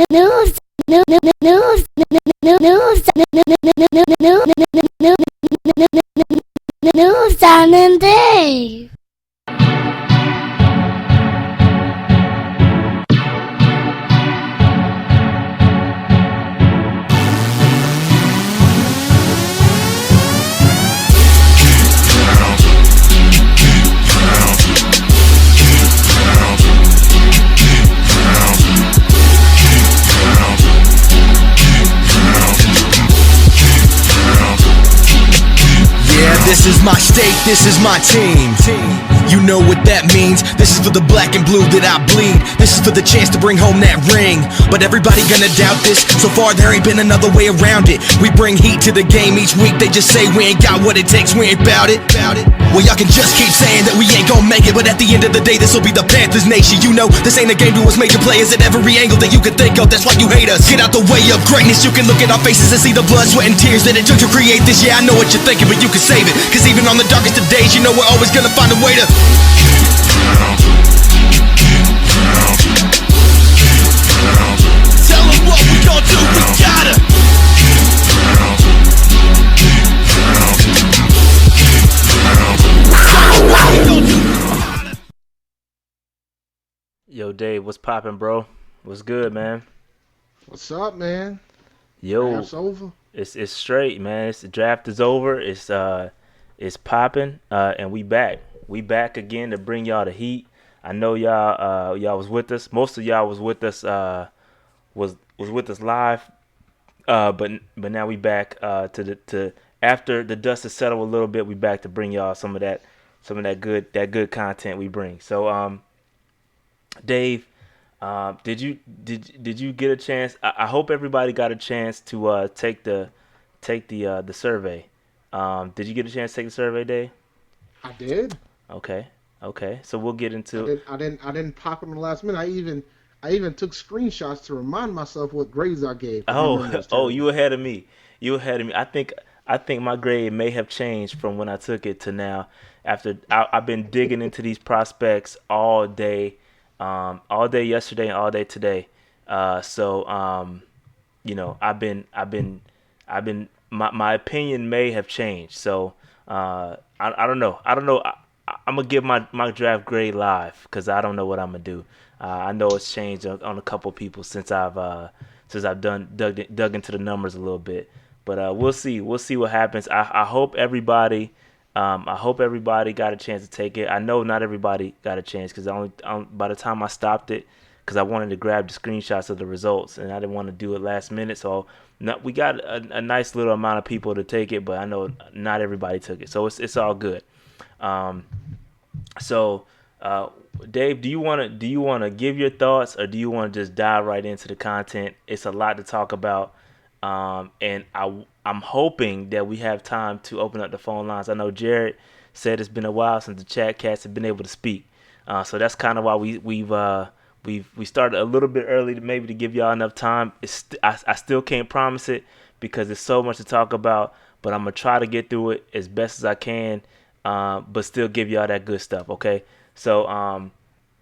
News, Don and Dave. This is my state, this is my team. You know what that means. This is for the black and blue that I bleed. This is for the chance to bring home that ring. But everybody gonna doubt this. So far there ain't been another way around it. We bring heat to the game each week. They just say we ain't got what it takes, we ain't bout it. Well, y'all can just keep saying that we ain't gon' make it, but at the end of the day this'll be the Panthers nation. You know this ain't a game to us major players at every angle that you can think of. That's why you hate us. Get out the way of greatness. You can look at our faces and see the blood, sweat and tears that it took to create this. Yeah, I know what you're thinking, but you can save it. Cause even on the darkest of days, you know we're always gonna find a way to tell them what we gon' do, we gotta Yo, Dave, what's poppin', bro? What's good, man? What's up, man? Yo, Draft's over. it's straight, man. The draft is over. It's popping, and we back. We back again to bring y'all the heat. I know y'all was with us. Most of y'all was with us was with us live. But now we back to after the dust has settled a little bit. We back to bring y'all some of that good content we bring. So Dave, did you get a chance? I hope everybody got a chance to take the survey. Did you get a chance to take the survey, Dave? I did. Okay. So we'll get into. I didn't pop in the last minute. I even took screenshots to remind myself what grades I gave. Oh, you ahead of me. I think my grade may have changed from when I took it to now. After I've been digging into these prospects all day yesterday and all day today. You know, I've been my opinion may have changed. So I don't know. I'm gonna give my draft grade live because I don't know what I'm gonna do. I know it's changed on a couple people since I've dug into the numbers a little bit. But we'll see what happens. I hope everybody got a chance to take it. I know not everybody got a chance because by the time I stopped it, because I wanted to grab the screenshots of the results and I didn't want to do it last minute. So we got a nice little amount of people to take it, but I know not everybody took it. So it's all good. Dave, do you want to give your thoughts, or do you want to just dive right into the content? It's a lot to talk about, and I'm hoping that we have time to open up the phone lines. I know Jared said it's been a while since the chat cats have been able to speak, so that's kind of why we started a little bit early to give y'all enough time. I still can't promise it because there's so much to talk about, but I'm gonna try to get through it as best as I can. But still give y'all that good stuff, okay? So,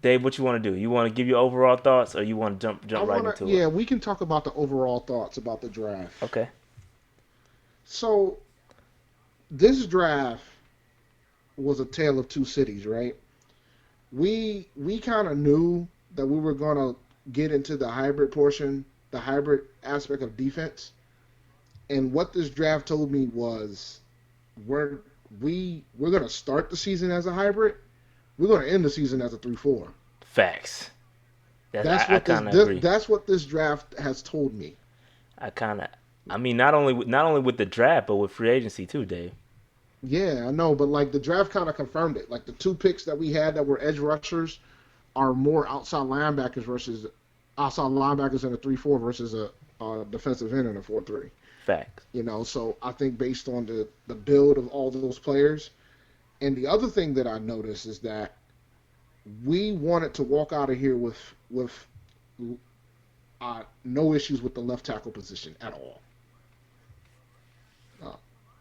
Dave, what you want to do? You want to give your overall thoughts, or you want to jump right into it? Yeah, we can talk about the overall thoughts about the draft. Okay. So, this draft was a tale of two cities, right? We kind of knew that we were gonna get into the hybrid portion, the hybrid aspect of defense, and what this draft told me was we're gonna start the season as a hybrid. We're gonna end the season as a 3-4. Facts. That's what this draft has told me. I mean, not only with the draft, but with free agency too, Dave. Yeah, I know, but like the draft kind of confirmed it. Like the two picks that we had that were edge rushers are more outside linebackers in a 3-4 versus a defensive end in a 4-3. Facts. You know, so I think based on the build of all those players. And the other thing that I noticed is that we wanted to walk out of here with no issues with the left tackle position at all.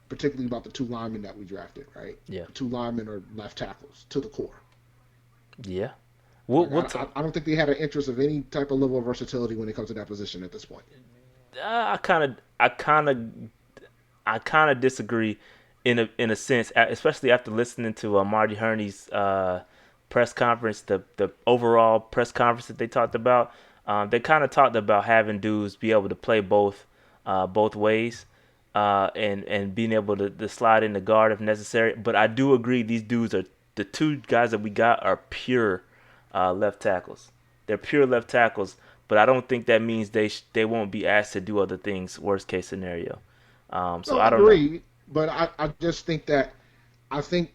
Particularly about the two linemen that we drafted, right? Yeah. The two linemen are left tackles to the core. Yeah. We'll Like we'll t- I don't think they had an interest of any type of level of versatility when it comes to that position at this point. I kind of disagree in a sense, especially after listening to Marty Herney's press conference, the overall press conference that they talked about. They kind of talked about having dudes be able to play both ways, and being able to slide in the guard if necessary. But I do agree these dudes are the two guys that we got are pure left tackles. They're pure left tackles, but I don't think that means they won't be asked to do other things. Worst case scenario. So No, I don't know. agreed. But I just think that I think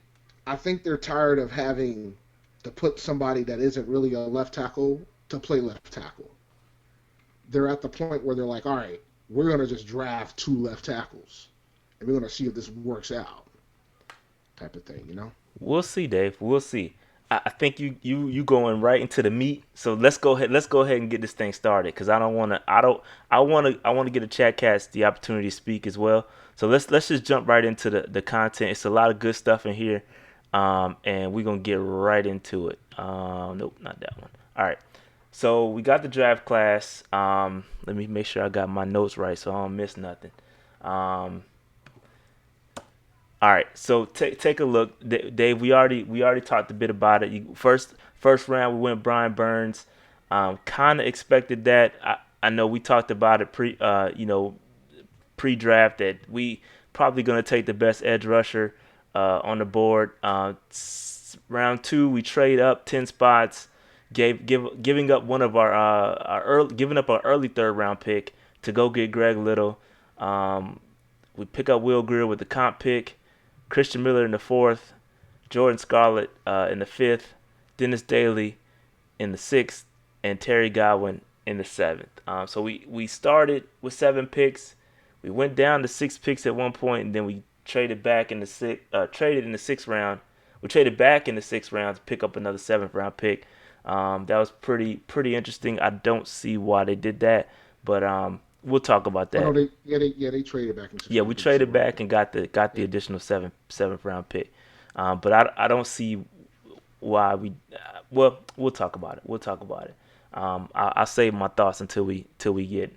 I think they're tired of having to put somebody that isn't really a left tackle to play left tackle. They're at the point where they're like, all right, we're gonna just draft two left tackles, and we're gonna see if this works out, type of thing, you know. We'll see, Dave. We'll see. I think you going right into the meat. So let's go ahead. Let's go ahead and get this thing started because I don't want to. I don't. I want to get a chat cats the opportunity to speak as well. So let's just jump right into the content. It's a lot of good stuff in here, and we're gonna get right into it. Nope, not that one. All right. So we got the draft class. Let me make sure I got my notes right so I don't miss nothing. Um, all right, so take a look, Dave. We already talked a bit about it. First round we went Brian Burns. Kind of expected that. I know we talked about it pre-draft that we probably gonna take the best edge rusher on the board. Round two we trade up 10 spots, giving up one of giving up our early third round pick to go get Greg Little. Um, we pick up Will Greer with the comp pick. Christian Miller in the fourth, Jordan Scarlett in the fifth, Dennis Daly in the sixth, and Terry Godwin in the seventh. So we started with 7 picks. We went down to 6 picks at one point, and then we traded in the sixth round. We traded back in the sixth round to pick up another seventh round pick. That was pretty interesting. I don't see why they did that, but we'll talk about Oh no, that. they traded back in six Yeah, round we to get the traded seventh round back pick. and got the Yeah. additional seventh round pick. But I don't see why we. Well, we'll talk about it. We'll talk about it. I'll save my thoughts until we get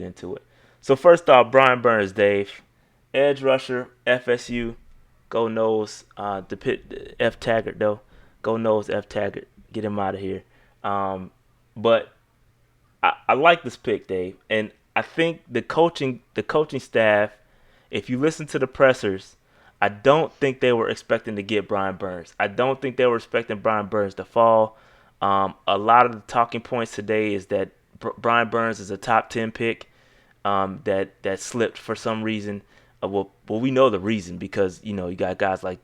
into it. So first off, Brian Burns, Dave, edge rusher, FSU, go nose. The pit F Taggart though, go nose F Taggart. Get him out of here. But I like this pick, Dave, and I think the coaching staff, if you listen to the pressers, I don't think they were expecting to get Brian Burns. I don't think they were expecting Brian Burns to fall. A lot of the talking points today is that Brian Burns is a top 10 pick, that slipped for some reason. Well, we know the reason because you got guys like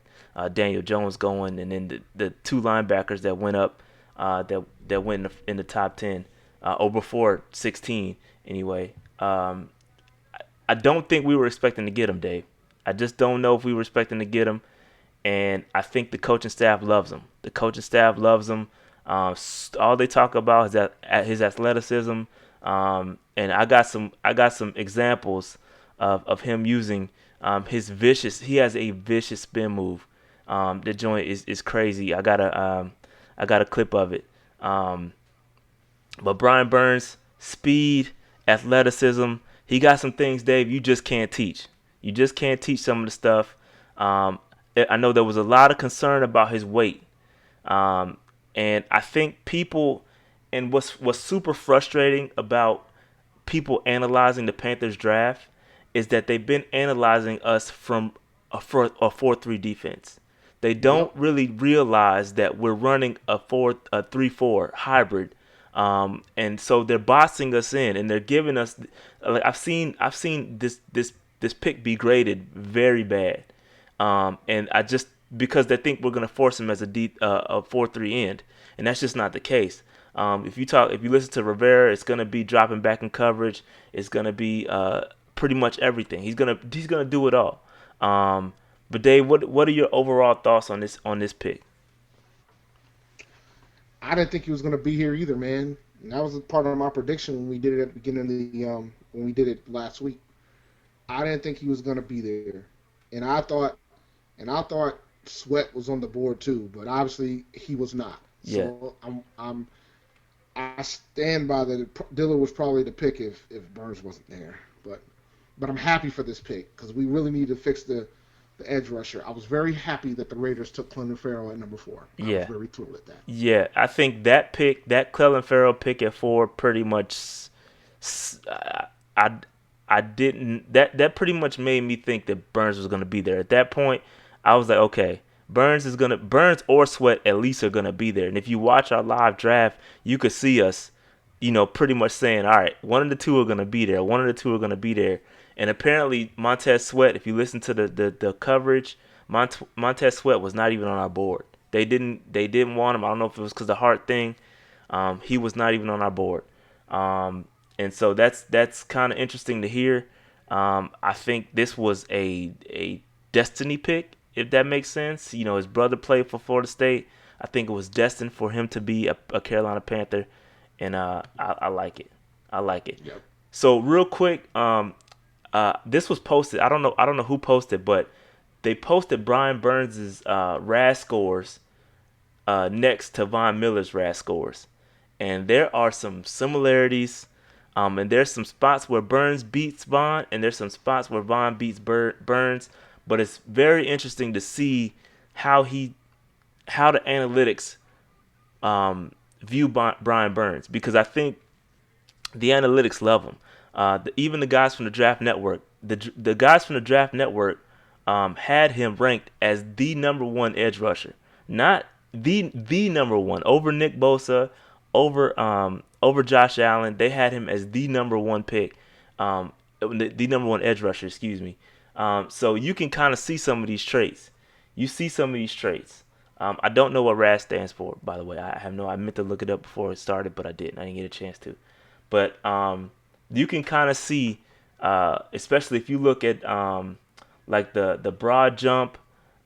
Daniel Jones going, and then the two linebackers that went up, that went in the top 10, or before 16 anyway. I don't think we were expecting to get him, Dave. I just don't know if we were expecting to get him, and I think the coaching staff loves him. The coaching staff loves him. All they talk about is that his athleticism, and I got some examples of him using his vicious. He has a vicious spin move. The joint is crazy. I got a clip of it. Um, but Brian Burns, speed, athleticism, he got some things, Dave, you just can't teach. You just can't teach some of the stuff. Um, I know there was a lot of concern about his weight. Um, and I think people, and what's super frustrating about people analyzing the Panthers draft is that they've been analyzing us from a 4-3 defense. They don't Yep. really realize that we're running a 3-4 hybrid, and so they're bossing us in, and they're giving us. Like I've seen this pick be graded very bad, and I just because they think we're gonna force him as a 4-3 end, and that's just not the case. If you listen to Rivera, it's gonna be dropping back in coverage. It's gonna be pretty much everything. He's gonna do it all. But Dave, what are your overall thoughts on this pick? I didn't think he was going to be here either, man. And that was part of my prediction when we did it at the beginning of the when we did it last week. I didn't think he was going to be there, and I thought Sweat was on the board too, but obviously he was not. Yeah. So I stand by that. Dillard was probably the pick if Burns wasn't there. But I'm happy for this pick because we really need to fix the edge rusher. I was very happy that the Raiders took Clinton Farrell at number 4. I was Yeah. very thrilled with that. Yeah. I think that pick, that Clelin Ferrell pick at 4, pretty much. I I didn't. That pretty much made me think that Burns was gonna be there. At that point, I was like, okay, Burns or Sweat at least are gonna be there. And if you watch our live draft, you could see us, pretty much saying, all right, one of the two are gonna be there. One of the two are gonna be there. And apparently, Montez Sweat, if you listen to the coverage, Montez Sweat was not even on our board. They didn't want him. I don't know if it was because of the heart thing. He was not even on our board. And so that's kind of interesting to hear. I think this was a destiny pick, if that makes sense. His brother played for Florida State. I think it was destined for him to be a Carolina Panther, and I like it. I like it. Yep. So real quick, this was posted. I don't know who posted, but they posted Brian Burns's RAS scores next to Von Miller's RAS scores, and there are some similarities. And there's some spots where Burns beats Vaughn, and there's some spots where Vaughn beats Burns. But it's very interesting to see how the analytics view Brian Burns, because I think the analytics love him. Even the guys from the Draft Network, the guys from the Draft Network had him ranked as the number 1 edge rusher, not the number 1 over Nick Bosa, over Josh Allen. They had him as the number 1 pick, the number 1 edge rusher. Excuse me. So you can kind of see some of these traits. You see some of these traits. I don't know what RAS stands for, by the way. I meant to look it up before it started, but I didn't. I didn't get a chance to. But you can kind of see, especially if you look at like the broad jump,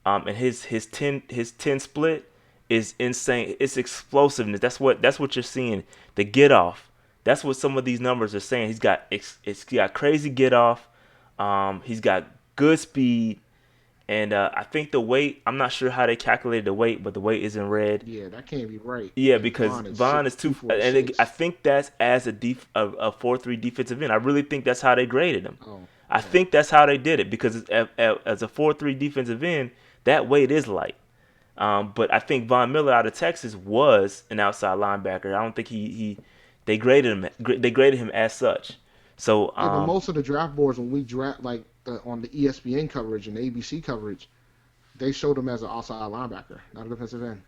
and his 10 split is insane. It's explosiveness. That's what you're seeing. The get off. That's what some of these numbers are saying. He's got crazy get off. He's got good speed. And I think the weight, I'm not sure how they calculated the weight, but the weight is in red. Yeah, that can't be right. Yeah, And because Vaughn is too, and I think that's as a 4-3 defensive end. I really think that's how they graded him. Oh, I think that's how they did it, because as a 4-3 defensive end, that weight is light. But I think Von Miller out of Texas was an outside linebacker. I don't think they graded him as such. So yeah, but most of the draft boards when we draft, like on the ESPN coverage and the ABC coverage, they showed him as an outside linebacker, not a defensive end.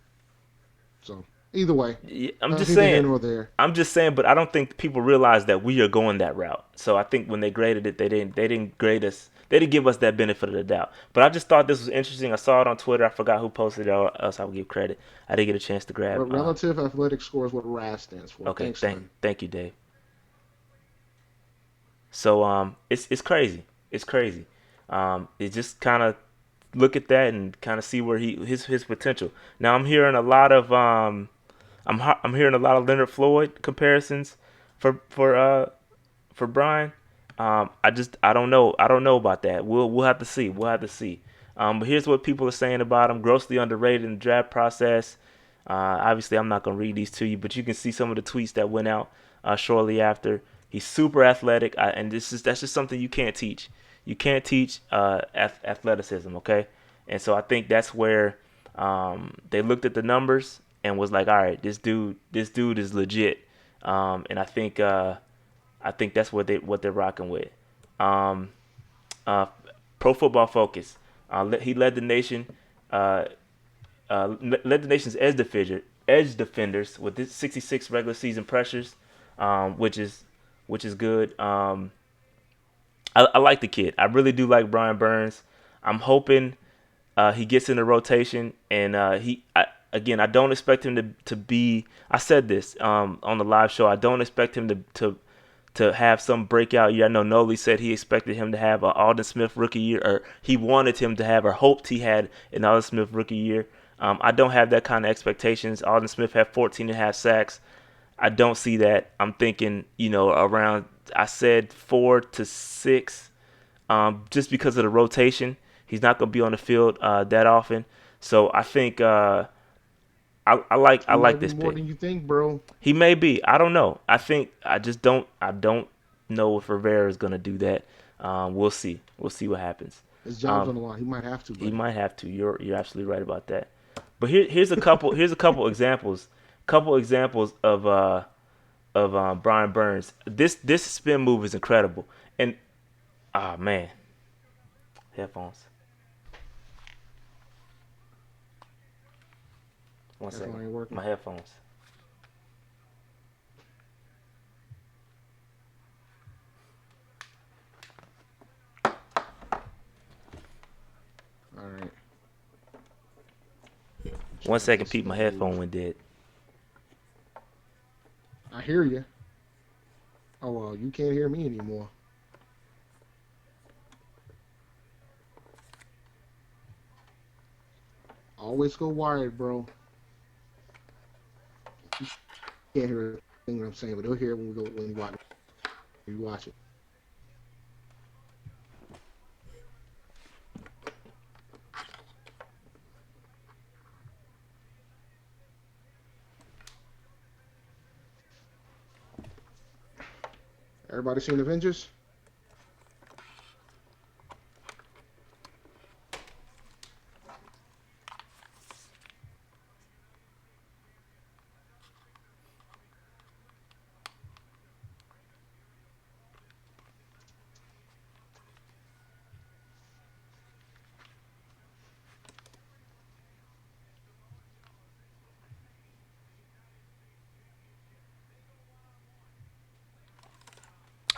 So either way, yeah, I'm just neither here saying. nor there. I'm just saying, but I don't think people realize that we are going that route. So I think when they graded it, they didn't grade us. They didn't give us that benefit of the doubt. But I just thought this was interesting. I saw it on Twitter. I forgot who posted it, or else I would give credit. I didn't get a chance to grab. But relative athletic score is what RAS stands for. Okay, Thanks, thank you, Dave. So it's crazy. It's crazy. It just kind of look at that and kind of see where his potential. Now I'm hearing a lot of I'm hearing a lot of Leonard Floyd comparisons for Brian. I don't know. I don't know about that. We'll have to see. We'll have to see. But here's what people are saying about him: grossly underrated in the draft process. Obviously, I'm not gonna read these to you, but you can see some of the tweets that went out shortly after. He's super athletic, and that's just something you can't teach. You can't teach athleticism, okay? And so I think that's where they looked at the numbers and was like, all right, this dude is legit. And I think that's what they're rocking with. Pro Football Focus. He led the nation. Led the nation's edge defenders with this 66 regular season pressures, which is good. I like the kid. I really do like Brian Burns. I'm hoping he gets in the rotation, and I don't expect him to be. I said this on the live show. I don't expect him to have some breakout year. I know Noli said he expected him to have an Alden Smith rookie year, or he wanted him to have, or hoped he had an Alden Smith rookie year. I don't have that kind of expectations. Alden Smith had 14 and a half sacks. I don't see that. I'm thinking, around, I said 4 to 6, just because of the rotation. He's not going to be on the field that often. So I think I He like might be this more pick. than you think, bro. He may be. I don't know. I don't know if Rivera is gonna do that. We'll see. We'll see what happens. His job's Um, on the line. He might have to, he buddy. might have to. You're absolutely right about that. But here's a couple examples. Couple examples of Brian Burns. This spin move is incredible. And ah man, headphones. One That phone second. ain't working. My headphones. All right. One Try second, this Pete. My move. headphone went dead. I hear you. Oh well, you can't hear me anymore. Always go wired, bro. You can't hear a thing that I'm saying, but they'll hear it when we go when you watch it. Everybody seen Avengers?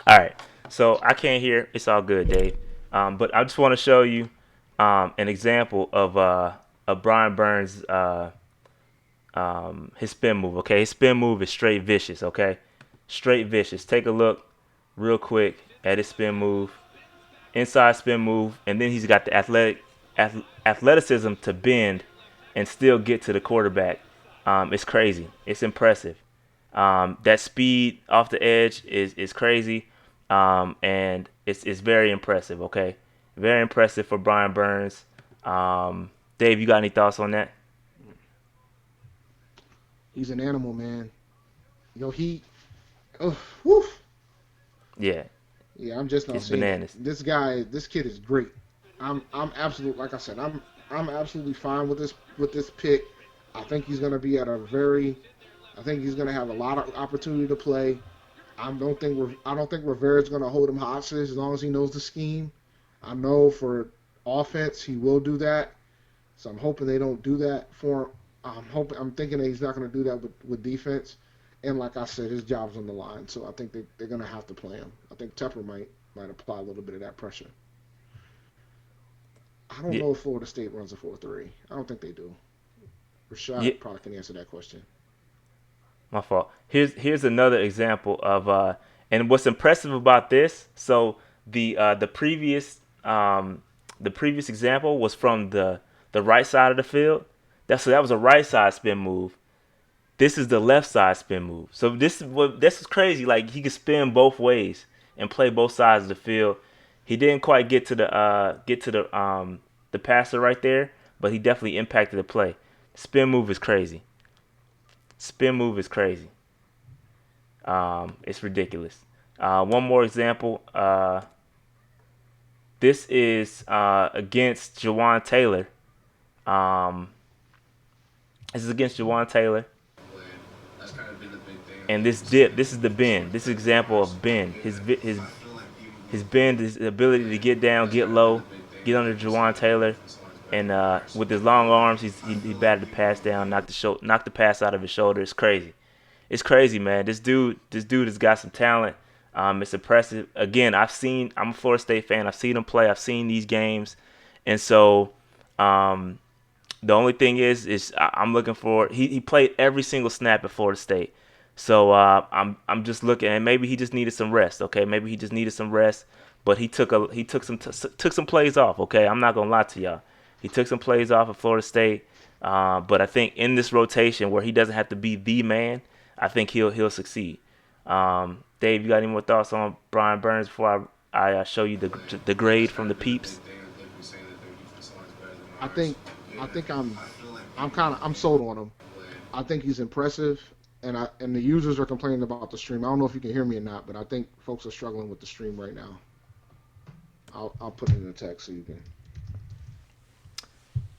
All right. So I can't hear. It's all good, Dave. But I just want to show you an example of Brian Burns his spin move. Okay, his spin move is straight vicious. Okay, straight vicious. Take a look real quick at his spin move, inside spin move, and then he's got the athleticism to bend and still get to the quarterback. It's crazy. It's impressive. That speed off the edge is crazy, and it's very impressive. Okay, very impressive for Brian Burns. Dave, you got any thoughts on that? He's an animal, man. He. Oh, whew. Yeah, Yeah, I'm just not it's seeing it. bananas. This kid is great. I'm absolute. Like I said, I'm absolutely fine with this pick. I think he's gonna be at a very. I think he's gonna have a lot of opportunity to play. I don't think Rivera's gonna hold him hostage as long as he knows the scheme. I know for offense he will do that. So I'm hoping they don't do that for him. I'm thinking that he's not going to do that with defense. And like I said, his job's on the line, so I think they're going to have to play him. I think Tepper might apply a little bit of that pressure. I don't Yeah, know if Florida State runs a 4-3. I don't think they do. yeah, Rashad probably can answer that question. my fault. Here's another example of and what's impressive about this. So the the previous example was from the right side of the field. That was a right side spin move. This is the left side spin move. So this is crazy. Like he could spin both ways and play both sides of the field. He didn't quite get to the passer right there, but he definitely impacted the play. Spin move is crazy. Spin move is crazy. It's ridiculous. One more example. This is against Jawan Taylor. Um, this is against Jawan Taylor. And this dip, this is the bend. This is an example of bend. His bend, his ability to get down, get low, get under Jawan Taylor, and with his long arms, he batted the pass down, knocked the pass out of his shoulder. It's crazy. It's crazy, man. This dude has got some talent. It's impressive. Again, I'm a Florida State fan. I've seen him play. I've seen these games, and so um, the only thing is I'm looking for. He played every single snap at Florida State, so I'm just looking, and maybe he just needed some rest. Okay, maybe he just needed some rest, but he took some plays off. Okay, I'm not gonna lie to y'all. He took some plays off at Florida State, but I think in this rotation where he doesn't have to be the man, I think he'll succeed. Dave, you got any more thoughts on Brian Burns before I show you the grade from the peeps? I think I think I'm sold on him. I think he's impressive, and the users are complaining about the stream. I don't know if you can hear me or not, but I think folks are struggling with the stream right now. I'll put it in the text so you can.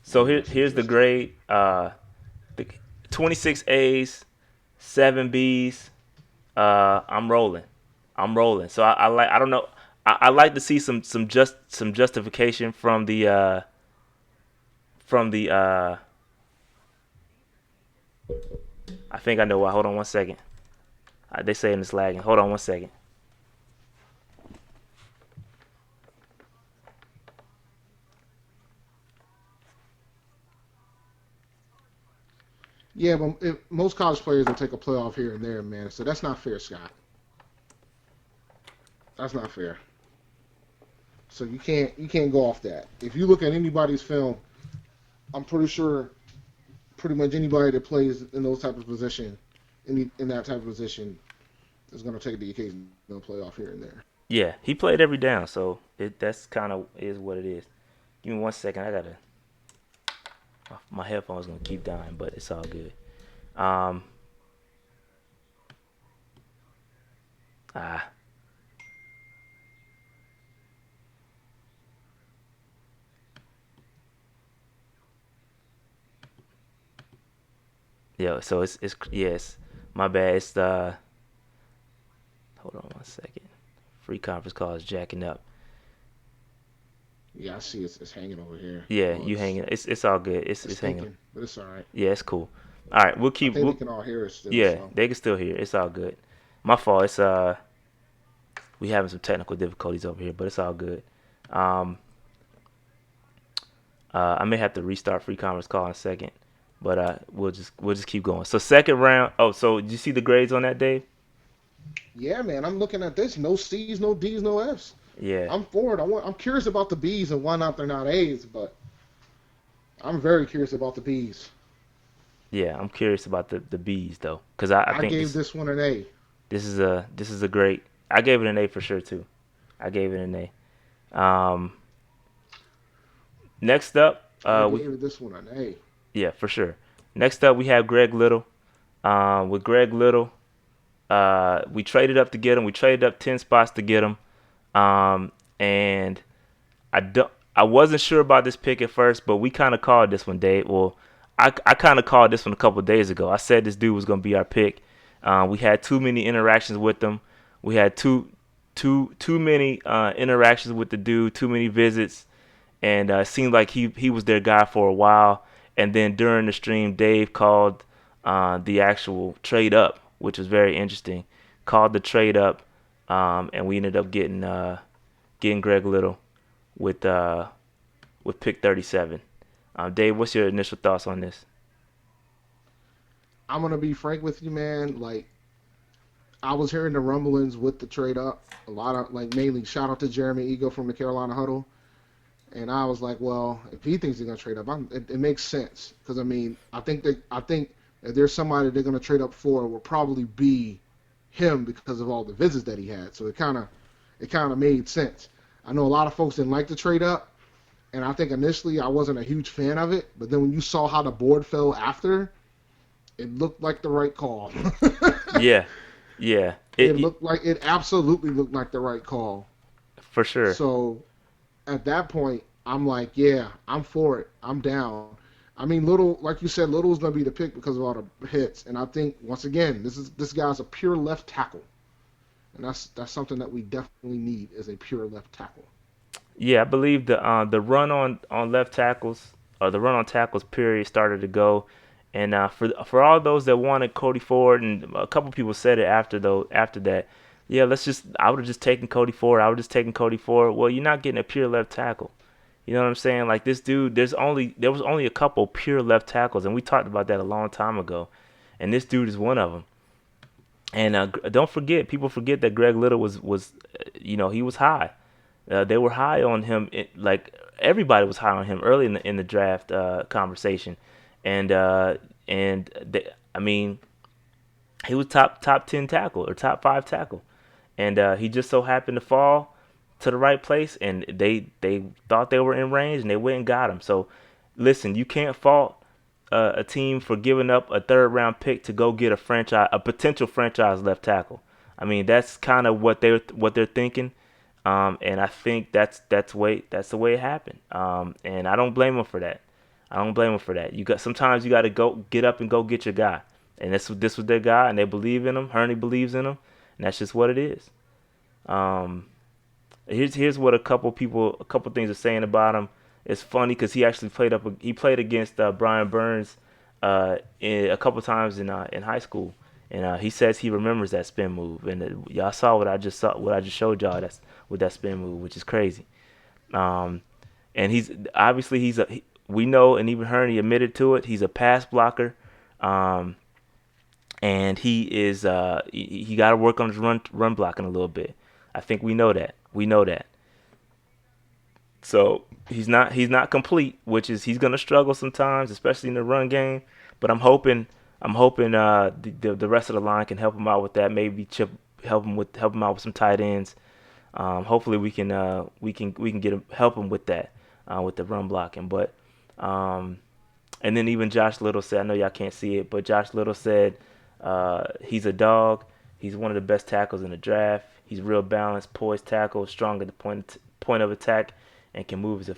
So Maybe that's here's the interesting. grade. The 26 A's, 7 B's. I'm rolling. I'm rolling. So I like. I don't know. I like to see some justification from the. I think I know why. Hold on one second. They saying it's lagging. Hold on one second. Yeah, but most college players will take a playoff here and there, man. So that's not fair, Scott. That's not fair. So you can't go off that. If you look at anybody's film, I'm pretty sure pretty much anybody that plays in those type of position, in that type of position, is going to take the occasional playoff here and there. Yeah, he played every down, so that's kind of is what it is. Give me one second. I gotta. My headphones gonna keep dying, but it's all good. Um. Ah. Yeah. So it's yes. My bad. It's the. Hold on one second. Free conference call is jacking up. Yeah, I see it's hanging over here. Yeah, Well, you hanging. It's all good. it's It's hanging. thinking, but it's all right. Yeah, it's cool. All right, we'll I keep. think they We'll, can all hear us still. yeah, So they can still hear. It's all good. My fault. It's we having some technical difficulties over here, but it's all good. Um, I may have to restart free conference call in a second, but we'll just keep going. So second round. Oh, so did you see the grades on that, Dave? yeah, man, I'm looking at this. No C's, no D's, no F's. Yeah, I'm for it. I'm curious about the B's and why not they're not A's, but I'm very curious about the B's. yeah. I'm curious about the B's though, because I I think gave this one an A. this is a great. I gave it an A for sure too. I gave it an A. Next up, I we gave this one an A. yeah for sure. Next up, we have Greg Little. With Greg Little, we traded up to get him. We traded up 10 spots to get him. And I wasn't sure about this pick at first, but we kind of called this one, Dave. Well, I kind of called this one a couple of days ago. I said this dude was going to be our pick. We had too many interactions with him. We had too many interactions with the dude, too many visits, and it seemed like he was their guy for a while. And then during the stream, Dave called the actual trade up, which was very interesting. Called the trade up, and we ended up getting Greg Little with pick 37. Dave, what's your initial thoughts on this? I'm gonna be frank with you, man. Like I was hearing the rumblings with the trade up. A lot of like mainly shout out to Jeremy Ego from the Carolina Huddle. And I was like, well, if he thinks he's gonna trade up, it makes sense because I mean, I think if there's somebody they're gonna trade up for, it will probably be him because of all the visits that he had. So it kind of made sense. I know a lot of folks didn't like the trade up, and I think initially I wasn't a huge fan of it. But then when you saw how the board fell after, it looked like the right call. Yeah, yeah, It absolutely looked like the right call. for sure. So at that point, I'm like, yeah, I'm for it. I'm down. I mean, Little, like you said, Little is going to be the pick because of all the hits, and I think once again, this guy's a pure left tackle, and that's something that we definitely need is a pure left tackle. Yeah, I believe the run on left tackles or the run on tackles period started to go, and for all those that wanted Cody Ford and a couple people said it after that, yeah, I would have just taken Cody Ford. I would just taken Cody Ford. Well, you're not getting a pure left tackle. You know what I'm saying? Like this dude, there was only a couple pure left tackles, and we talked about that a long time ago, and this dude is one of them. And don't forget, people forget that Greg Little he was high. They were high on him. Like everybody was high on him early in the draft conversation, and I mean, he was top 10 tackle or top 5 tackle, and he just so happened to fall to the right place, and they thought they were in range, and they went and got him. So, listen, you can't fault a team for giving up a third round pick to go get a potential franchise left tackle. I mean, that's kind of what they're thinking, and I think that's the way it happened. And I don't blame them for that. I don't blame them for that. Sometimes you got to go get up and go get your guy, and this was their guy, and they believe in him. Hurney believes in him, and that's just what it is. Um, here's what a couple things are saying about him. It's funny because he actually played against Brian Burns a couple times in high school, and he says he remembers that spin move. And y'all saw what I just showed y'all. That's with that spin move, which is crazy. Um, and we know, and even Hurney admitted to it. He's a pass blocker, and he got to work on his run blocking a little bit. I think we know that. We know that. So he's not complete, which is he's gonna struggle sometimes, especially in the run game. But I'm hoping the rest of the line can help him out with that. Maybe help him out with some tight ends. Hopefully we can help him with that with the run blocking. But and then even Josh Little said, I know y'all can't see it, but Josh Little said he's a dog. He's one of the best tackles in the draft. He's real balanced, poised tackle, strong at the point of attack, and can move his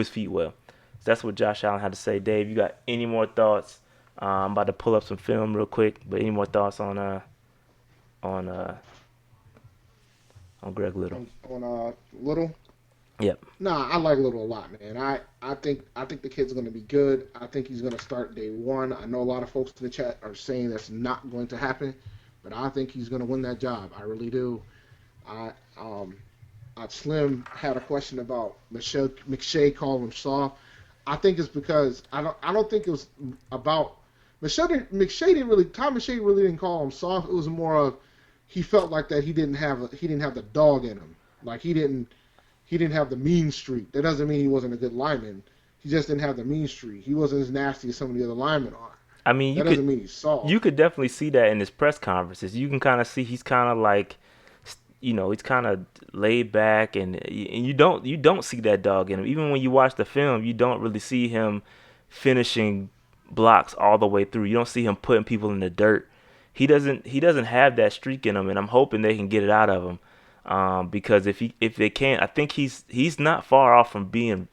feet well. So that's what Josh Allen had to say. Dave, you got any more thoughts? I'm about to pull up some film real quick, but any more thoughts on Greg Little? On Little. Yep. Nah, I like Little a lot, man. I think the kid's going to be good. I think he's going to start day one. I know a lot of folks in the chat are saying that's not going to happen, but I think he's going to win that job. I really do. I Slim had a question about McShay calling him soft. I think it's because I don't think it was about McShay didn't really Tom McShay really didn't call him soft. It was more of he felt like that he didn't have the dog in him. Like he didn't have the mean streak. That doesn't mean he wasn't a good lineman. He just didn't have the mean streak. He wasn't as nasty as some of the other linemen are. I mean, that doesn't mean he's soft. You could definitely see that in his press conferences. You can kind of see he's kind of like, he's kind of laid back, and you don't see that dog in him. Even when you watch the film, you don't really see him finishing blocks all the way through. You don't see him putting people in the dirt. He doesn't have that streak in him, and I'm hoping they can get it out of him. Because if they can, I think he's not far off from being.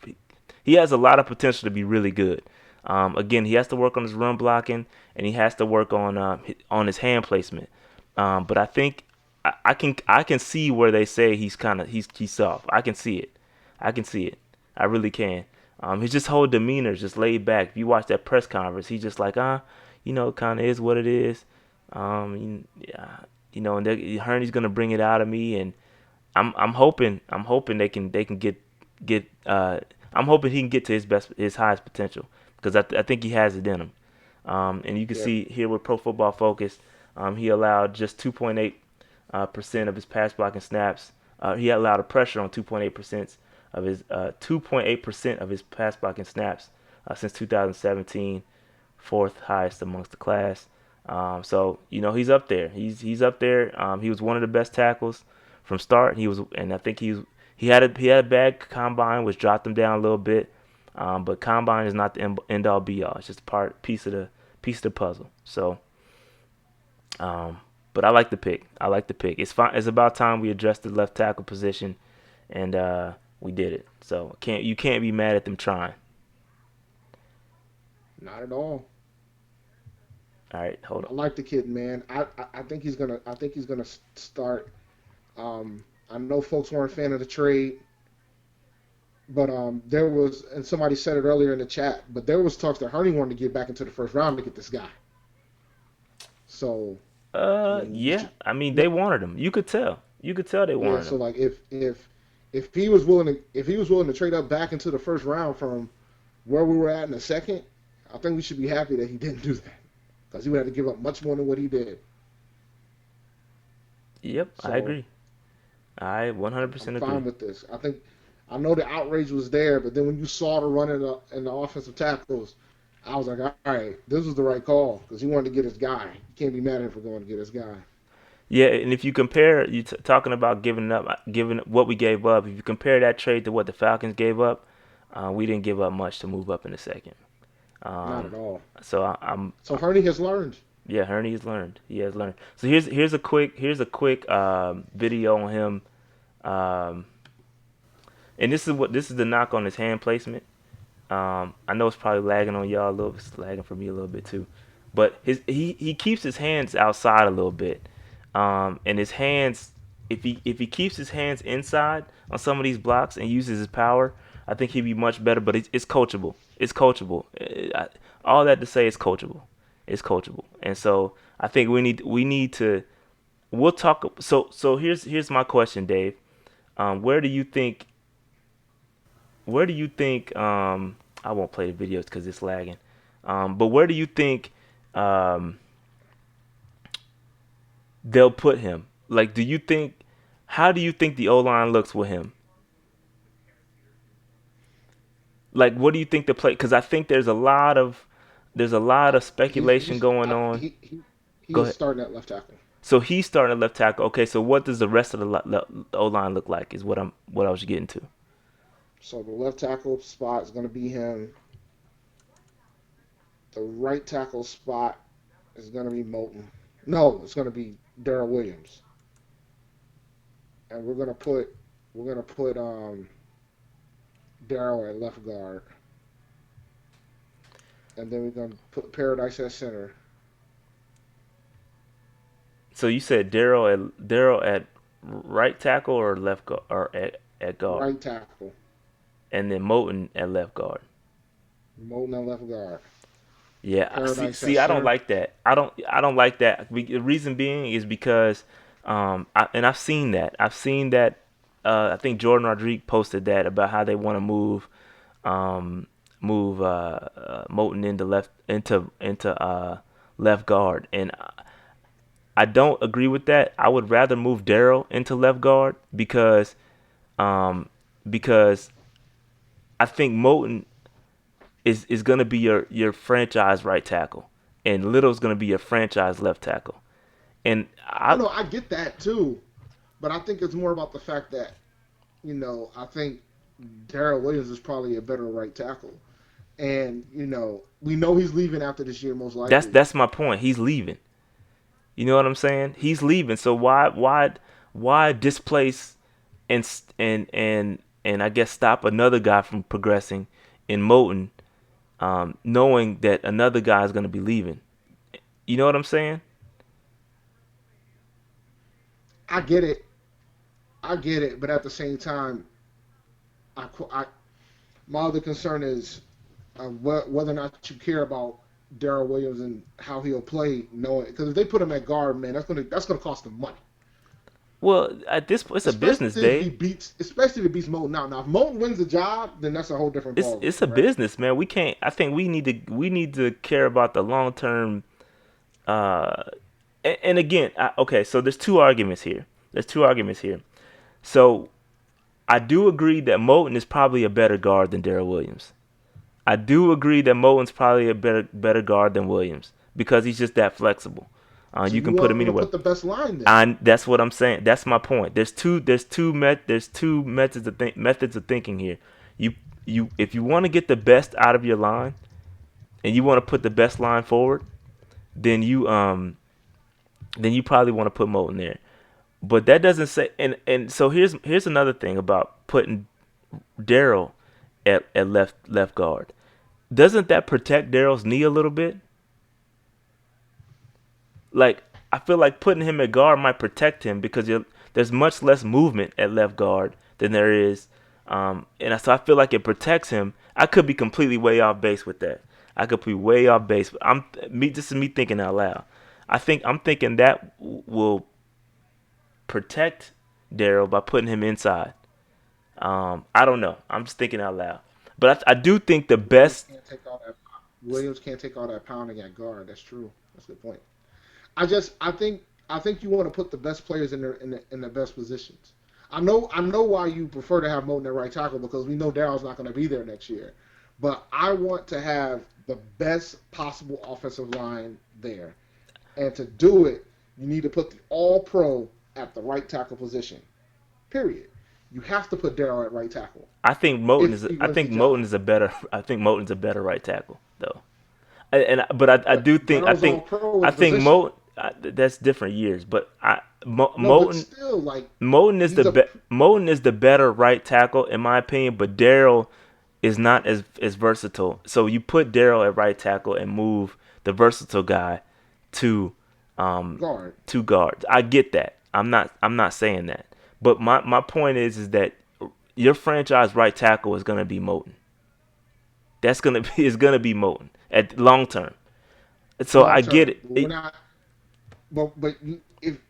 He has a lot of potential to be really good. Again, he has to work on his run blocking, and he has to work on his hand placement. But I think I can see where they say he's soft. I can see it. I really can. His just whole demeanor is just laid back. If you watch that press conference, he's just like, kind of is what it is. And Hurney's gonna bring it out of me, and I'm hoping they can get. I'm hoping he can get to his highest potential, because I think he has it in him. And you can see here with Pro Football Focus, he allowed just 2.8% of his pass blocking snaps. He allowed a pressure on 2.8% of his pass blocking snaps since 2017, fourth highest amongst the class. So he's up there. He's up there. He was one of the best tackles from start. I think he had a bad combine, which dropped him down a little bit. But combine is not the end all be all. It's just a piece of the puzzle. So, but I like the pick. It's fine. It's about time we addressed the left tackle position, and we did it. So you can't be mad at them trying. Not at all. All right, hold on. I like the kid, man. I think he's gonna start. I know folks weren't a fan of the trade, but there was, and somebody said it earlier in the chat, but there was talks that Hurney wanted to get back into the first round to get this guy. So. I mean, they wanted him. You could tell they wanted him. So like if he was willing to trade up back into the first round from where we were at in the second, I think we should be happy that he didn't do that, because he would have to give up much more than what he did. Yep, so, I agree. I 100% agree. I'm fine with this. I know the outrage was there, but then when you saw the run in the offensive tackles, I was like, all right, this was the right call, because he wanted to get his guy. You can't be mad at him for going to get his guy. Yeah, and if you compare, talking about giving what we gave up, if you compare that trade to what the Falcons gave up, we didn't give up much to move up in the second. Not at all. So I'm So Hurney has learned. yeah, Herney has learned. He has learned. So here's a quick video on him. Um, and this is the knock on his hand placement. I know it's probably lagging on y'all a little. It's lagging for me a little bit too, but he keeps his hands outside a little bit, and his hands if he keeps his hands inside on some of these blocks and uses his power, I think he'd be much better. But it's coachable. It's coachable. All that to say, it's coachable. It's coachable, and so I think we need to. We'll talk. So here's my question, Dave. Where do you think I won't play the videos because it's lagging. But where do you think um, they'll put him? Like, how do you think the O line looks with him? Like, what do you think the play? Because I think there's a lot of speculation going on. He Go is ahead. starting at left tackle. So he's starting at left tackle. Okay, so what does the rest of the O line look like? Is what I was getting to. So the left tackle spot is going to be him. The right tackle spot is going to be Moulton. No, it's going to be Daryl Williams. And we're gonna put Daryl at left guard, and then we're gonna put Paradise at center. So you said Daryl at right tackle or left guard or at guard, Right tackle, and then Moulton at left guard. Moulton at left guard. Yeah, Paradise at see, I don't center. like that. I don't like that. The reason being is because, and I've seen that. I think Jordan Rodriguez posted that about how they want to um, move Moulton into left guard, and I don't agree with that. I would rather move Daryl into left guard um, because I think Moulton is going to be your franchise right tackle, and Little's going to be your franchise left tackle. And Oh no, I get that too, but I think it's more about the fact that I think Daryl Williams is probably a better right tackle, and we know he's leaving after this year most that's likely. that's my point. He's leaving. You know what I'm saying? He's leaving. So why displace and I guess stop another guy from progressing in Moulton, knowing that another guy is going to be leaving. You know what I'm saying? I get it, I get it, but at the same time, I my other concern is whether or not you care about Daryl Williams and how he'll play, knowing because if they put him at guard, man, that's gonna cost them money. Well, at this point, it's a Especially business, if he Dave. beats, especially if he beats Moulton. Now, if Moulton wins the job, then that's a whole different It's ballgame, a right? business, man. We can't. I think we need to care about the long term. Uh, and again, okay. So there's two arguments here. So I do agree that Moulton is probably a better guard than Daryl Williams. I do agree that Moulton's probably a better guard than Williams because he's just that flexible. So You you can put him want to anywhere. put the best line there. And that's what I'm saying. That's my point. There's two methods of thinking here. You if you want to get the best out of your line and you want to put the best line forward, then you probably want to put Moulton there. But that doesn't say and so here's another thing about putting Daryl at left guard. Doesn't that protect Daryl's knee a little bit? Like I feel like putting him at guard might protect him because there's much less movement at left guard than there is, so I feel like it protects him. I could be completely way off base with that. I could be way off base. But this is me thinking out loud. I'm thinking that will protect Daryl by putting him inside. I don't know. I'm just thinking out loud. But I do think the Williams best. can't take all that. Williams can't take all that pounding at guard. That's true. That's a good point. I think you want to put the best players in their best positions. I know why you prefer to have Moulton at right tackle because we know Daryl's not going to be there next year. But I want to have the best possible offensive line there, and to do it, you need to put the All Pro at the right tackle position. Period. You have to put Daryl at right tackle I think Moulton if is. he I wins the think job. Moulton is a better. I think Moulton's a better right tackle though. I do think Daryl's all pro at I the think position. that's different years. But No, but still, like he's a Moten is the better right tackle in my opinion. But Daryl is not as versatile. So you put Daryl at right tackle and move the versatile guy to guard. two guards. I get that. I'm not saying that. But my point is that your franchise right tackle is gonna be Moten. That's gonna be is gonna be Moten at long term. So Long I get term. it. But we're not.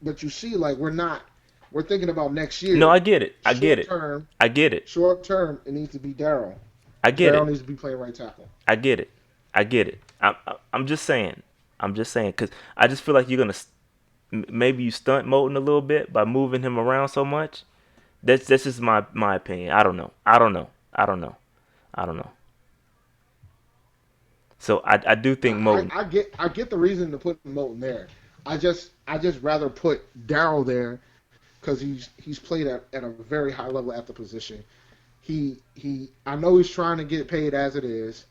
But you see, like we're not. We're thinking about next No, year. I get it. I get Short it. term. I get it. Short term. It needs to be Daryl. I get Daryl it. needs to be playing right tackle. I get it. I get it. I'm just saying. I'm just saying because I just feel like you're gonna maybe you stunt Moten a little bit by moving him around so much. That's just my opinion. I don't know. I don't know. I don't know. I don't know. So I do think I, Moten. I get the reason to put Moten there. I just rather put Daryl there because he's played at a very high level at the position. He I know he's trying to get paid as it is.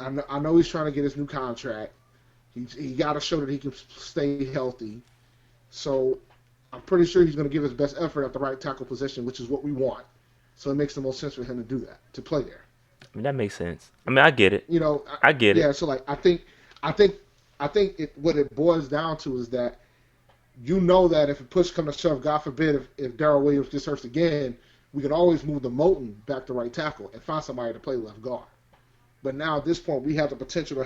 I know he's trying to get his new contract. He got to show that he can stay healthy. So I'm pretty sure he's going to give his best effort at the right tackle position, which is what we want. So it makes the most sense for him to do that, to play there. I mean that makes sense. I mean I get it. You know, I get it. yeah. So like I think, what it boils down to is that you know that if push comes to shove, God forbid, if Darrell Williams gets hurt again, we can always move the Moten back to right tackle and find somebody to play left guard. But now at this point, we have the potential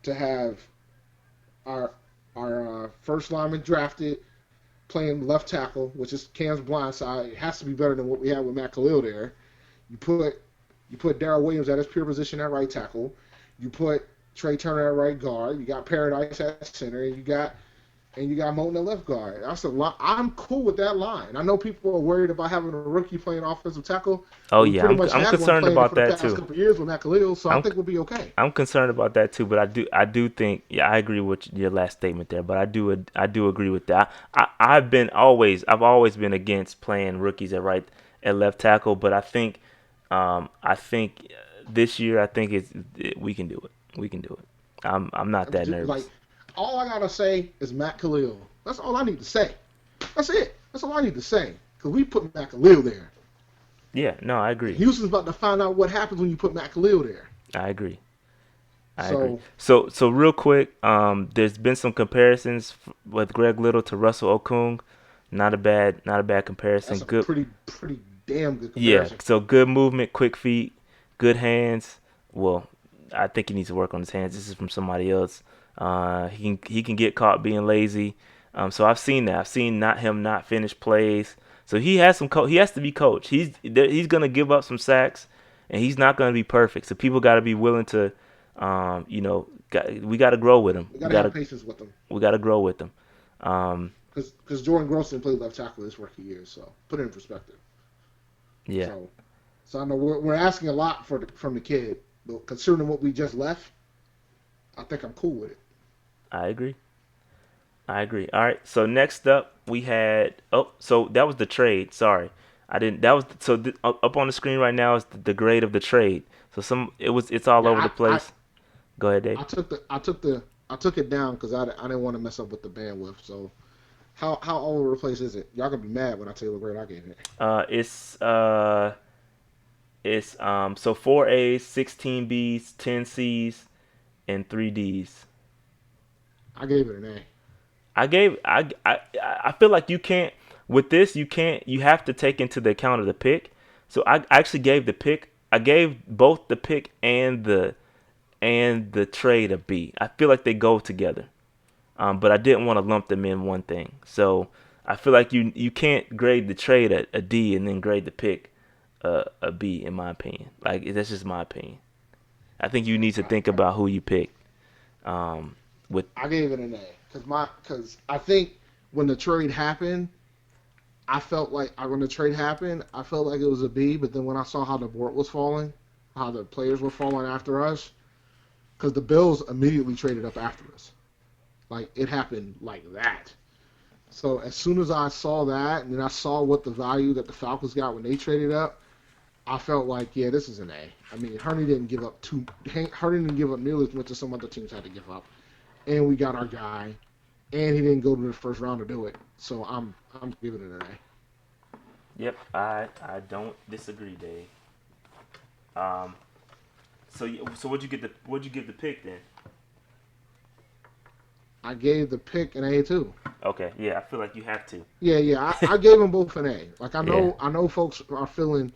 to have our first lineman drafted playing left tackle, which is Cam's blind side. It has to be better than what we have with Matt Khalil there. You put Darrell Williams at his pure position at right tackle. You put Trey Turner at right guard. You got Paradise at center, and you got Moten at left guard. That's a lot. I'm cool with that line. I know people are worried about having a rookie playing offensive tackle, Oh but we yeah, pretty much I'm had one concerned playing it about for the that past too. couple of years with Matt Khalil, so I I'm think we'll be okay. I'm concerned about that too, but I do think yeah I agree with your last statement there, but I do agree with that. I've always been against playing rookies at left tackle, but I think this year I think we can do it. We can do it. I'm not that Like, nervous. all I gotta say is Matt Khalil. That's all I need to say. That's it. That's all I need to say. Because we put Matt Khalil there. Yeah, no, I agree. Houston's about to find out what happens when you put Matt Khalil there. I agree. I agree. So So real quick, there's been some comparisons with Greg Little to Russell Okung. Not a bad comparison. that's a Good. pretty damn good Yeah. comparison. So good movement, quick feet, good hands. Well, I think he needs to work on his hands. This is from somebody else. He can get caught being lazy. So I've seen that. I've seen not finish plays. So he has he has to be coached. He's gonna give up some sacks, and he's not gonna be perfect. So people got to be willing to, we got to grow with him. We gotta have patience with him. We got to grow with him. Um, Because Jordan Gross didn't play left tackle this rookie year, so put it in perspective. yeah, So I know we're asking a lot from the kid, but considering what we just left, I think I'm cool with it. I agree. I agree. All right. So next up we had so that was the trade. Sorry, I didn't. That was up on the screen right now is the grade of the trade. So it's all over Yeah, the place. Go ahead, Dave. I took it down because I didn't want to mess up with the bandwidth. So how all over the place is it? Y'all gonna be mad when I tell you what grade I gave it. It's so 4 A's, 16 B's, 10 C's, and 3 D's. I gave it an A. I feel like you can't with this you have to take into the account of the pick. So I actually gave the pick. I gave both the pick and the trade a B. I feel like they go together. But I didn't want to lump them in one thing. So I feel like you can't grade the trade a D and then grade the pick a B in my opinion. Like that's just my opinion. I think you need to think about who you pick. With I gave it an A because I think when the trade happened, I felt like when the trade happened, I felt like it was a B. But then when I saw how the board was falling, how the players were falling after us, because the Bills immediately traded up after us, like it happened like that. So as soon as I saw that, and then I saw what the value that the Falcons got when they traded up, I felt like, yeah, this is an A. I mean, Hurney didn't give up Hurney didn't give up nearly as much as some other teams had to give up, and we got our guy, and he didn't go to the first round to do it. So I'm giving it an A. Yep, I don't disagree, Dave. Um, so what'd you give the pick then? I gave the pick an A too. Okay, yeah, I feel like you have to. Yeah. I gave them both an A. Like Yeah, I know folks are feeling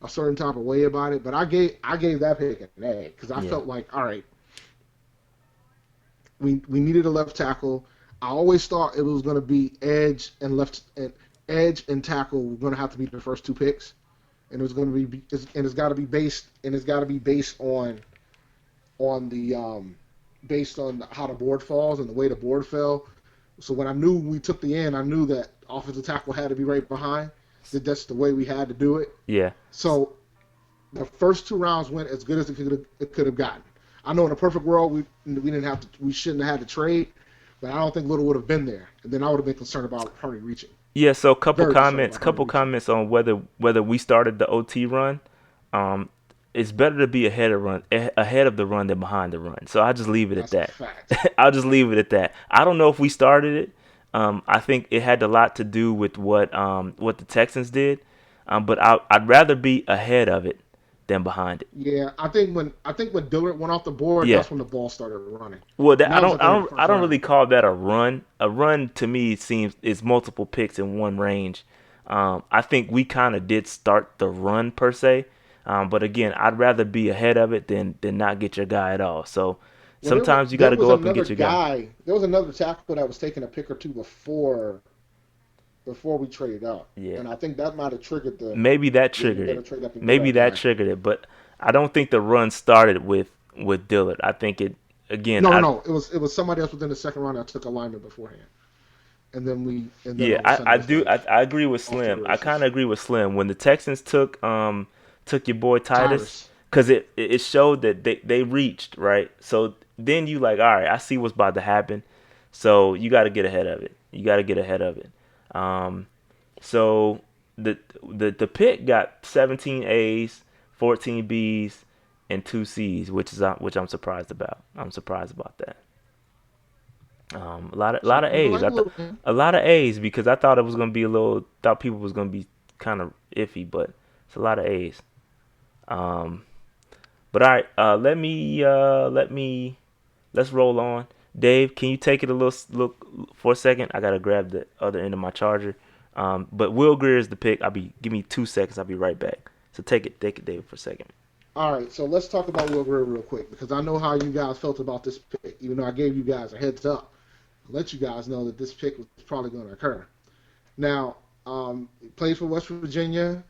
a certain type of way about it, but I gave that pick an A because I yeah, felt like, all right, we needed a left tackle. I always thought it was going to be edge and tackle were going to have to be the first two picks, and it was going to be and it's got to be based on the based on how the board falls and the way the board fell. So when I knew we took the end, I knew that offensive tackle had to be right behind. That's the way we had to do it. yeah. So the first two rounds went as good as it could have gotten. I know in a perfect world we shouldn't have had to trade, but I don't think Little would have been there, and then I would have been concerned about Hurley reaching. Yeah, so Very concerned about Hurley couple reaching. comments on whether we started the OT run. Um, it's better to be ahead of the run than behind the run. So I'll just leave it at That's a that. fact. I'll just leave it at that. I don't know if we started it. I think it had a lot to do with what the Texans did. But I'd rather be ahead of it than behind it. Yeah, I think when Dillard went off the board, Yeah. that's when the ball started running. Well, And that was at the end of the I first don't round. really call that a run. A run to me seems is multiple picks in one range. I think we kind of did start the run per se, but again, I'd rather be ahead of it than not get your guy at all. So Well, sometimes you got there to was go up and another get your guy. guy. There was another tackle that was taking a pick or two before we traded up, Yeah, and I think that might have triggered maybe that we triggered better it. trade up and get Maybe our that guy. triggered it, but I don't think the run started with Dillard. I think it again. No. It was somebody else within the second round that took alignment beforehand, and then Yeah, all of a sudden it was like I agree with off to the Slim. I kind races. of agree with Slim when the Texans took your boy Titus Tyrus. because it showed that they reached right. So then you like, all right, I see what's about to happen. So you got to get ahead of it. You got to get ahead of it. Um, so the pick got 17 A's, 14 B's, and 2 C's, which I'm surprised about. I'm surprised about that. A lot Some of people A's. like Little man. A lot of A's because I thought it was gonna be a little. Thought people was gonna be kind of iffy, but it's a lot of A's. Um, but all right, let's roll on. Dave, can you take it a little look for a second? I gotta grab the other end of my charger. But Will Greer is the pick. Give me 2 seconds. I'll be right back. So take it, Dave, for a second. All right, so let's talk about Will Greer real quick because I know how you guys felt about this pick, even though I gave you guys a heads up. I'll let you guys know that this pick was probably going to occur. Now, he plays for West Virginia.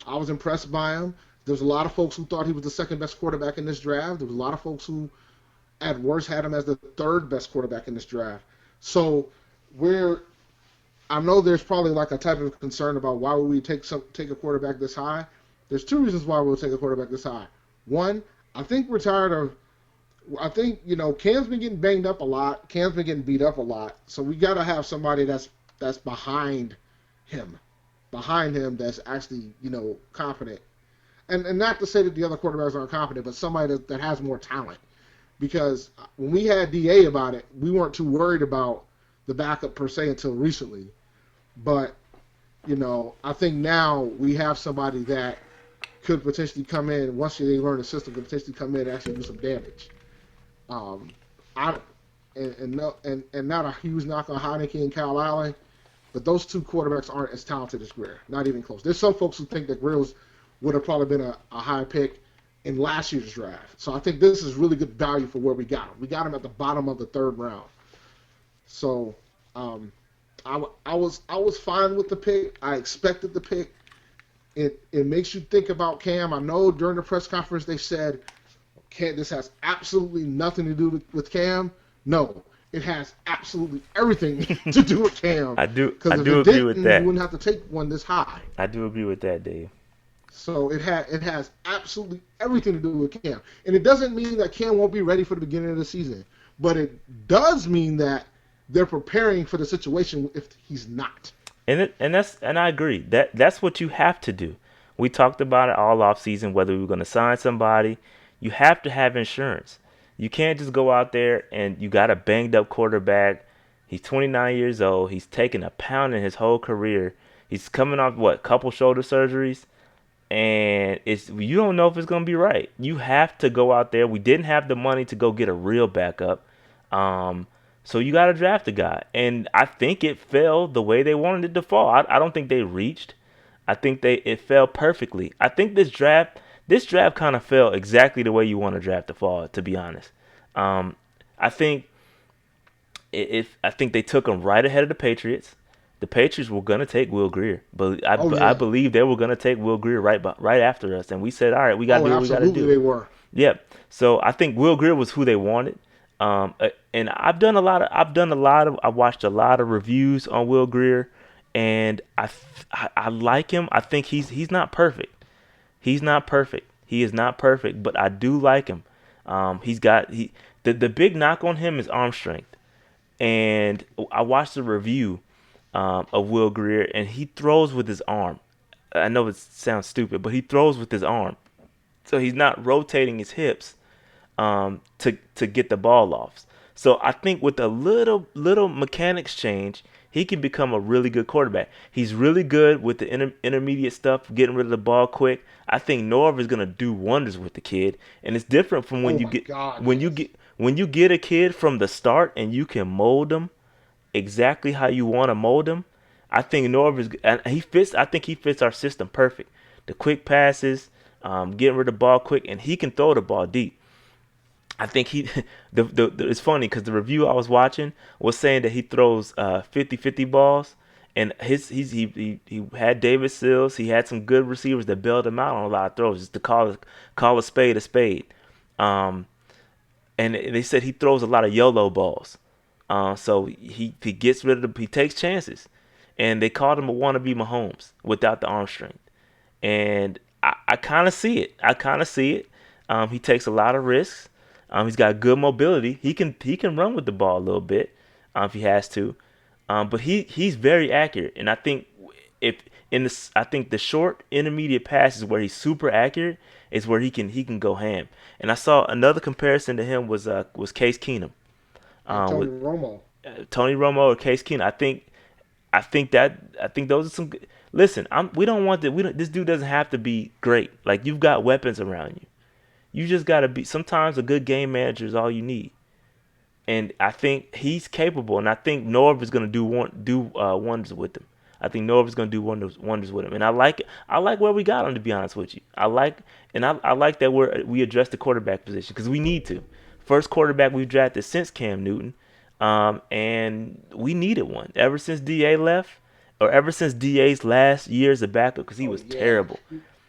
I was impressed by him. There's a lot of folks who thought he was the second best quarterback in this draft. There was a lot of folks who, at worst, had him as the third best quarterback in this draft. So, we're I know there's probably like a type of concern about why would we take a quarterback this high. There's two reasons why we'll take a quarterback this high. One, I think we're tired of. I think Cam's been getting banged up a lot. Cam's been getting beat up a lot. So we got to have somebody that's him, behind him that's actually confident. And not to say that the other quarterbacks aren't confident, but somebody that has more talent. Because when we had DA about it, we weren't too worried about the backup per se until recently. But I think now we have somebody that could potentially come in once they learn the system. Could potentially come in and actually do some damage. Um, I and not a huge knock on Heineke and Kyle Allen, but those two quarterbacks aren't as talented as Greer. Not even close. There's some folks who think that Greer would have probably been a high pick in last year's draft. So I think this is really good value for where we got him. We got him at the bottom of the third round. So I was fine with the pick. I expected the pick. It makes you think about Cam. I know during the press conference they said, this has absolutely nothing to do with Cam. No, it has absolutely everything to do with Cam. I Because if do it agree didn't, with you that. wouldn't have to take one this high. I do agree with that, Dave. So it has absolutely everything to do with Cam. And it doesn't mean that Cam won't be ready for the beginning of the season. But it does mean that they're preparing for the situation if he's not. And I agree. That's what you have to do. We talked about it all off season, whether we were going to sign somebody. You have to have insurance. You can't just go out there and you got a banged up quarterback. He's 29 years old. He's taken a pound in his whole career. He's coming off what, couple shoulder surgeries, and it's you don't know if it's gonna be right. You have to go out there. We didn't have the money to go get a real backup, so you got to draft a guy. And I think it fell the way they wanted it to fall. I don't think they reached. I think it fell perfectly. I think this draft kind of fell exactly the way you want to draft to fall. To be honest, I think I think they took him right ahead of the Patriots. The Patriots were gonna take Will Grier, but Oh I yeah. believe they were gonna take Will Grier right after us, and we said, all right, we gotta Oh, do what we gotta absolutely do. they were. Yep. So I think Will Grier was who they wanted. And I watched a lot of reviews on Will Grier, and I like him. I think he's not perfect. He's not perfect. He is not perfect, but I do like him. The big knock on him is arm strength. And I watched the review of Will Grier, and he throws with his arm. I know it sounds stupid, but he throws with his arm, so he's not rotating his hips to get the ball off. So I think with a little mechanics change, he can become a really good quarterback. He's really good with the intermediate stuff, getting rid of the ball quick. I think Norv is gonna do wonders with the kid, and it's different from Oh my God, yes. when you get a kid from the start and you can mold them exactly how you want to mold them. I think Norv is and he fits. I think he fits our system perfect. The quick passes, getting rid of the ball quick, and he can throw the ball deep. I think he it's funny because the review I was watching was saying that he throws 50-50 balls, and he had David Sills. He had some good receivers that bailed him out on a lot of throws, just to call a spade a spade. Um, and they said he throws a lot of YOLO balls. So he gets rid of he takes chances, and they called him a wannabe Mahomes without the arm strength. And I kind of see it. I kind of see it. He takes a lot of risks. He's got good mobility. He can run with the ball a little bit if he has to. But he's very accurate, and I think if I think the short intermediate passes where he's super accurate is where he can go ham. And I saw another comparison to him was Case Keenum, And Tony with Romo. Tony Romo or Case Keenum. I think those are some good. Listen, we don't want that. We don't. This dude doesn't have to be great. Like, you've got weapons around you. You just gotta be. Sometimes a good game manager is all you need. And I think he's capable. And I think Norv is gonna do wonders with him. I think Norv is gonna do wonders with him. And I like it. I like where we got him, to be honest with you. I like that we addressed the quarterback position because we need to. First quarterback we've drafted since Cam Newton, and we needed one ever since Da left, or ever since Da's last year as a backup, because he Oh was yeah. terrible.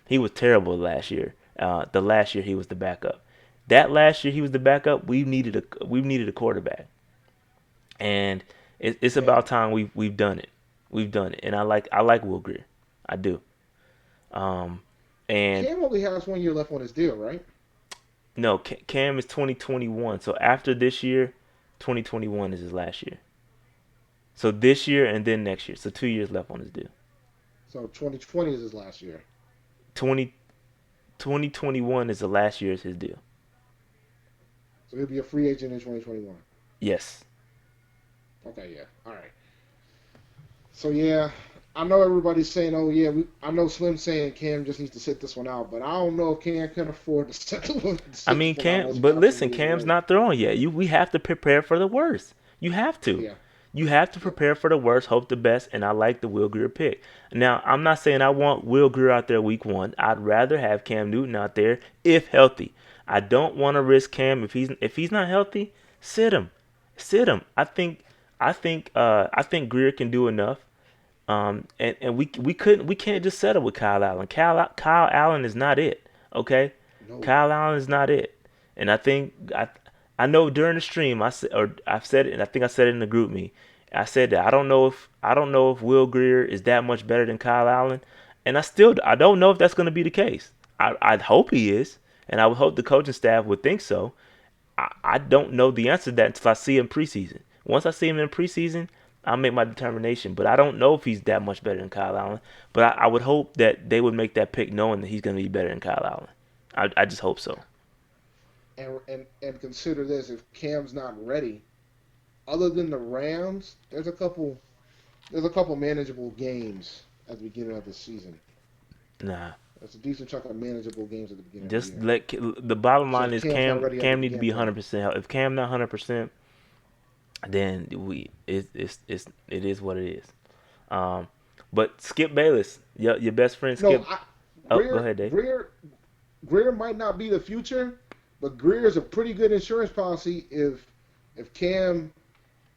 He was terrible last year. The last year he was the backup. That last year he was the backup. We needed a quarterback, and it's And about time we've done it. We've done it, and I like Will Grier. I do. Um, and Cam only has 1 year left on his deal, right? no, Cam is 2021. So after this year, 2021 is his last year. So this year and then next year. So 2 years left on his deal. So 2020 is his last year. 20, 2021 is the last year of his deal. So he'll be a free agent in 2021. Yes. Okay, yeah. All right. So yeah, I know everybody's saying, "Oh yeah," I know Slim saying Cam just needs to sit this one out, but I don't know if Cam can afford to I sit mean, this one out Cam, once but Johnson listen, moves Cam's away. not throwing yet. We have to prepare for the worst. You have to. Yeah, You have to yeah, prepare for the worst, hope the best, and I like the Will Greer pick. Now, I'm not saying I want Will Greer out there week one. I'd rather have Cam Newton out there if healthy. I don't want to risk Cam if he's not healthy. Sit him, sit him. I think Greer can do enough. And we can't just settle with Kyle Allen. Kyle Allen is not it. Okay, no, Kyle Allen is not it. And I know during the stream I've said it, and I think I said it in the group me. I said that I don't know if Will Greer is that much better than Kyle Allen, and I don't know if that's going to be the case. I'd hope he is, and I would hope the coaching staff would think so. I don't know the answer to that until I see him preseason. Once I see him in preseason, I'll make my determination. But I don't know if he's that much better than Kyle Allen. But I would hope that they would make that pick knowing that he's going to be better than Kyle Allen. I just hope so. And consider this: if Cam's not ready, other than the Rams, there's a couple manageable games at the beginning of the season. Nah. That's a decent chunk of manageable games at the beginning Just of the year. the bottom So line if is Cam's not ready at the Cam need to be beginning, 100% If Cam not 100%, then it is what it is. Um, but Skip Bayless, your best friend no, Skip. Oh, go Greer, ahead, Dave. Greer might not be the future, but Greer is a pretty good insurance policy if Cam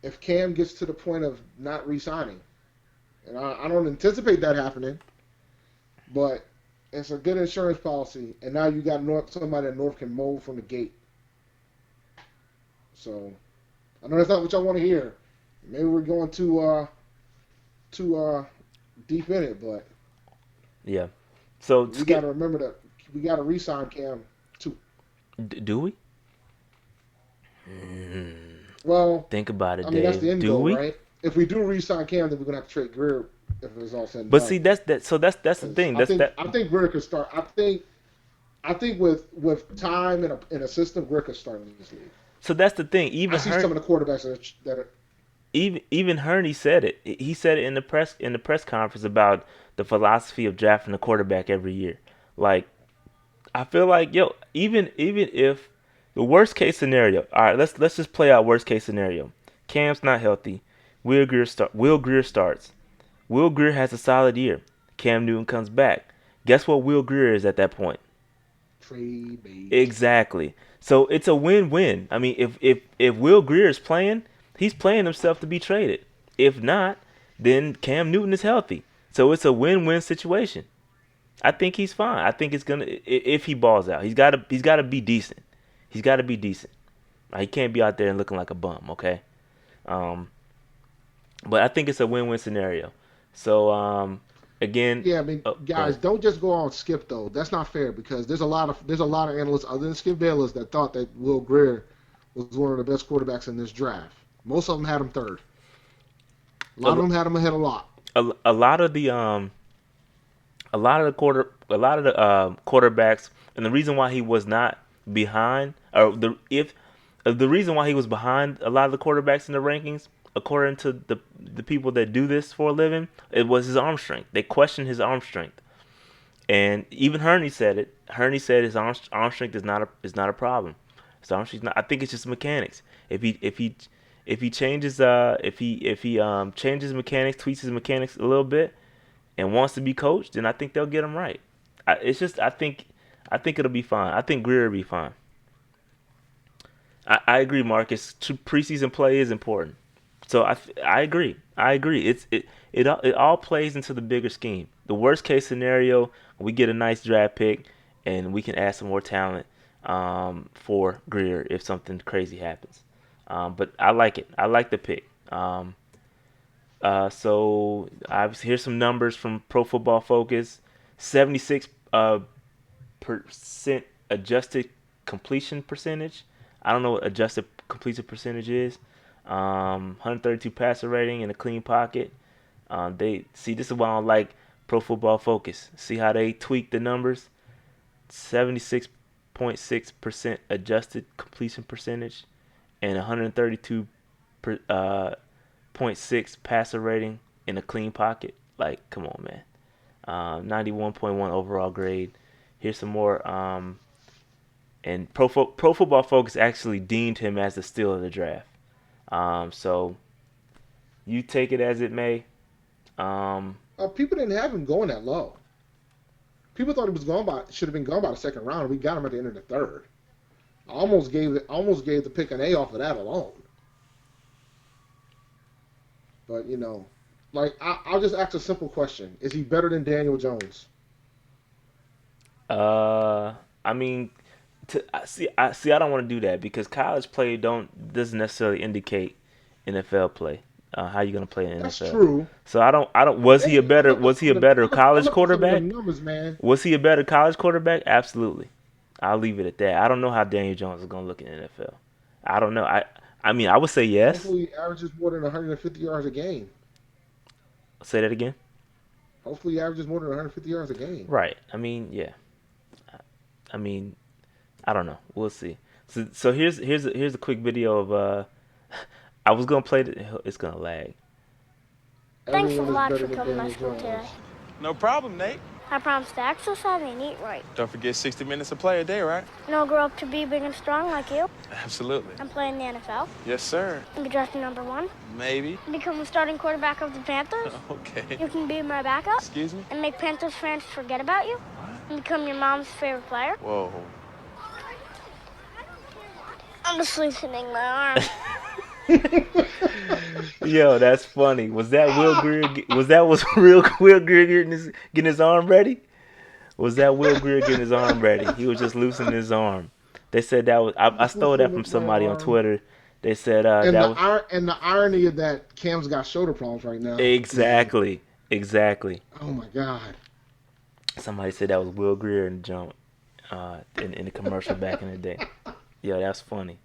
if Cam gets to the point of not re-signing, and I don't anticipate that happening, but it's a good insurance policy, and now you got somebody that North can mold from the gate. So I know that's not what y'all want to hear. Maybe we're going too deep in it, but Yeah. So we got to remember that we got to re-sign Cam too. Do we? Well, Think about it, I mean that's the Dave. end Do goal, we? right? If we do re-sign Cam, then we're gonna have to trade Greer if it's all said and But done. see, that's the 'Cause thing. I That's think that. I think Greer could start. I think with time and a system, Greer could start in this league. So that's the thing. I see some of the quarterbacks that are Even Hurney said it. He said it in the press conference about the philosophy of drafting a quarterback every year. Like I feel like even if the worst case scenario. All right, let's just play out worst case scenario. Cam's not healthy. Will Greer starts. Will Greer has a solid year. Cam Newton comes back. Guess what Will Greer is at that point? trade bait. Exactly. So it's a win-win. I mean, if Will Greer is playing, he's playing himself to be traded. If not, then Cam Newton is healthy. So it's a win-win situation. I think he's fine. I think it's gonna if he balls out. He's gotta be decent. He's gotta be decent. He can't be out there and looking like a bum. Okay. Um, but I think it's a win-win scenario. So again, Yeah, I mean, go guys, ahead. don't just go on Skip though. That's not fair because there's a lot of analysts other than Skip Bayless that thought that Will Greer was one of the best quarterbacks in this draft. Most of them had him third. A lot of A, them had him ahead a lot. a lot of the quarterbacks, and the reason why he was not behind, or the reason why he was behind a lot of the quarterbacks in the rankings, according to the people that do this for a living, it was his arm strength. They questioned his arm strength, and even Hurney said it. Hurney said his arm strength is not a problem. His arm strength, not, I think it's just mechanics. If he changes changes mechanics, tweaks his mechanics a little bit, and wants to be coached, then I think they'll get him right. I think it'll be fine. I think Greer will be fine. I agree, Marcus. Preseason play is important. So I agree. I agree. It all plays into the bigger scheme. The worst case scenario, we get a nice draft pick, and we can add some more talent for Greer if something crazy happens. But I like it. I like the pick. So obviously, here's some numbers from Pro Football Focus: 76 percent adjusted completion percentage. I don't know what adjusted completion percentage is. 132 passer rating in a clean pocket. They see this is why I don't like Pro Football Focus. See how they tweak the numbers? 76.6% adjusted completion percentage and 132 0.6 passer rating in a clean pocket. Like, come on, man. 91.1 overall grade. Here's some more. And Pro Football Focus actually deemed him as the steal of the draft. So you take it as it may. People didn't have him going that low. People thought he was should have been gone by the second round. We got him at the end of the third. I almost gave the pick an A off of that alone. But like I'll just ask a simple question: is he better than Daniel Jones? I mean, I don't want to do that because college play doesn't necessarily indicate NFL play. How you gonna play in That's NFL? true. So I don't. But hey, Was he a better I college looked at some of quarterback? them numbers, man. Was he a better college quarterback? Absolutely. I'll leave it at that. I don't know how Daniel Jones is gonna look in the NFL. I don't know. I mean, I would say yes. Hopefully, he averages more than 150 yards a game. Say that again. Hopefully, he averages more than 150 yards a game. Right. I mean, yeah. I mean, I don't know. We'll see. So here's a quick video of I was gonna play it's gonna lag. Thanks a Everyone is lot better for than coming to my Daniel school Jones. today. No problem, Nate. I promise to exercise and eat right. Don't forget 60 minutes of play a day, right? And I'll grow up to be big and strong like you. Absolutely. And play in the NFL. Yes, sir. And be drafted #1. Maybe. And become the starting quarterback of the Panthers. Okay. You can be my backup. Excuse me? And make Panthers fans forget about you. And become your mom's favorite player. Whoa. I'm just loosening my arm. Yo, that's funny. Was that Will Greer? Was real Will Greer getting his arm ready? Was that Will Greer getting his arm ready? He was just loosening his arm. They said that was. I stole that from somebody on Twitter. They said And that was and the irony of that, Cam's got shoulder problems right now. exactly. Oh my God. Somebody said that was Will Greer in the jump, in the commercial back in the day. Yeah, that's funny.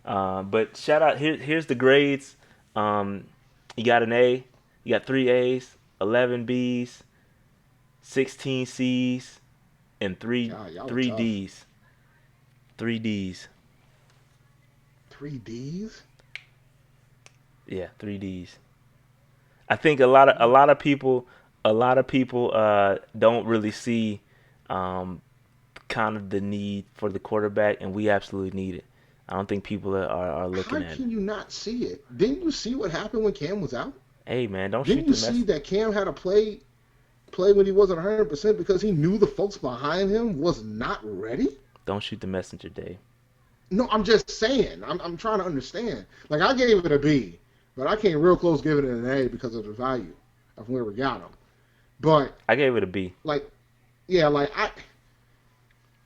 But shout out here's the grades. You got an A, you got 3 A's, 11 B's, 16 C's, and three y'all three tough. D's. 3 D's. 3 D's? Yeah, 3 D's. I think a lot of people don't really see kind of the need for the quarterback, and we absolutely need it. I don't think people are looking How at can it. you not see it? Didn't you see what happened when Cam was out? Hey man, don't Didn't shoot you the see messenger. that Cam had to play when he wasn't 100% because he knew the folks behind him was not ready? Don't shoot the messenger, Dave. No, I'm just saying. I'm trying to understand. Like, I gave it a B, but I came real close giving it an A because of the value of where we got him. But, I gave it a B. like, yeah, like,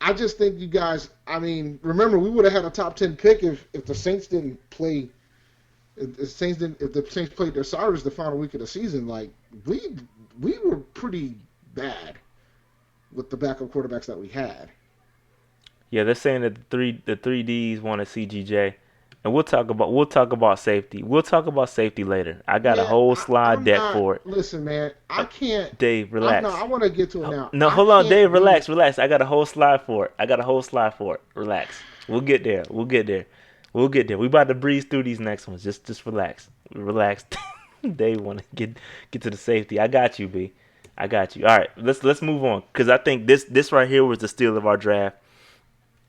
I just think you guys, I mean, remember, we would have had a top 10 pick if the Saints didn't play, if the Saints played their starters the final week of the season. Like, we were pretty bad with the backup quarterbacks that we had. Yeah, they're saying that the three Ds want to see GJ, and we'll talk about safety. We'll talk about safety later. I got a Yeah, whole slide I'm deck not. for it. Listen, man, I can't. Dave, relax. I want to get to it now. No, I hold on, can't Dave. be- Relax. I got a whole slide for it. Relax. We'll get there. We about to breeze through these next ones. Just relax. Dave want to get to the safety. I got you, B. I got you. All right, let's move on because I think this right here was the steal of our draft.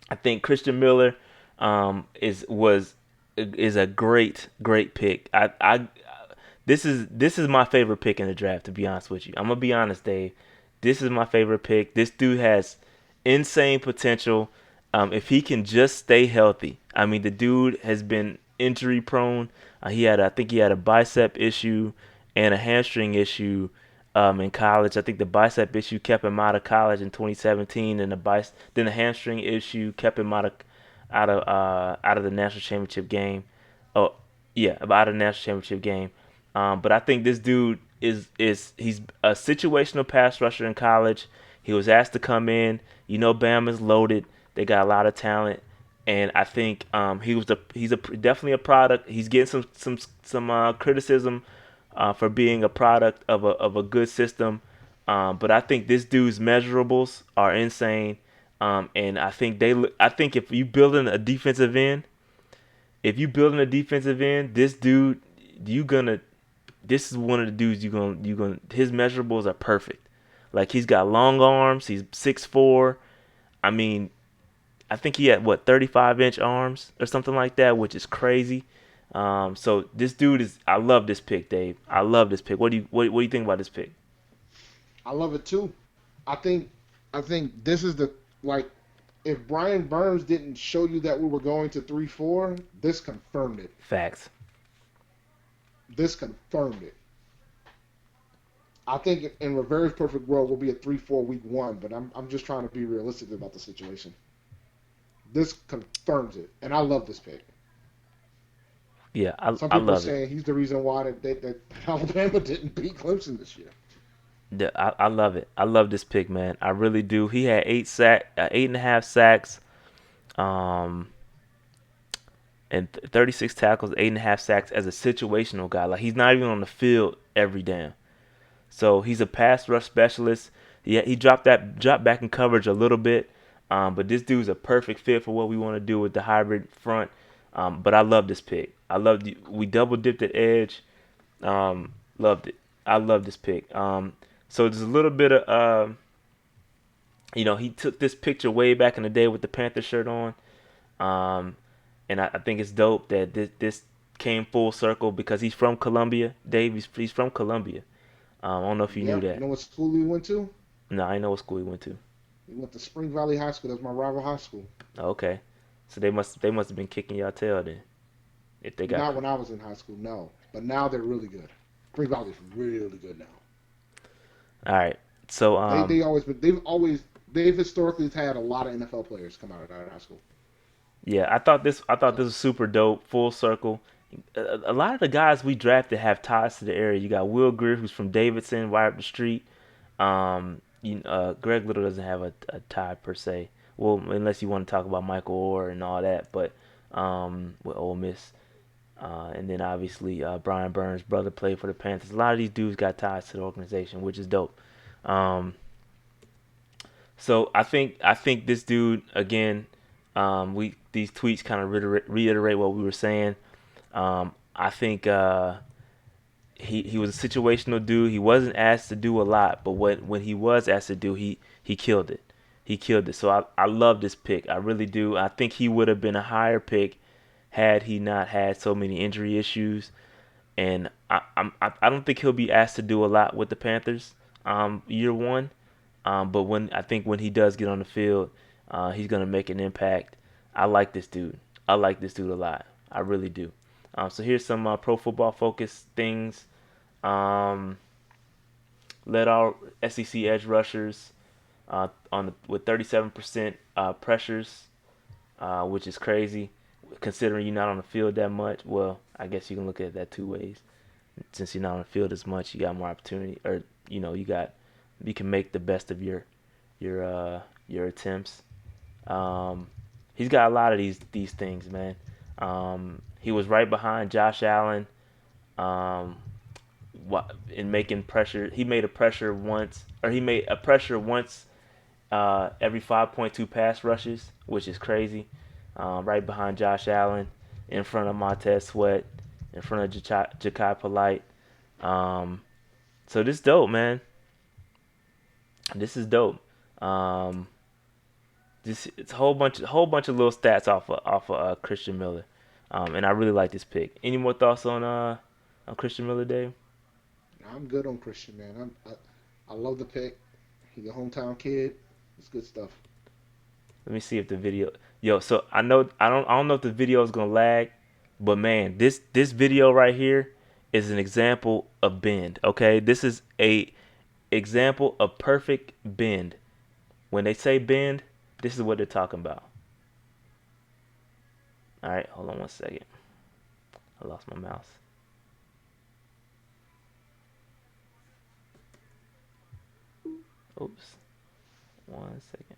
I think Christian Miller is a great pick. This is my favorite pick in the draft, to be honest with you. I'm gonna be honest, Dave. This is my favorite pick. This dude has insane potential. If he can just stay healthy. I mean, the dude has been injury prone. I think he had a bicep issue and a hamstring issue in college. I think the bicep issue kept him out of college in 2017, and then the hamstring issue kept him out of the national championship game. Oh, yeah, out of the national championship game. But I think this dude he's a situational pass rusher in college. He was asked to come in. You know, Bama's loaded. They got a lot of talent, and I think he's definitely a product. He's getting some criticism for being a product of a good system. But I think this dude's measurables are insane. And I think if you building a defensive end, this dude, this is one of the dudes his measurables are perfect. Like, he's got long arms. He's 6'4". I mean, I think he had 35-inch arms or something like that, which is crazy. So this dude I love this pick, Dave. I love this pick. What do you think about this pick? I love it too. I think this is like, if Brian Burns didn't show you that we were going to 3-4, this confirmed it. Facts. This confirmed it. I think in a very perfect world we'll be at 3-4 week 1, but I'm just trying to be realistic about the situation. This confirms it, and I love this pick. Yeah, Some I people are love it. saying he's the reason why that Alabama didn't beat Clemson this year. Yeah, I love it. I love this pick, man. I really do. He had 8.5 sacks. and 36 tackles, 8.5 sacks as a situational guy. Like, he's not even on the field every down. So he's a pass rush specialist. Yeah, he dropped back in coverage a little bit, but this dude's a perfect fit for what we want to do with the hybrid front. But I love this pick. We double dipped at edge. Loved it. I love this pick. So there's a little bit of he took this picture way back in the day with the Panther shirt on. And I think it's dope that this came full circle because he's from Columbia. Dave, he's from Columbia. I don't know if you knew Yep. that. You know what school we went to? No, I know what school he went to. We went to Spring Valley High School. That's my rival high school. Okay, so they must have been kicking y'all tail then. If they got Not when I was in high school, no. But now they're really good. Spring Valley's really good now. All right, so they've historically had a lot of NFL players come out of high school. yeah, I thought this was super dope. Full circle. A lot of the guys we drafted have ties to the area. You got Will Greer, who's from Davidson, right up the street. Greg Little doesn't have a tie per se. Well, unless you want to talk about Michael Orr and all that, but with Ole Miss. And then obviously Brian Burns' brother played for the Panthers. A lot of these dudes got ties to the organization, which is dope. So I think this dude again. These tweets kind of reiterate what we were saying. I think he was a situational dude. He wasn't asked to do a lot, but when he was asked to do, he killed it. He killed it. So I love this pick. I really do. I think he would have been a higher pick had he not had so many injury issues. And I don't think he'll be asked to do a lot with the Panthers year one. But when he does get on the field, he's gonna make an impact. I like this dude. I like this dude a lot. I really do. So here's some Pro Football Focus things. Led our SEC edge rushers with 37% pressures, which is crazy, considering you're not on the field that much. Well, I guess you can look at that two ways. Since you're not on the field as much, you got more opportunity, or you can make the best of your attempts. He's got a lot of these things, man. He was right behind Josh Allen in making pressure. He made a pressure once every 5.2 pass rushes, which is crazy. Right behind Josh Allen, in front of Montez Sweat, in front of Ja'Kai Polite. So this is dope, man. This is dope. It's a whole bunch of little stats off of Christian Miller, and I really like this pick. Any more thoughts on Christian Miller, Dave? I'm good on Christian, man. I love the pick. He's a hometown kid. It's good stuff. Let me see if the video. So I don't know if the video is gonna lag, but man, this video right here is an example of bend. Okay, this is a example of perfect bend. When they say bend, this is what they're talking about. All right, hold on one second. I lost my mouse. Oops. 1 second.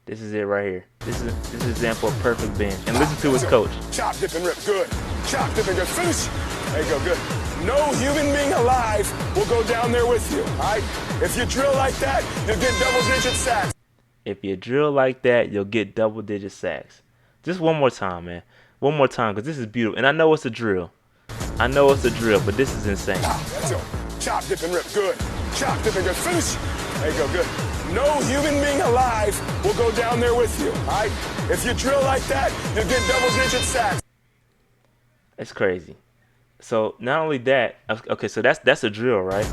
This is it right here. This is an example of perfect bend. And listen to his coach. Chop, dip, and rip. Good. Chop, dip, and good. Finish. There you go. Good. No human being alive will go down there with you. All right? If you drill like that, you'll get double-digit sacks. If you drill like that, you'll get double-digit sacks. Just one more time, man. One more time, because this is beautiful. And I know it's a drill. But this is insane. Let's go. Chop, dip, and rip. Good. Chop, dip, and good. Finish. There you go. Good. No human being alive will go down there with you. All right? If you drill like that, you'll get double-digit sacks. It's crazy. So not only that, okay, so that's a drill, right?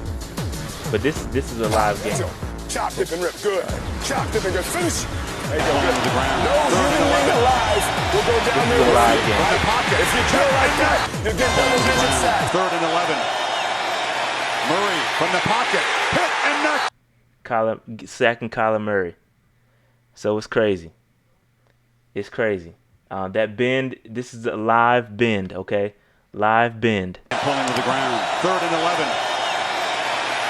But this is a live game. Chop, dip, and rip. Good. Chop, dip, and good. Finish. There you go. Good. No human being alive will go down there with you. Right? Pocket. If you drill like that, you'll get double-digit sacks. 3rd and 11. Murray from the pocket. Hit and knock. Sacking Kyler Murray. So it's crazy. It's crazy. That bend, this is a live bend, okay? Live bend. Pulling to the ground. 3rd and 11.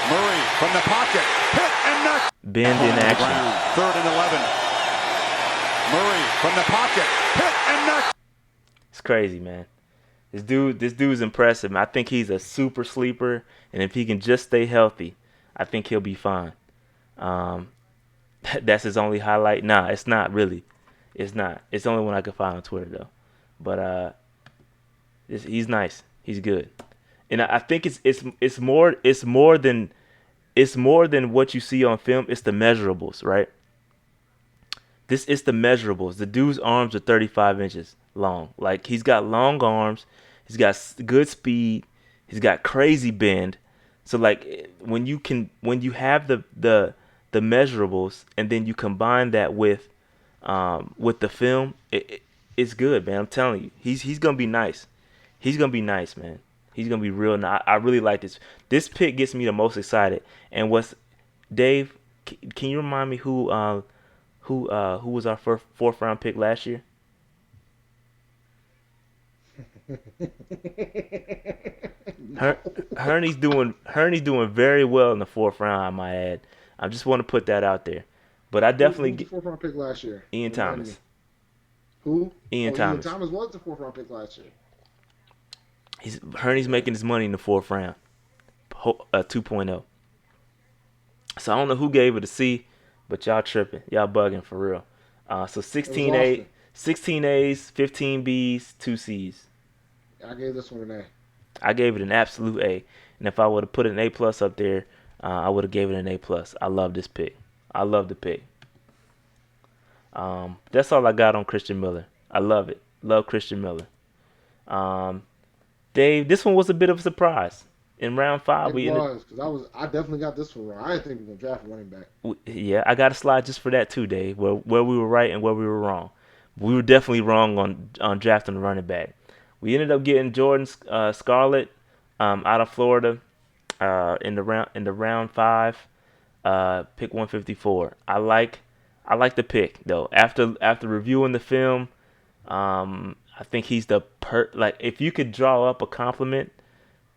Murray from the pocket. Hit and knock. Bend in action. Brown, 3rd and 11. Murray from the pocket. Hit and knock. It's crazy, man. This dude's impressive. I think he's a super sleeper, and if he can just stay healthy, I think he'll be fine. That's his only highlight. Nah, it's not really. It's not. It's the only one I could find on Twitter though. But he's nice. He's good, and I think it's more than what you see on film. It's the measurables, right? This is the measurables. The dude's arms are 35 inches long. Like, he's got long arms. He's got good speed. He's got crazy bend. So like when you have the measurables and then you combine that with the film, it's good, man. I'm telling you, he's gonna be nice. He's gonna be nice, man. He's gonna be real nice. I really like this. This pick gets me the most excited. And Dave? Can you remind me who was our fourth round pick last year? Herney's doing very well in the 4th round, I might add. I just want to put that out there. But I definitely Who was the 4th round pick last year? Ian Thomas. Who? Ian Thomas. Ian Thomas was the 4th round pick last year. Herney's making his money in the 4th round. 2.0. So I don't know who gave it a C, but y'all tripping. Y'all bugging for real. So 16 A's, 15 B's, 2 C's. I gave this one an A. I gave it an absolute A. And if I would have put an A+ up there, I would have gave it an A+. I love this pick. I love the pick. That's all I got on Christian Miller. I love it. Love Christian Miller. Dave, this one was a bit of a surprise. In round 5, because I definitely got this one wrong. I didn't think we were gonna draft a running back. Yeah, I got a slide just for that too, Dave. Where we were right and where we were wrong. We were definitely wrong on drafting a running back. We ended up getting Jordan Scarlett out of Florida in the round 5, pick 154. I like the pick though. After reviewing the film, I think he's if you could draw up a compliment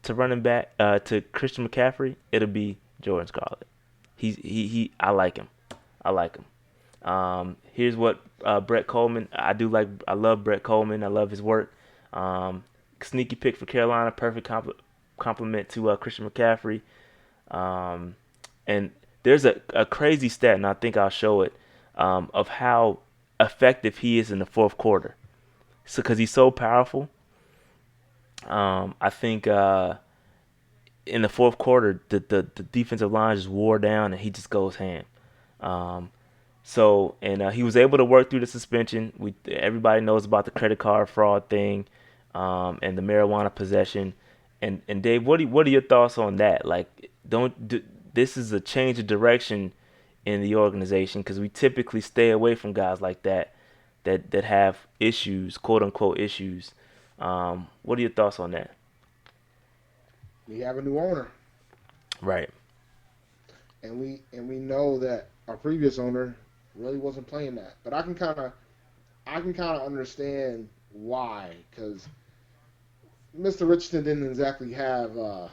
to running back to Christian McCaffrey, it'll be Jordan Scarlett. I like him. Here's what Brett Coleman. I love Brett Coleman. I love his work. Sneaky pick for Carolina. Perfect compliment to Christian McCaffrey. And there's a crazy stat, and I think I'll show it, of how effective he is in the 4th quarter. So because he's so powerful. I think in the 4th quarter, the defensive line just wore down, and he just goes ham. He was able to work through the suspension. Everybody knows about the credit card fraud thing, and the marijuana possession. And Dave, what are your thoughts on that? Like, this is a change of direction in the organization, because we typically stay away from guys like that have issues, quote unquote issues. What are your thoughts on that? We have a new owner, right? And we know that our previous owner really wasn't playing that. But I can kind of understand why, because Mr. Richardson didn't exactly have the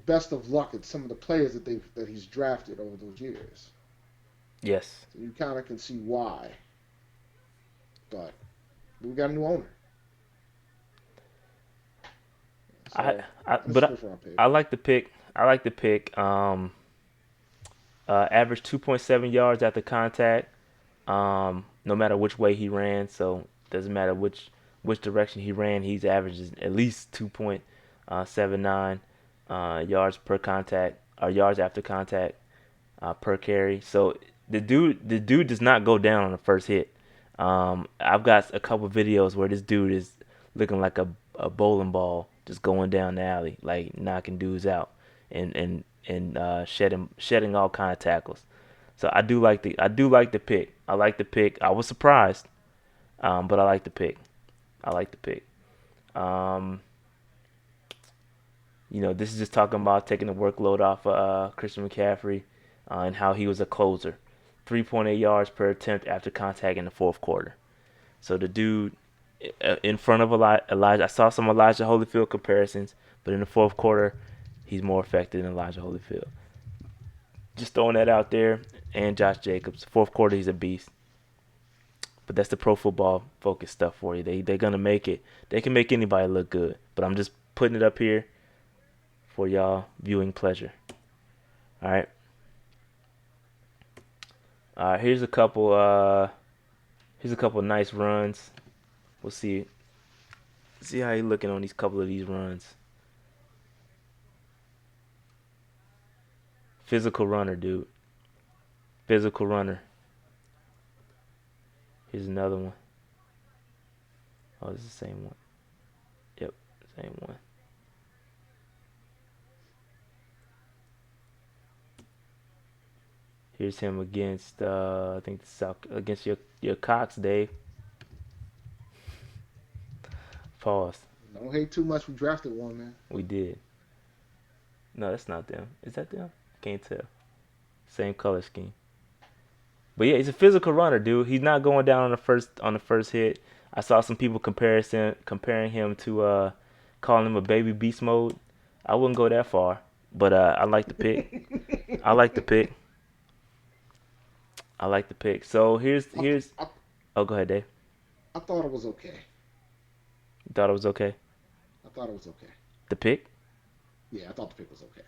best of luck at some of the players that he's drafted over those years. Yes. So you kind of can see why. But we got a new owner. So, I like the pick. Average 2.7 yards after contact. No matter which way he ran, so doesn't matter which direction he ran. He's averages at least 2.79 yards per contact, or yards after contact per carry. So the dude does not go down on the first hit. I've got a couple videos where this dude is looking like a bowling ball, just going down the alley, like knocking dudes out and shedding all kind of tackles. So I do like the pick. I like the pick. I was surprised, but I like the pick. This is just talking about taking the workload off Christian McCaffrey and how he was a closer. 3.8 yards per attempt after contact in the 4th quarter. So the dude in front of Elijah, I saw some Elijah Holyfield comparisons, but in the 4th quarter, he's more effective than Elijah Holyfield. Just throwing that out there. And Josh Jacobs. Fourth quarter, he's a beast. But that's the pro football focus stuff for you. They're gonna make it. They can make anybody look good. But I'm just putting it up here for y'all viewing pleasure. All right. Here's a couple. Here's a couple nice runs. We'll see. See how you looking on these couple of these runs. Physical runner, dude. Physical runner. Here's another one. Oh, it's the same one. Yep, same one. Here's him against, I think the South, against your Cox, Dave. Pause. Don't hate too much. We drafted one, man. We did. No, that's not them. Is that them? Can't tell. Same color scheme. But yeah, he's a physical runner, dude. He's not going down on the first hit. I saw some people comparing him to calling him a baby beast mode. I wouldn't go that far, but I like the pick. I like the pick. I like the pick. So here's. Oh, go ahead, Dave. I thought it was okay. You thought it was okay? I thought it was okay. The pick? Yeah, I thought the pick was okay.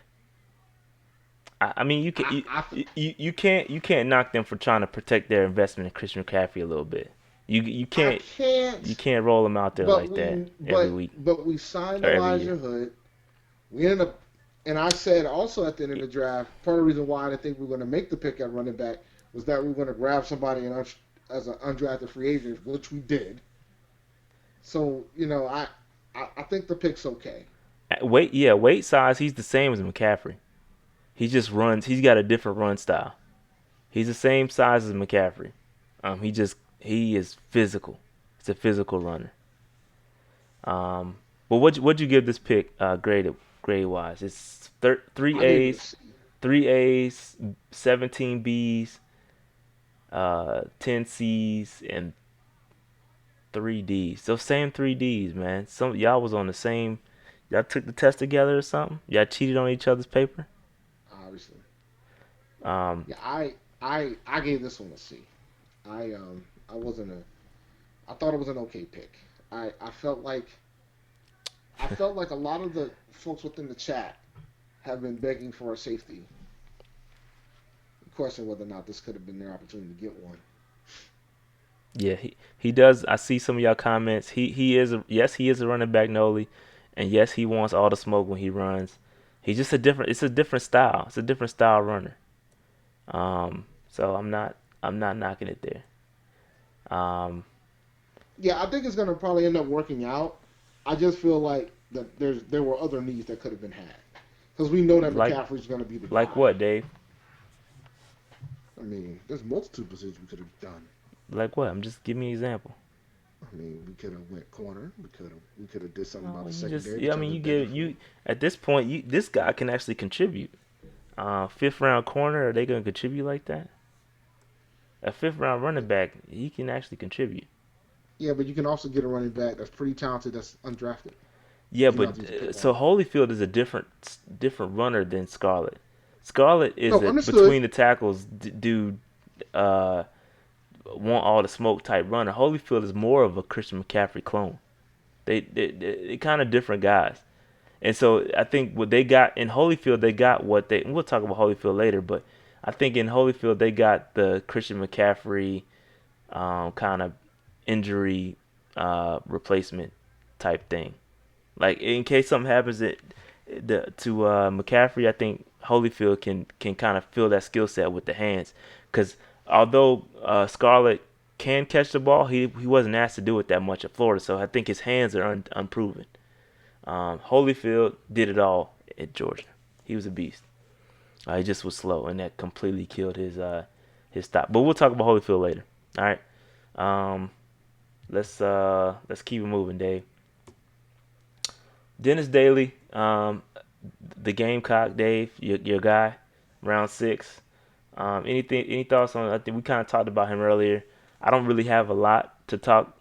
I mean, you can't knock them for trying to protect their investment in Christian McCaffrey a little bit. You can't roll them out there like that every week. But we signed Or every Elijah year. Hood. We ended up, and I said also at the end of the draft, part of the reason why I didn't think we were going to make the pick at running back was that we were going to grab somebody as an undrafted free agent, which we did. So I think the pick's okay. Weight size, he's the same as McCaffrey. He just runs. He's got a different run style. He's the same size as McCaffrey. He is physical. He's a physical runner. But what'd you give this pick grade wise? It's 3 A's, 17 B's, 10 C's, and 3 D's. So same 3 D's, man. Some y'all was on the same. Y'all took the test together or something. Y'all cheated on each other's paper. Obviously. Um, Yeah, I gave this one a C. I thought it was an okay pick. I felt like a lot of the folks within the chat have been begging for a safety. Question whether or not this could have been their opportunity to get one. Yeah, he does. I see some of y'all comments. He is a running back, Noli, and yes, he wants all the smoke when he runs. He's just it's a different style. It's a different style runner. So I'm not knocking it there. Yeah, I think it's gonna probably end up working out. I just feel like that there were other needs that could have been had because we know that McCaffrey's gonna be the guy. Like what, Dave? I mean, there's multitude positions we could have done. Like what? Give me an example. I mean, we could have went corner. We could have did something about the You secondary. yeah, I mean, you at this point, this guy can actually contribute. 5th round corner, are they gonna contribute like that? A 5th round running back, he can actually contribute. Yeah, but you can also get a running back that's pretty talented that's undrafted. Yeah, but so Holyfield is a different runner than Scarlett. Scarlett is between the tackles dude, want all the smoke type runner. Holyfield is more of a Christian McCaffrey clone. They kind of different guys. And so I think what they got in Holyfield, they got what they. And we'll talk about Holyfield later, but I think in Holyfield they got the Christian McCaffrey kind of injury replacement type thing. Like in case something happens to McCaffrey, I think Holyfield can kind of fill that skill set with the hands. Because although Scarlett can catch the ball, he wasn't asked to do it that much at Florida, so I think his hands are unproven. Holyfield did it all at Georgia. He was a beast. He just was slow, and that completely killed his stop. But we'll talk about Holyfield later. All right. Let's keep it moving, Dave. Dennis Daly, the Gamecock, Dave, your guy, round 6. Any thoughts on? I think we kind of talked about him earlier. I don't really have a lot to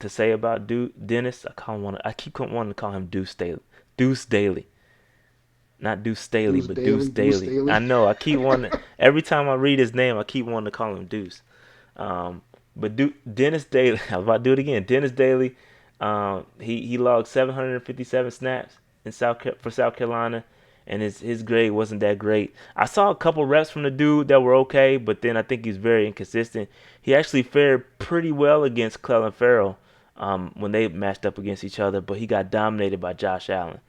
say about Dennis. I keep wanting to call him Deuce Daly. Not Deuce Staley, but Deuce Deuce Staley. Staley. I know. I keep wanting. Every time I read his name, I keep wanting to call him Deuce. But Dennis Daly. I was about to do it again. Dennis Daly. He logged 757 snaps for South Carolina, and his grade wasn't that great. I saw a couple reps from the dude that were okay, but then I think he's very inconsistent. He actually fared pretty well against Clelin Ferrell when they matched up against each other, but he got dominated by Josh Allen.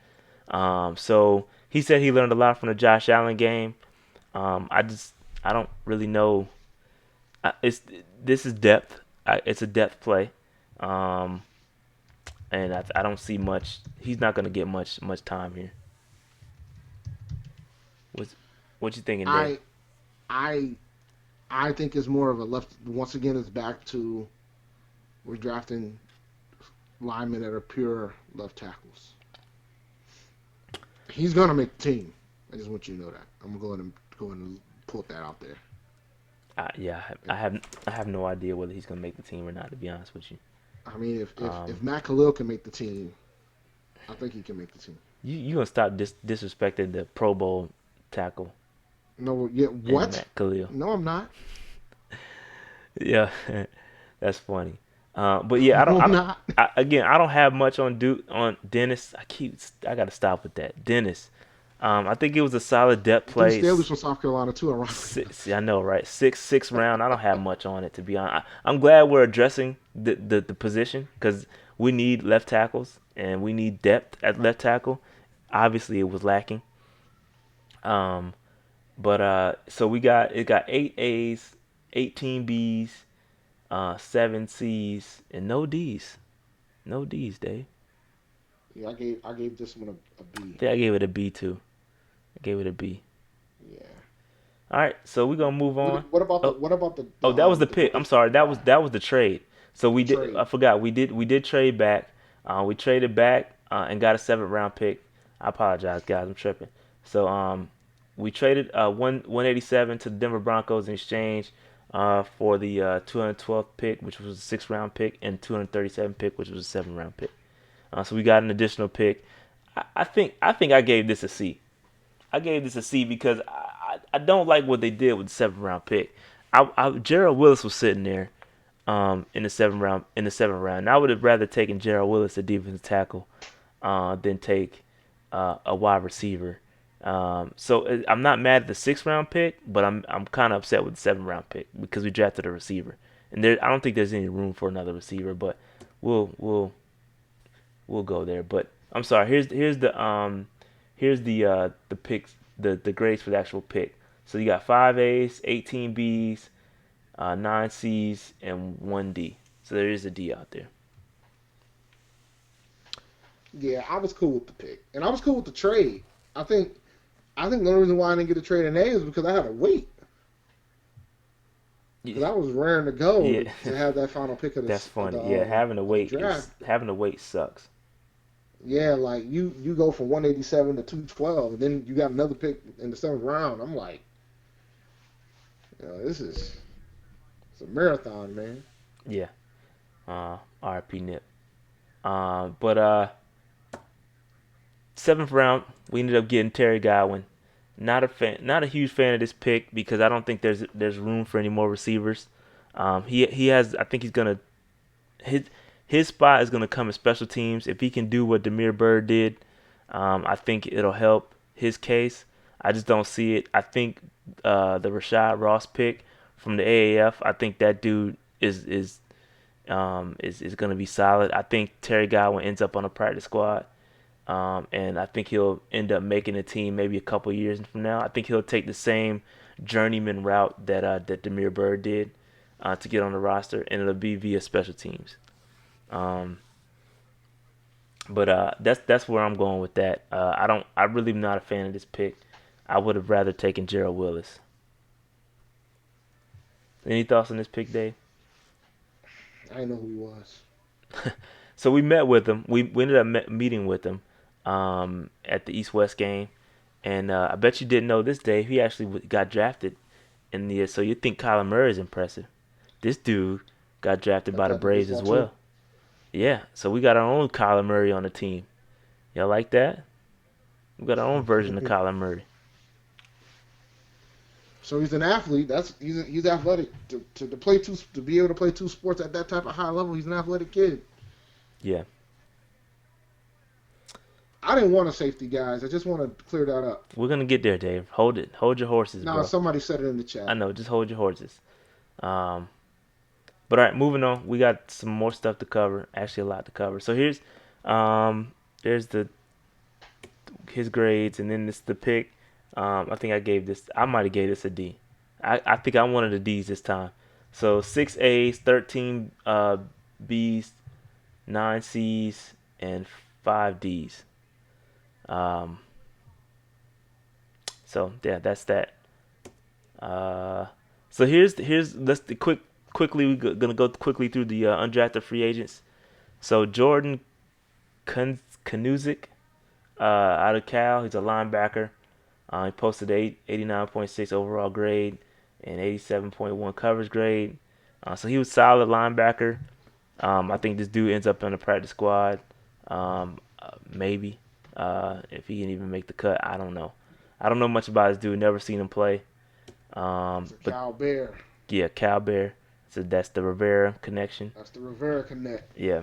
So he said he learned a lot from the Josh Allen game. I don't really know. This is depth. It's a depth play, and I don't see much. He's not going to get much time here. What you thinking, Dave? I I think it's more of a left. Once again, it's back to we're drafting linemen that are pure left tackles. He's gonna make the team. I just want you to know that. I'm gonna go ahead and put that out there. Yeah, I have no idea whether he's gonna make the team or not. To be honest with you, I mean, if Matt Khalil can make the team, I think he can make the team. you gonna stop disrespecting the Pro Bowl tackle? No, yeah, what? Matt Khalil. No, I'm not. Yeah, that's funny. But yeah, I don't have much on Dennis. I gotta stop with that. Dennis. I think it was a solid depth play. Staley's from South Carolina too. I know, right? Sixth round. I don't have much on it, to be honest. I'm glad we're addressing the position because we need left tackles and we need depth at left tackle. Obviously, it was lacking. But so it got 8 A's, 18 B's, 7 C's, and no D's. No D's, Dave. Yeah, I gave this one a B. Yeah, I gave it a B too. I gave it a B. Yeah. All right, so we're gonna move on. What about the? Oh, that was the pick. I'm sorry. That was the trade. So we did. I forgot. We did trade back. We traded back and got a 7th round pick. I apologize, guys. I'm tripping. So we traded 187 to the Denver Broncos in exchange for the 212th pick, which was a 6th round pick, and 237 pick, which was a 7th round pick. So we got an additional pick. I think I gave this a C. I gave this a C because I don't like what they did with the 7th round pick. Gerald Willis was sitting there in the 7th round. And I would have rather taken Gerald Willis, a defensive tackle, than take a wide receiver. So I'm not mad at the 6th round pick, but I'm kind of upset with the 7th round pick because we drafted a receiver, and I don't think there's any room for another receiver. But we'll go there. But I'm sorry. Here's the picks, the grades for the actual pick. So you got 5 A's, 18 B's, 9 C's, and 1 D. So there is a D out there. Yeah, I was cool with the pick, and I was cool with the trade. I think the only reason why I didn't get a trade in A is because I had to wait. Because I was raring to go to have that final pick of the. That's funny. Having to wait sucks. Yeah, like you go from 187 to 212, and then you got another pick in the 7th round. I'm like, it's a marathon, man. Yeah. RIP Nip. But 7th round, we ended up getting Terry Godwin. Not a huge fan of this pick because I don't think there's room for any more receivers. He has. I think he's gonna his spot is gonna come in special teams. If he can do what Damian Bird did, I think it'll help his case. I just don't see it. I think the Rashad Ross pick from the AAF. I think that dude is gonna be solid. I think Terry Godwin ends up on a practice squad. And I think he'll end up making a team maybe a couple years from now. I think he'll take the same journeyman route that Damian Bird did to get on the roster, and it'll be via special teams. But that's where I'm going with that. I really am not a fan of this pick. I would have rather taken Gerald Willis. Any thoughts on this pick, Dave? I didn't know who he was. So we met with him. We ended up meeting with him at the East-West game. And I bet you didn't know this, Dave. He actually got drafted in the. So you think Kyler Murray is impressive. This dude got drafted by the Braves as well. Yeah, so we got our own Kyler Murray on the team. Y'all like that? We got our own version of Kyler Murray. So he's an athlete. He's athletic to be able to play two sports at that type of high level. He's an athletic kid. Yeah. I didn't want a safety, guys. I just want to clear that up. We're gonna get there, Dave. Hold it. Hold your horses, No, bro. somebody said it in the chat. I know. Just hold your horses. But all right, moving on. We got some more stuff to cover. Actually, a lot to cover. So there's his grades, and then this the pick. I think I might have gave this a D. I think I'm one of the D's this time. So 6 A's, 13 B's, 9 C's, and 5 D's. So yeah, that's that. So let's gonna go quickly through the undrafted free agents. So Jordan Kanuzik, out of Cal, he's a linebacker. He posted 89.6 overall grade and 87.1 coverage grade. So he was solid linebacker. I think this dude ends up on the practice squad. Maybe if he can even make the cut, I don't know. I don't know much about this dude. Never seen him play. But Cal Bear. yeah, Cal Bear. So that's the Rivera connection. That's the Rivera connect. Yeah.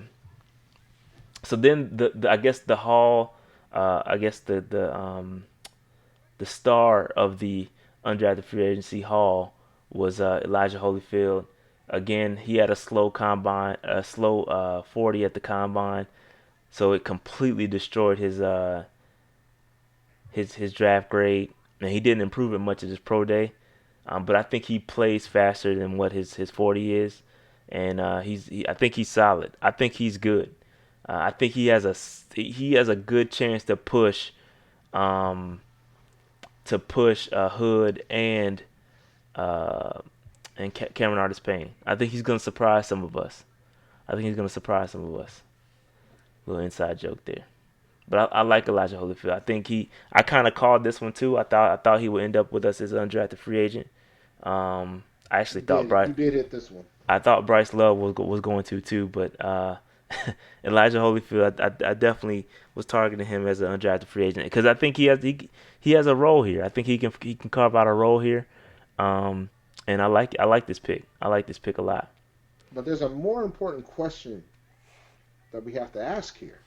So then the I guess the Hall, the star of the undrafted free agency Hall was Elijah Holyfield. Again, he had a slow 40 at the combine, so it completely destroyed his draft grade, and he didn't improve it much at his pro day. But I think he plays faster than what his 40 is, and I think he's solid. I think he's good. I think he has a good chance to push Hood and Cameron Artis-Payne. I think he's gonna surprise some of us. Little inside joke there. But I like Elijah Holyfield. I kind of called this one too. I thought he would end up with us as an undrafted free agent. I actually thought Bryce. You did hit this one. I thought Bryce Love was going to too, but Elijah Holyfield, I definitely was targeting him as an undrafted free agent because I think he has a role here. I think he can carve out a role here, and I like this pick. I like this pick a lot. But there's a more important question that we have to ask here.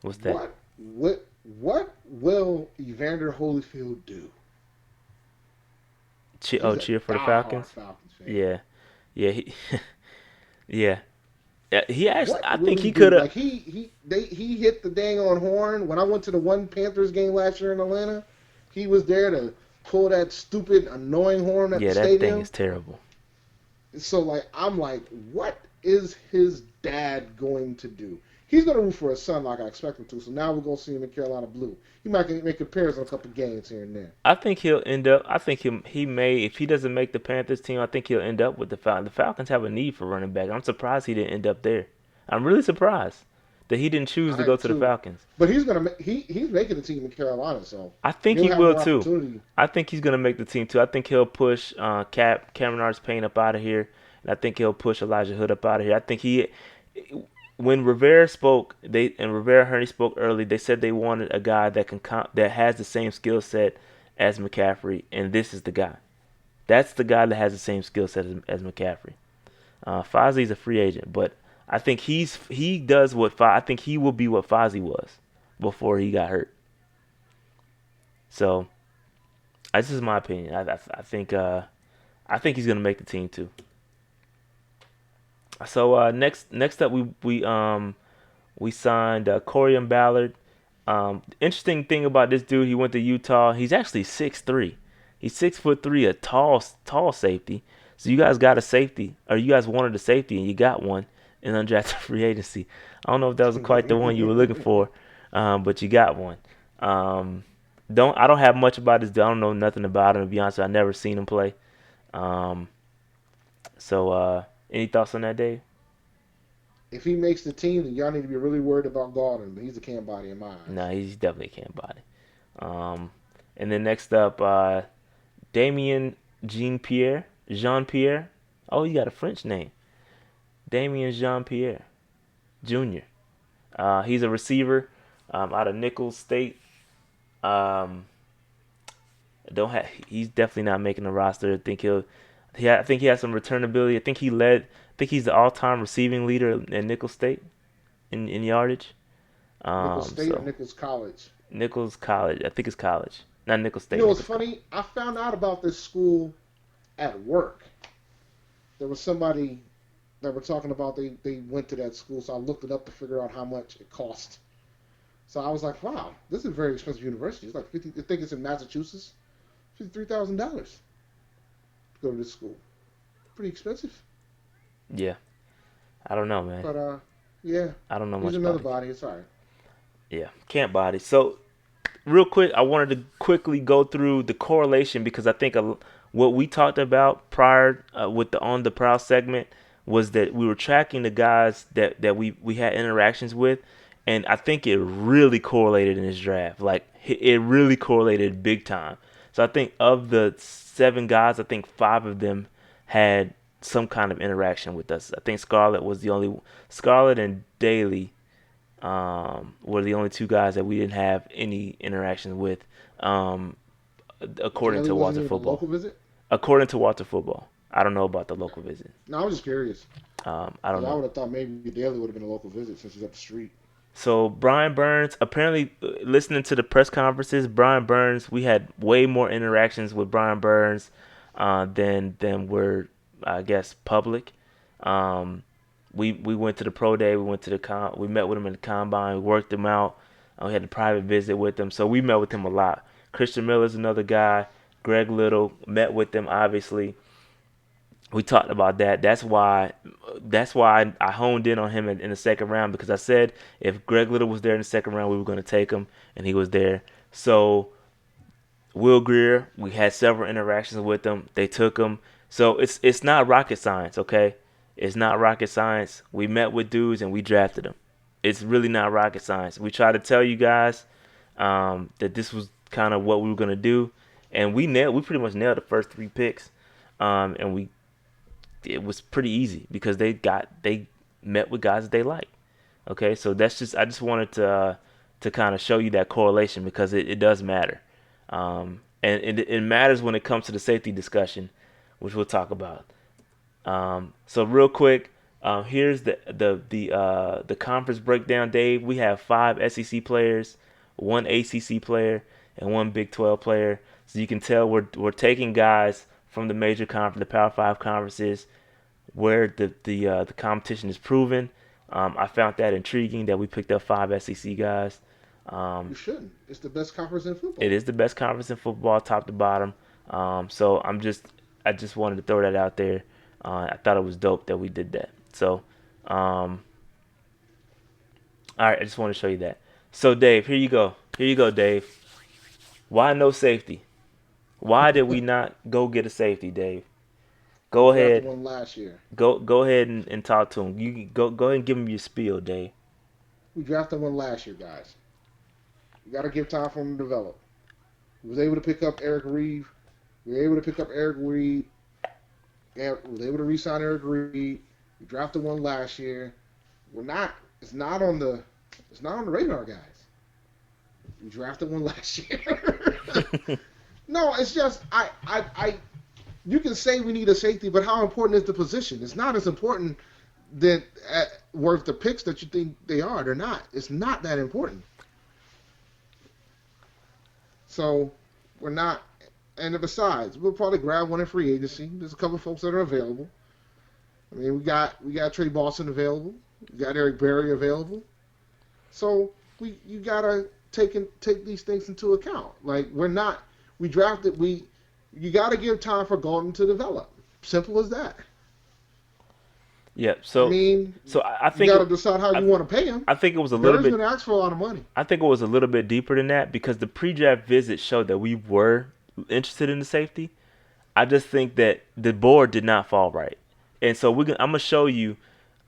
What's that? What will Evander Holyfield do? Cheer for the Falcons? Falcons fan. Yeah. Yeah. He actually, I What think will he do? could have. Like he hit the dang on horn. When I went to the one Panthers game last year in Atlanta, he was there to pull that stupid annoying horn at the Yeah, that stadium. thing is terrible. So I'm like, what is his dad going to do? He's going to root for his son like I expect him to. So now we're going to see him in Carolina blue. He might make appearances in a couple games here and there. I think he'll end up. I think he may, if he doesn't make the Panthers team, I think he'll end up with the Falcons. The Falcons have a need for running back. I'm surprised he didn't end up there. I'm really surprised that he didn't choose to go to the Falcons. But he's making the team in Carolina, so I think he will too. Opportunity. I think he's gonna make the team too. I think he'll push Cameron Artis-Payne up out of here, and I think he'll push Elijah Hood up out of here. I think when Rivera spoke, Rivera Herney spoke early. They said they wanted a guy that has the same skill set as McCaffrey, and this is the guy. That's the guy that has the same skill set as McCaffrey. Fozzie's a free agent, but I think I think he will be what Fozzie was before he got hurt. So, this is my opinion. I think he's gonna make the team too. So next up we signed Corian Ballard. Interesting thing about this dude, he went to Utah. He's actually 6'3". He's 6'3", a tall safety. So you guys got a safety, or you guys wanted a safety, and you got one in undrafted free agency. I don't know if that was quite the one you were looking for, but you got one. I don't have much about this dude. I don't know nothing about him, to be honest. I've never seen him play. Any thoughts on that, Dave? If he makes the team, then y'all need to be really worried about guarding. But he's a can body in my eyes. No, he's definitely a can body. And then next up, Damian Jean-Pierre. Oh, you got a French name. Damian Jean-Pierre Jr. He's a receiver. out of Nicholls State. Um, don't have. He's definitely not making the roster. I think he has some returnability. I think he led. I think he's the all-time receiving leader in Nicholls State in yardage. Nicholls State or So Nicholls College? Nicholls College. I think it's college, not Nicholls You State. know what's Nicholls funny? I found out about this school at work. There was somebody that were talking about they went to that school, so I looked it up to figure out how much it cost. So I was like, wow, this is a very expensive university. It's like 50. I think it's in Massachusetts. $53,000 to go to this school. Pretty expensive. Yeah, I don't know, man. But yeah, I don't know he's much another about it. body. It's all right. Yeah, can't body. So real quick, I wanted to quickly go through the correlation because I think what we talked about prior with the On the Prowl segment was that we were tracking the guys that we had interactions with, and I think it really correlated in this draft. Like it really correlated big time. So I think of the 7 guys, I think 5 of them had some kind of interaction with us. I think Scarlett and Daly were the only 2 guys that we didn't have any interaction with, according Daly to wasn't Walter even a Football. local visit? According to Walter Football. I don't know about the local visit. No, I was just curious. I don't I know. would have thought maybe Daly would have been a local visit since he's up the street. So Brian Burns, apparently listening to the press conferences, Brian Burns, we had way more interactions with Brian Burns than were, I guess, public. We went to the pro day, we went to we met with him in the combine, we worked him out. We had a private visit with him, so we met with him a lot. Christian Miller's another guy. Greg Little met with them, obviously. We talked about that. That's why I honed in on him in the second round, because I said if Greg Little was there in the second round, we were going to take him, and he was there. So Will Greer, we had several interactions with him. They took him. So it's not rocket science, okay? It's not rocket science. We met with dudes and we drafted them. It's really not rocket science. We tried to tell you guys that this was kind of what we were going to do, and we pretty much nailed the first 3 picks, and it was pretty easy because they met with guys that they like. Okay, so I just wanted to kind of show you that correlation because it does matter, and it matters when it comes to the safety discussion, which we'll talk about. So real quick, here's the conference breakdown, Dave. We have 5 SEC players, 1 ACC player, and 1 Big 12 player. So you can tell we're taking guys from the major conference, the Power 5 conferences, where the competition is proven. I found that intriguing that we picked up 5 SEC guys. You shouldn't. It's the best conference in football. It is the best conference in football, top to bottom. So I just wanted to throw that out there. I thought it was dope that we did that. So, all right, I just want to show you that. So, Dave, here you go. Here you go, Dave. Why no safety? Why did we not go get a safety, Dave? Go We drafted ahead. one last year. Go ahead and talk to him. You go ahead and give him your spiel, Dave. We drafted one last year, guys. You got to give time for him to develop. We was able to pick up Eric Reed. We were able to pick up Eric Reed. We was able to re-sign Eric Reed. We drafted one last year. It's not on the radar, guys. We drafted one last year. No, it's just you can say we need a safety, but how important is the position? It's not as important than worth the picks that you think they are. They're not. It's not that important. So we're not. And besides, we'll probably grab one in free agency. There's a couple of folks that are available. I mean, we got Trey Boston available. We got Eric Berry available. So you gotta take these things into account. Like we drafted. You gotta give time for Golden to develop. Simple as that. Yeah. So I mean, I think you gotta decide how you want to pay him. I think it was a little Berry's bit. gonna ask for a lot of money. I think it was a little bit deeper than that because the pre-draft visit showed that we were interested in the safety. I just think that the board did not fall right, and so I'm gonna show you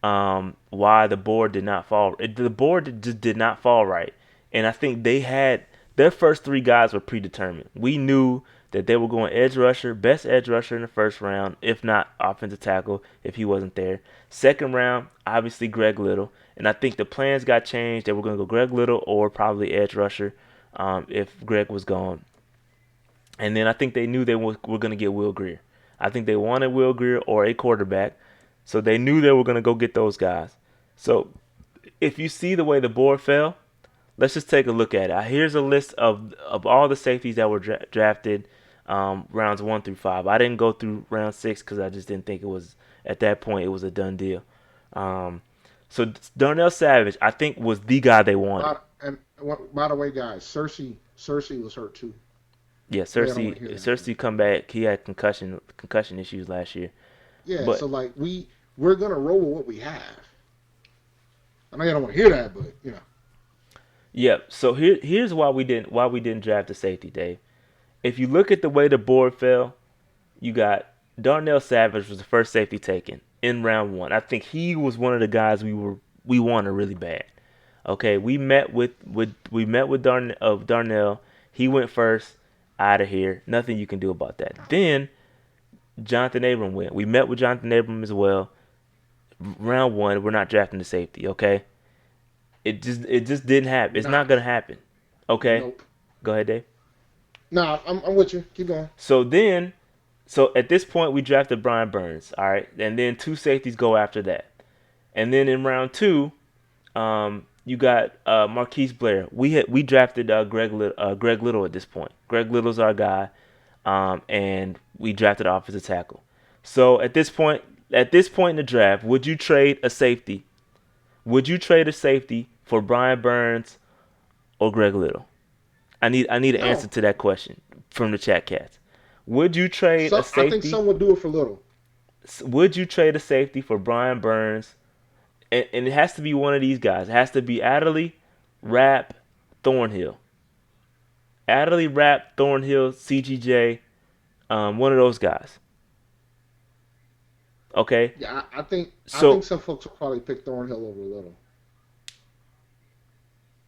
why the board did not fall. The board just did not fall right, and I think they had their first 3 guys were predetermined. We knew that they were going edge rusher, best edge rusher in the first round, if not offensive tackle, if he wasn't there. Second round, obviously Greg Little. And I think the plans got changed. They were going to go Greg Little or probably edge rusher if Greg was gone. And then I think they knew they were going to get Will Grier. I think they wanted Will Grier or a quarterback. So they knew they were going to go get those guys. So if you see the way the board fell, let's just take a look at it. Here's a list of all the safeties that were drafted rounds 1 through 5. I didn't go through round 6 because I just didn't think it was, at that point, it was a done deal. So Darnell Savage, I think, was the guy they wanted. By the way, guys, Cersei was hurt too. Yeah, Cersei come back. He had concussion issues last year. Yeah, but, so like we're gonna roll with what we have. I know you don't want to hear that, but you know. Yeah. So here's why we didn't draft a safety, Dave. If you look at the way the board fell, you got Darnell Savage was the first safety taken in round 1. I think he was one of the guys we wanted really bad. Okay, we met with Darnell. He went first. Out of here. Nothing you can do about that. Then Jonathan Abram went. We met with Jonathan Abram as well. Round 1, we're not drafting the safety. Okay, it just didn't happen. It's not gonna happen. Okay, Nope. Go ahead, Dave. Nah, I'm with you. Keep going. So at this point, we drafted Brian Burns. All right, and then 2 safeties go after that, and then in round 2, you got Marquise Blair. We drafted Greg Little at this point. Greg Little's our guy, and we drafted offensive tackle. So at this point in the draft, would you trade a safety? Would you trade a safety for Brian Burns or Greg Little? I need an answer to that question from the chat cats. Would you trade a safety? I think some would do it for Little. Would you trade a safety for Brian Burns? And it has to be one of these guys. It has to be Adderley, Rapp, Thornhill. Adderley, Rapp, Thornhill, CGJ, one of those guys. Okay? Yeah, I think some folks will probably pick Thornhill over Little.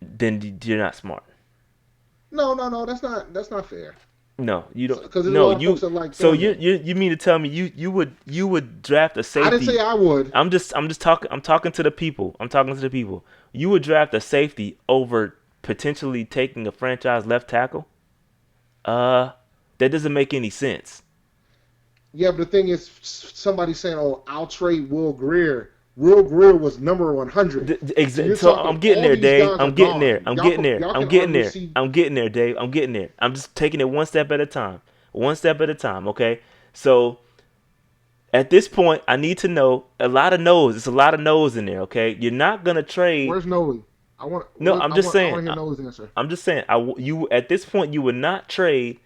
Then you're not smart. No, that's not fair. No, you don't. Because You mean to tell me you would draft a safety? I didn't say I would. I'm talking to the people. You would draft a safety over potentially taking a franchise left tackle? That doesn't make any sense. Yeah, but the thing is, somebody's saying, "Oh, I'll trade Will Grier." Will Grier was number 100. Exactly. So I'm getting there, Dave. I'm getting there, Dave. I'm getting there. I'm just taking it one step at a time. Okay? So at this point, I need to know a lot of no's. It's a lot of no's in there, okay? You're not going to trade. Where's Noe? I'm just saying. I want to hear Noe's answer. I'm just saying. At this point, you would not trade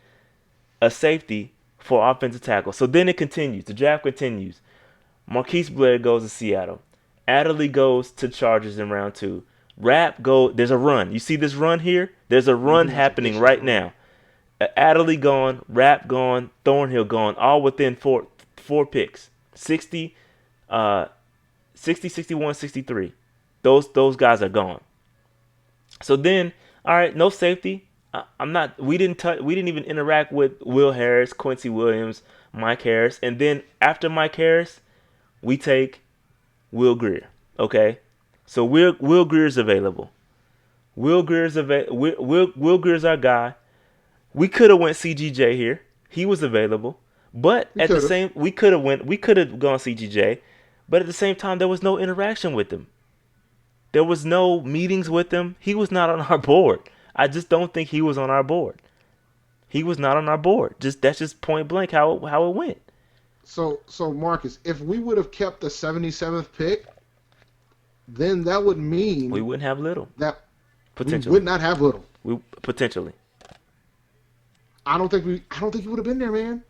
a safety for offensive tackle. So then it continues. The draft continues. Marquise Blair goes to Seattle. Adderley goes to Chargers in round 2. Rapp goes. There's a run. You see this run here? There's a run happening right now. Adderley gone, Rapp gone, Thornhill gone, all within four picks. 60, 61, 63. Those guys are gone. So then, all right, no safety. We didn't even interact with Will Harris, Quincy Williams, Mike Harris, and then after Mike Harris, we take Will Grier. Okay, so Will Grier's available. Will Grier's our guy. We could have went CGJ here. He was available, but we could have gone CGJ, but at the same time there was no interaction with him. There was no meetings with him. He was not on our board. I just don't think he was on our board. He was not on our board. That's just point blank how it went. So Marcus, if we would have kept the 77th pick, then that would mean we wouldn't have Little. That potentially we would not have Little. We potentially. I don't think he would have been there, man.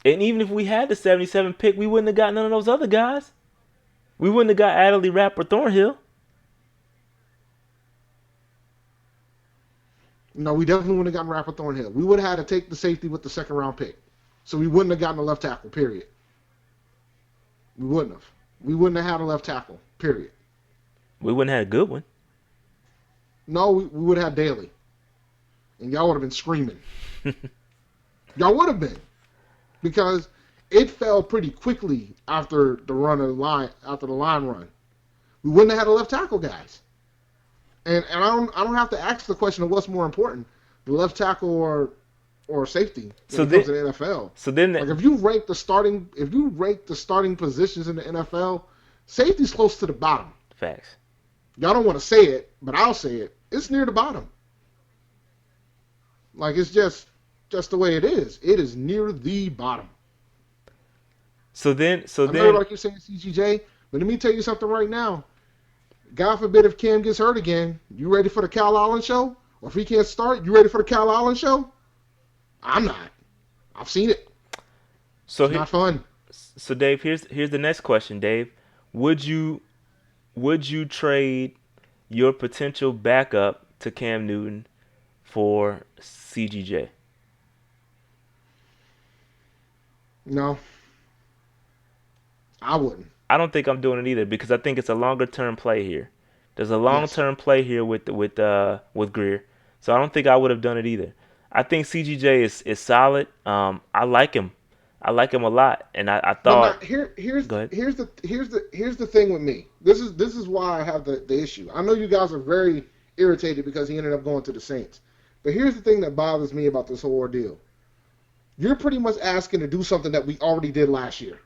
And even if we had the 77th pick, we wouldn't have got none of those other guys. We wouldn't have got Adderley, Rapp, or Thornhill. No, we definitely wouldn't have gotten Rapp or Thornhill. We would have had to take the safety with the second round pick. So we wouldn't have gotten a left tackle, period. We wouldn't have. We wouldn't have had a left tackle, period. We wouldn't have had a good one. No, we would have had Daly. And y'all would have been screaming. Y'all would have been, because it fell pretty quickly after the line run. We wouldn't have had a left tackle, guys. And I don't have to ask the question of what's more important, the left tackle or safety when it comes to the NFL. So then, like if you rank the starting positions in the NFL, safety's close to the bottom. facts. Y'all don't want to say it, but I'll say it. It's near the bottom. Like it's just the way it is. It is near the bottom. So then, I know everybody keeps saying CGJ, but let me tell you something right now. God forbid if Cam gets hurt again, you ready for the Cal Allen show? Or if he can't start, you ready for the Cal Allen show? I'm not. I've seen it. So it's not fun. So Dave, here's the next question, Dave. Would you trade your potential backup to Cam Newton for CGJ? No. I wouldn't. I don't think I'm doing it either because I think it's a longer term play here. There's a long term play here with Greer, so I don't think I would have done it either. I think CGJ is solid. I like him. I like him a lot, and I thought. But here's the thing with me. This is why I have the issue. I know you guys are very irritated because he ended up going to the Saints, but here's the thing that bothers me about this whole ordeal. You're pretty much asking to do something that we already did last year.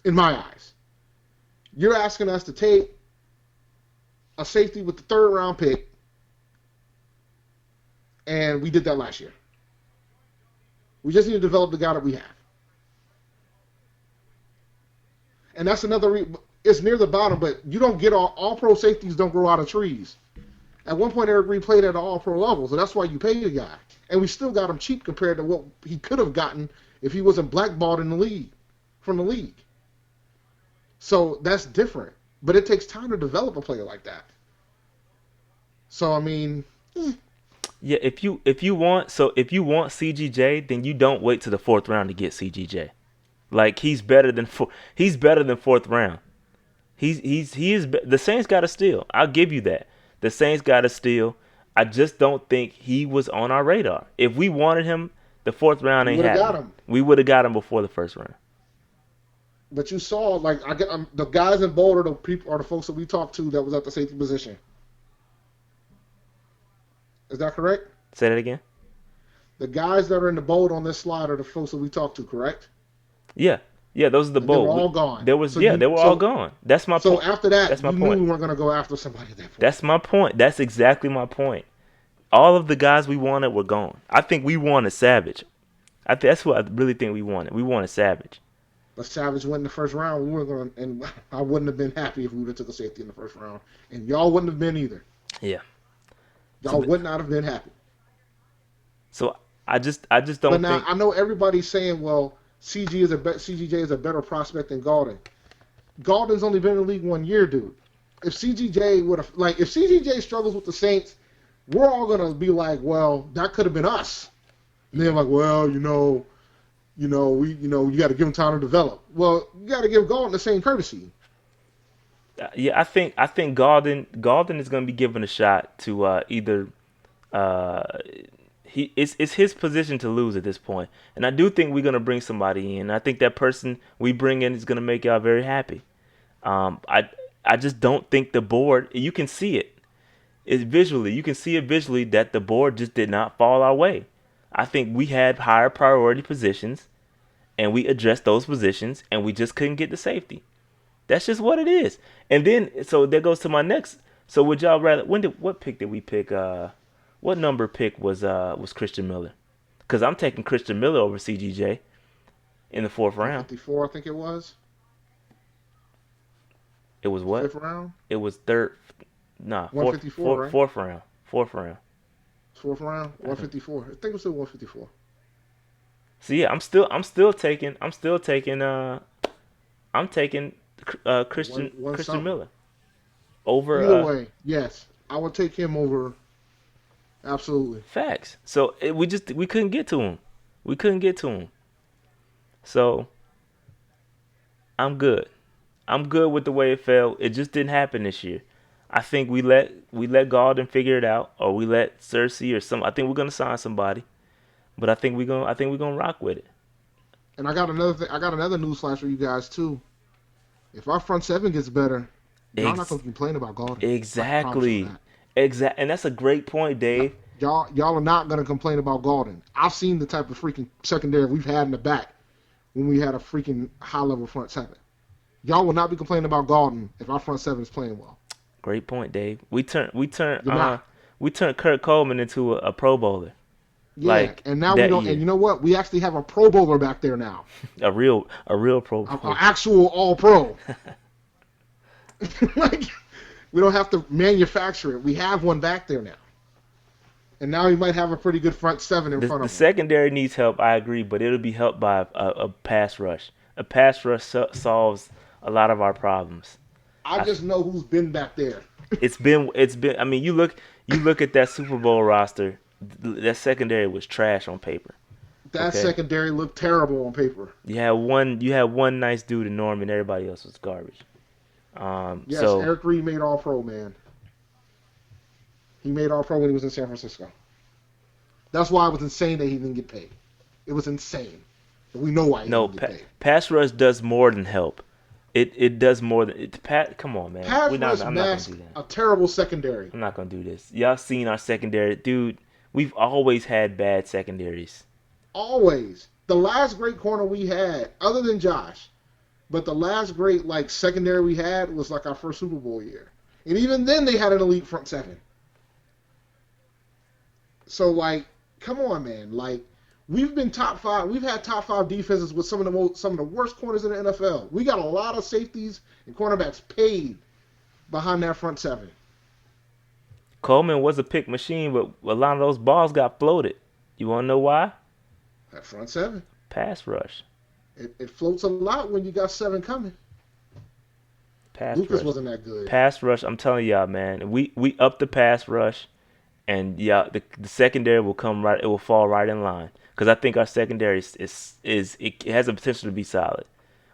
In my eyes, you're asking us to take a safety with the 3rd round pick, and we did that last year. We just need to develop the guy that we have. And that's another it's near the bottom, but you don't get all pro safeties don't grow out of trees. At one point, Eric Reed played at an all-pro level, so that's why you pay the guy. And we still got him cheap compared to what he could have gotten if he wasn't blackballed in the league, from the league. So that's different. But it takes time to develop a player like that. So, I mean... Yeah, if you want CGJ, then you don't wait to the 4th round to get CGJ. Like he's better than 4th round. He is the Saints got to steal. I'll give you that. The Saints got to steal. I just don't think he was on our radar. If we wanted him, the 4th round ain't happening. We would have got him before the 1st round. But you saw, like, the guys in bold are the folks that we talked to that was at the safety position. Is that correct? Say that again. The guys that are in the bold on this slide are the folks that we talked to, correct? Yeah, those are the bold. They were all gone. They were all gone. That's my point. So after that, that's my you point. knew we weren't going to go after somebody at that point. That's my point. That's exactly my point. All of the guys we wanted were gone. I think we wanted Savage. That's what I really think we wanted. We wanted Savage. But Savage went in the 1st round. We were going, and I wouldn't have been happy if we would have took a safety in the 1st round, and y'all wouldn't have been either. Yeah. Y'all would not have been happy. So I just don't. But now I know everybody's saying, well, CGJ is a better prospect than Gaulden. Gaulden's only been in the league 1 year, dude. If CGJ struggles with the Saints, we're all gonna be like, well, that could have been us. And they're like, well, you got to give him time to develop. Well, you got to give Gaulden the same courtesy. Yeah, I think Gaulden is going to be given a shot to either. It's his position to lose at this point, and I do think we're going to bring somebody in. I think that person we bring in is going to make y'all very happy. I just don't think the board. You can see it. You can see it visually that the board just did not fall our way. I think we had higher priority positions, and we addressed those positions, and we just couldn't get the safety. That's just what it is. And then, so that goes to my next. So would y'all rather? What pick did we pick? What number pick was Christian Miller? Because I'm taking Christian Miller over CGJ in the 4th round. 54, I think it was. It was what? 5th round. It was 3rd. Nah, 154, right? 4th round. 4th round. 4th round. 154. I think it was still 154. So yeah, I'm still taking Christian Miller over. Either way, yes, I would take him over. Absolutely. Facts. So we couldn't get to him. We couldn't get to him. So I'm good. I'm good with the way it fell. It just didn't happen this year. I think we let Gaulden figure it out, or we let Cersei or some. I think we're gonna sign somebody, But I think we're gonna rock with it. And I got another thing. I got another news flash for you guys too. If our front seven gets better, y'all not gonna complain about Gordon. Exactly. And that's a great point, Dave. Y'all are not gonna complain about Gordon. I've seen the type of freaking secondary we've had in the back when we had a freaking high level front seven. Y'all will not be complaining about Gordon if our front seven is playing well. Great point, Dave. We turned Kurt Coleman into a Pro Bowler. Yeah, like and now we don't. year. And you know what? We actually have a Pro Bowler back there now. A real Pro Bowler. An actual All Pro. Like, we don't have to manufacture it. We have one back there now. And now we might have a pretty good front seven in front of The him. secondary needs help, I agree, but it'll be helped by a pass rush. A pass rush solves a lot of our problems. I just know who's been back there. It's been. I mean, you look at that Super Bowl roster. That secondary was trash on paper. That secondary looked terrible on paper. You had one nice dude in Norman. Everybody else was garbage. Yes, so, Eric Reed made All Pro, man. He made All Pro when he was in San Francisco. That's why it was insane that he didn't get paid. It was insane. We know why he didn't get paid. Pass rush does more than help. It does more than come on, man. Pass I'm rush not gonna masks do that. a terrible secondary. I'm not gonna do this. Y'all seen our secondary, dude? We've always had bad secondaries. Always. The last great corner we had, other than Josh, but the last great secondary we had was our first Super Bowl year, and even then they had an elite front seven. So come on, man. We've been top five. We've had top five defenses with some of the worst corners in the NFL. We got a lot of safeties and cornerbacks paid behind that front seven. Coleman was a pick machine, but a lot of those balls got floated. You want to know why? That front seven. Pass rush. It floats a lot when you got seven coming. Lucas rush. wasn't that good. Pass rush, I'm telling y'all, man. We up the pass rush, and the secondary will come right. It will fall right in line because I think our secondary it has the potential to be solid.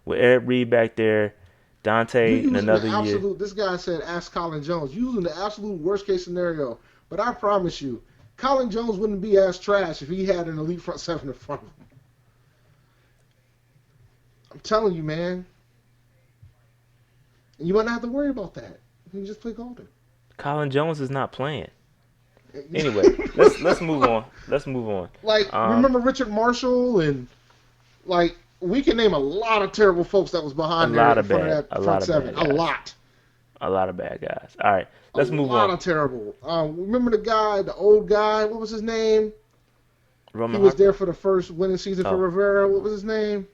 With Eric Reed back there, Dante in another year. This guy said, ask Colin Jones. Using the absolute worst case scenario, but I promise you, Colin Jones wouldn't be as trash if he had an elite front seven in front of him. I'm telling you, man. And you might not have to worry about that. You can just play Golden. Colin Jones is not playing. Anyway, let's move on. Let's move on. Remember Richard Marshall and we can name a lot of terrible folks that was behind there in front of that front seven. A lot. A lot of bad guys. All right, let's move on. A lot of terrible. Remember the old guy? What was his name? Roman he was Harper? there for the first winning season for Rivera. What was his name?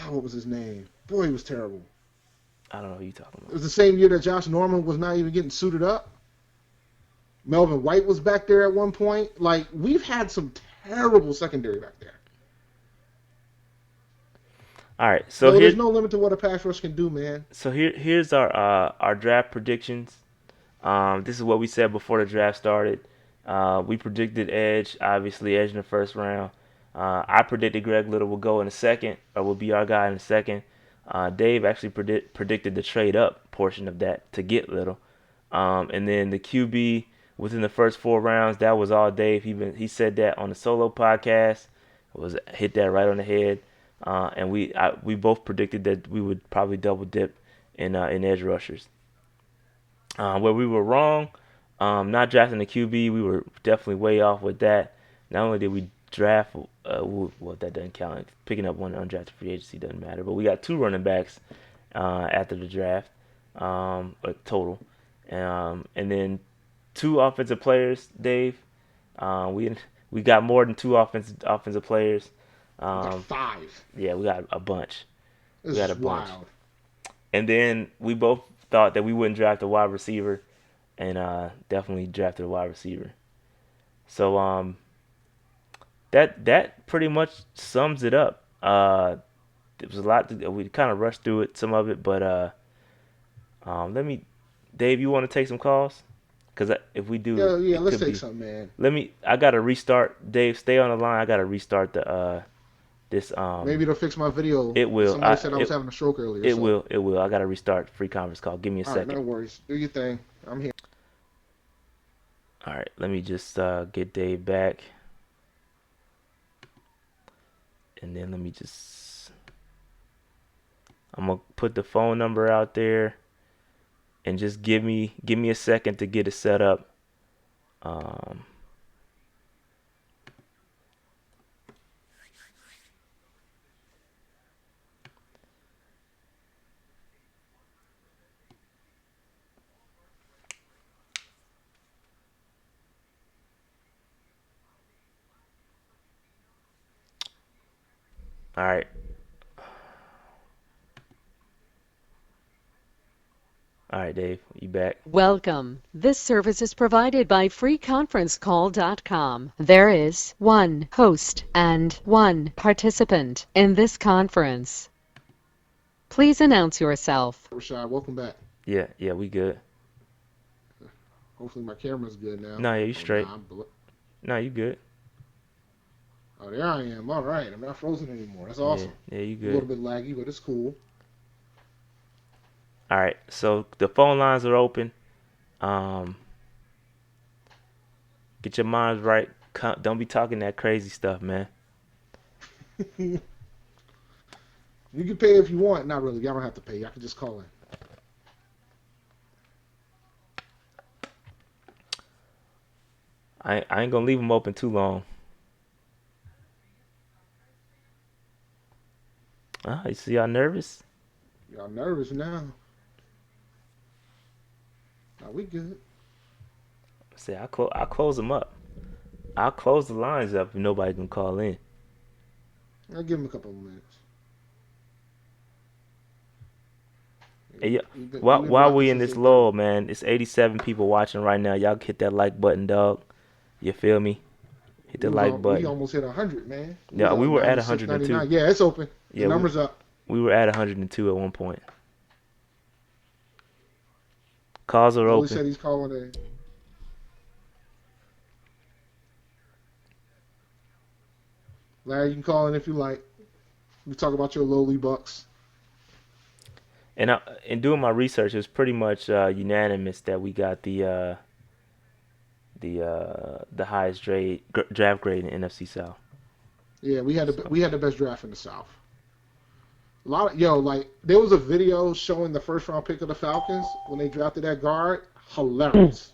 What was his name? Boy, he was terrible. I don't know who you're talking about. It was the same year that Josh Norman was not even getting suited up. Melvin White was back there at one point. We've had some terrible secondary back there. All right, so there's no limit to what a pass rush can do, man. So here's our draft predictions. This is what we said before the draft started. We predicted Edge in the first round. I predicted Greg Little will go in the second, or will be our guy in the second. Dave actually predicted the trade up portion of that to get Little. And then the QB within the first 4 rounds, that was all Dave. He said that on the solo podcast. Hit that right on the head. And we both predicted that we would probably double dip in edge rushers. Where we were wrong, not drafting the QB, we were definitely way off with that. Not only did we draft, that doesn't count. Picking up one undrafted free agency doesn't matter. But we got 2 running backs after the draft, total, and then 2 offensive players. Dave, we got more than 2 offensive players. 5. Yeah, we got a bunch. We got a bunch. Wild. And then we both thought that we wouldn't draft a wide receiver, and definitely drafted a wide receiver. So that pretty much sums it up. It was a lot. We kind of rushed through it, some of it, but Dave, you want to take some calls? Because if we do, let's take some, man. I gotta restart. Dave, stay on the line. I gotta restart this. Maybe it'll fix my video. It will. Somebody said I was having a stroke earlier. It will. I gotta restart free conference call. Give me a second. Right, no worries. Do your thing. I'm here. All right. Let me just get Dave back. And then let me just, I'm gonna put the phone number out there, and just give me a second to get it set up. Um, all right. All right, Dave, you back? Welcome. This service is provided by freeconferencecall.com. There is one host and one participant in this conference. Please announce yourself. Rashad, welcome back. Yeah, we good. Hopefully my camera's good now. No, yeah, you Oh, straight. nah, No, you good. oh, there I am. All right, I'm not frozen anymore. That's Yeah, awesome. yeah, you A little good. bit laggy, but it's cool. All right, so the phone lines are open. Get your minds right. Don't be talking that crazy stuff, man. You can pay if you want. Not really. Y'all don't have to pay. Y'all can just call in. I ain't gonna leave them open too long. You see y'all nervous? Y'all nervous now? Nah, we good. See, I'll close them up. I'll close the lines up if nobody can call in. I'll give him a couple of minutes. Hey, yeah, We've been while rocking we in since this 8:30. lull, man, it's 87 people watching right now. Y'all hit that like button, dog. You feel me? Hit the like We button. almost hit 100, man. We Yeah, was we at were at 102. 96.99. Yeah, it's open. The Yeah, number's up. we were at 102 at one point. Calls are Holy open. said he's calling in. Larry, you can call in if you like. We talk about your lowly bucks. And in doing my research, it was pretty much unanimous that we got the highest draft grade in NFC South. Yeah, we had So, the best draft in the South. A lot of like there was a video showing the first round pick of the Falcons when they drafted that guard. Hilarious.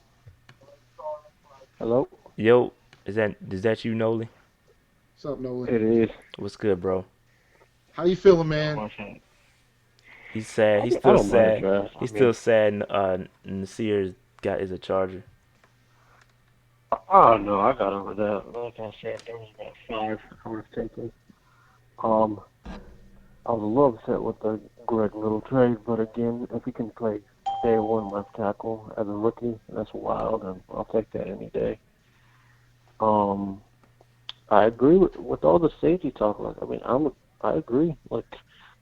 Hello? yo, is that you, Noli? What's up, Nolan? It is. What's good, bro? How you feeling, Not man? much. He's sad. He's I still don't mind a sad. draft. I He's still mean, sad. Nasir is a Charger. oh no, I got over that. Like I said, there was about five I was taking. Um, I was a little upset with the Greg Little trade, but again, if he can play day one left tackle as a rookie, that's wild, and I'll take that any day. Um, I agree with all the safety talk. Like, I mean, I agree. Like,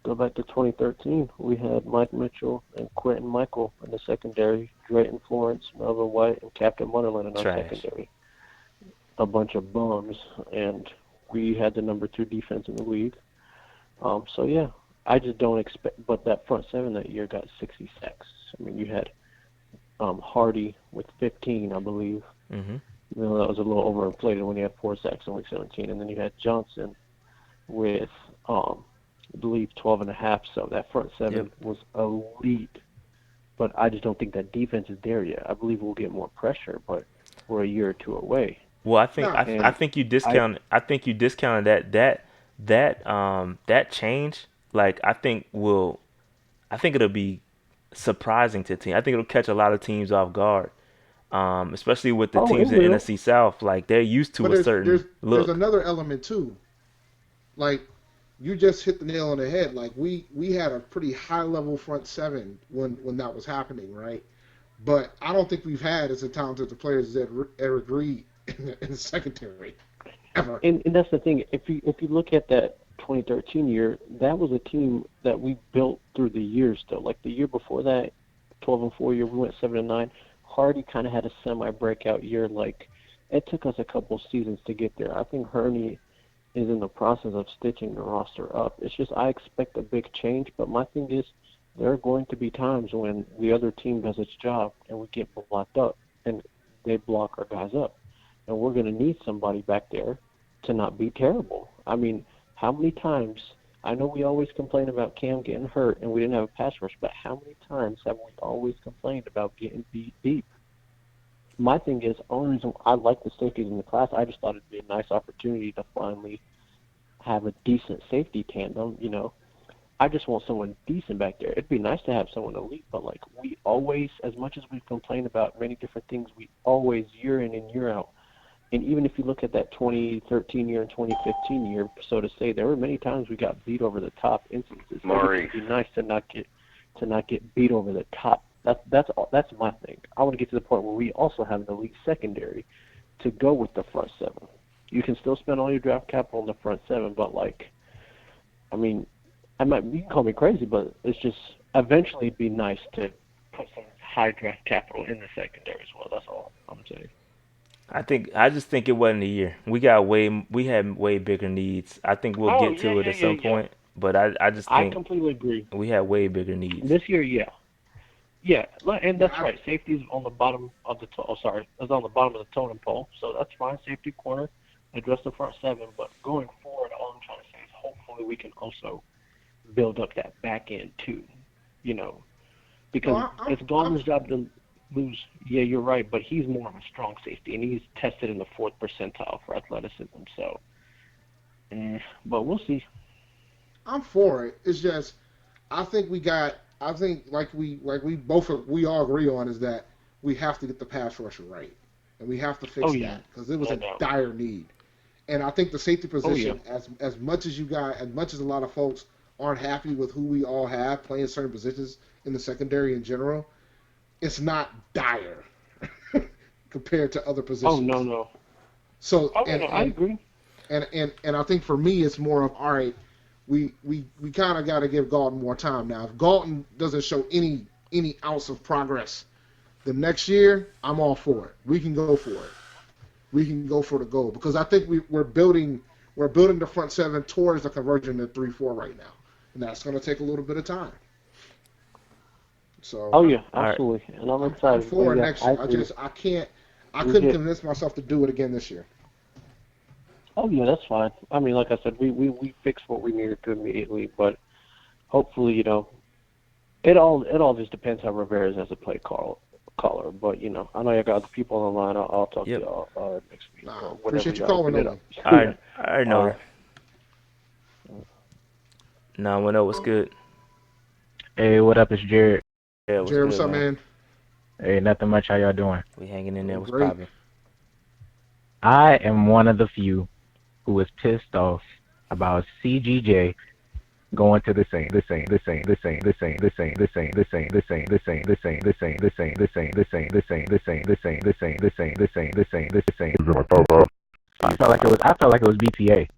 go back to 2013, we had Mike Mitchell and Quentin Michael in the secondary, Drayton Florence, Melvin White, and Captain Munderland in our Trash. secondary. A bunch of bums, and we had the number 2 defense in the league. So yeah, I just don't expect. But that front seven that year got 60 sacks. I mean, you had Hardy with 15, I believe. Mm-hmm. You know, that was a little overinflated when he had 4 sacks in week 17, and then you had Johnson with I believe 12 and a half. So that front seven was elite. But I just don't think that defense is there yet. I believe we'll get more pressure, but we're a year or two away. Well, I think Nah, I think you discounted. I think you discounted that change. Like I think it'll be surprising to team. I think it'll catch a lot of teams off guard. Especially with the Oh, it teams in the will. NFC South. Like they're used to but a there's certain there's look. another element too. Like you just hit the nail on the head. Like we had a pretty high level front seven when that was happening, right? But I don't think we've had as talented the players as Eric Reed in the secondary ever. And that's the thing. If you look at that 2013 year, that was a team that we built through the years. Though, like the year before that, 12-4 year, we went 7-9. Hardy kind of had a semi-breakout year. Like it took us a couple seasons to get there. I think Hurney is in the process of stitching the roster up. It's just I expect a big change, but my thing is there are going to be times when the other team does its job and we get blocked up and they block our guys up. And we're going to need somebody back there to not be terrible. I mean, How many times? I know we always complain about Cam getting hurt and we didn't have a pass rush, but how many times have we always complained about getting beat deep? My thing is, only reason I like the safeties in the class, I just thought it'd be a nice opportunity to finally have a decent safety tandem. I just want someone decent back there. It'd be nice to have someone elite, but like we always, as much as we complain about many different things, we always year in and year out. And even if you look at that 2013 year and 2015 year, so to say, there were many times we got beat over the top instances. It'd be nice to not get beat over the top. That's my thing. I want to get to the point where we also have an elite secondary to go with the front seven. You can still spend all your draft capital in the front seven, but you can call me crazy, but it's just eventually it'd be nice to put some high draft capital in the secondary as well. That's all I'm saying. I just think it wasn't a year. We had way bigger needs. I think we'll get to it at some point, but I just think I completely agree. we had way bigger needs. This year, yeah. Yeah, and that's right. Safety's on the bottom of the it's on the bottom of the totem pole, so that's fine. Safety corner, address the front seven, but going forward, all I'm trying to say is hopefully we can also build up that back end too, because it's Gallman's job to lose. Yeah, you're right, but he's more of a strong safety, and he's tested in the 4th percentile for athleticism. So, but we'll see. I'm for it. It's just I think we all agree on is that we have to get the pass rusher right, and we have to fix that because it was a dire need. And I think the safety position, as much as a lot of folks aren't happy with who we all have playing certain positions in the secondary in general, it's not dire compared to other positions. Oh no. So I agree. And I think for me it's more of all right. We kind of got to give Galton more time now. If Galton doesn't show any ounce of progress, the next year I'm all for it. We can go for it. We can go for the goal because I think we're building the front seven towards the conversion to 3-4 right now, and that's going to take a little bit of time. So. Oh yeah, absolutely, and I'm excited. I'm for it next year. I couldn't convince myself to do it again this year. Oh yeah, that's fine. I mean, like I said, we fixed what we needed to immediately, but hopefully, it all just depends how Rivera's as a play caller. But I know you got other people on the line. I'll talk to y'all next week. Appreciate you calling in. I know. No, I know what's good. Hey, what up? It's Jared. Yeah, Jared, what's up, man? Hey, nothing much. How y'all doing? We hanging in there. What's Great. poppin'? I am one of the few who was pissed off about CGJ going to the Saints. I felt like it was BPA.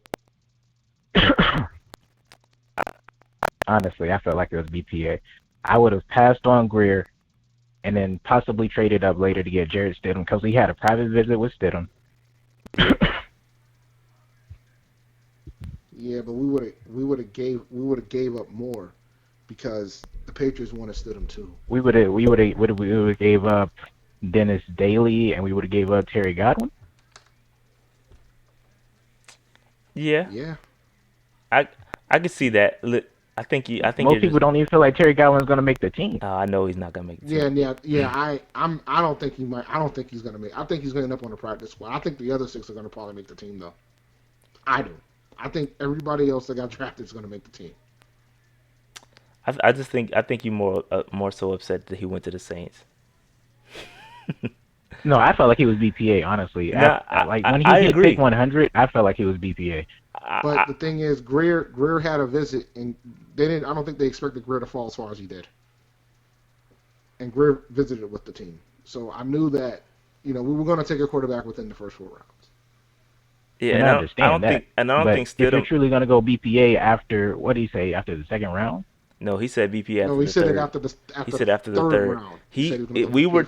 Honestly, I felt like it was BPA. I would have passed on Greer and then possibly traded up later to get Jared Stidham because he had a private visit with Stidham. Yeah, but we would have gave up more because the Patriots wanted Stidham too. We would have gave up Dennis Daly and we would have gave up Terry Godwin. Yeah. Yeah. I could see that. I think most people don't even feel like Terry Godwin's going to make the team. I know he's not going to make the team. Yeah. I don't think he might. I don't think he's going to make. I think he's going to end up on the practice squad. I think the other 6 are going to probably make the team though. I do. I think everybody else that got drafted is going to make the team. I think you more so upset that he went to the Saints. No, I felt like he was BPA. Honestly, when he hit pick 100, I felt like he was BPA. But the thing is, Greer had a visit, and they didn't. I don't think they expected Greer to fall as far as he did. And Greer visited with the team, so I knew that we were going to take a quarterback within the first 4 rounds. Yeah, and I understand that. I don't think Stidham. If you're truly going to go BPA after what did he say after the 2nd round? No, he said BPA after the 3rd. No, he said it after the 3rd round. We were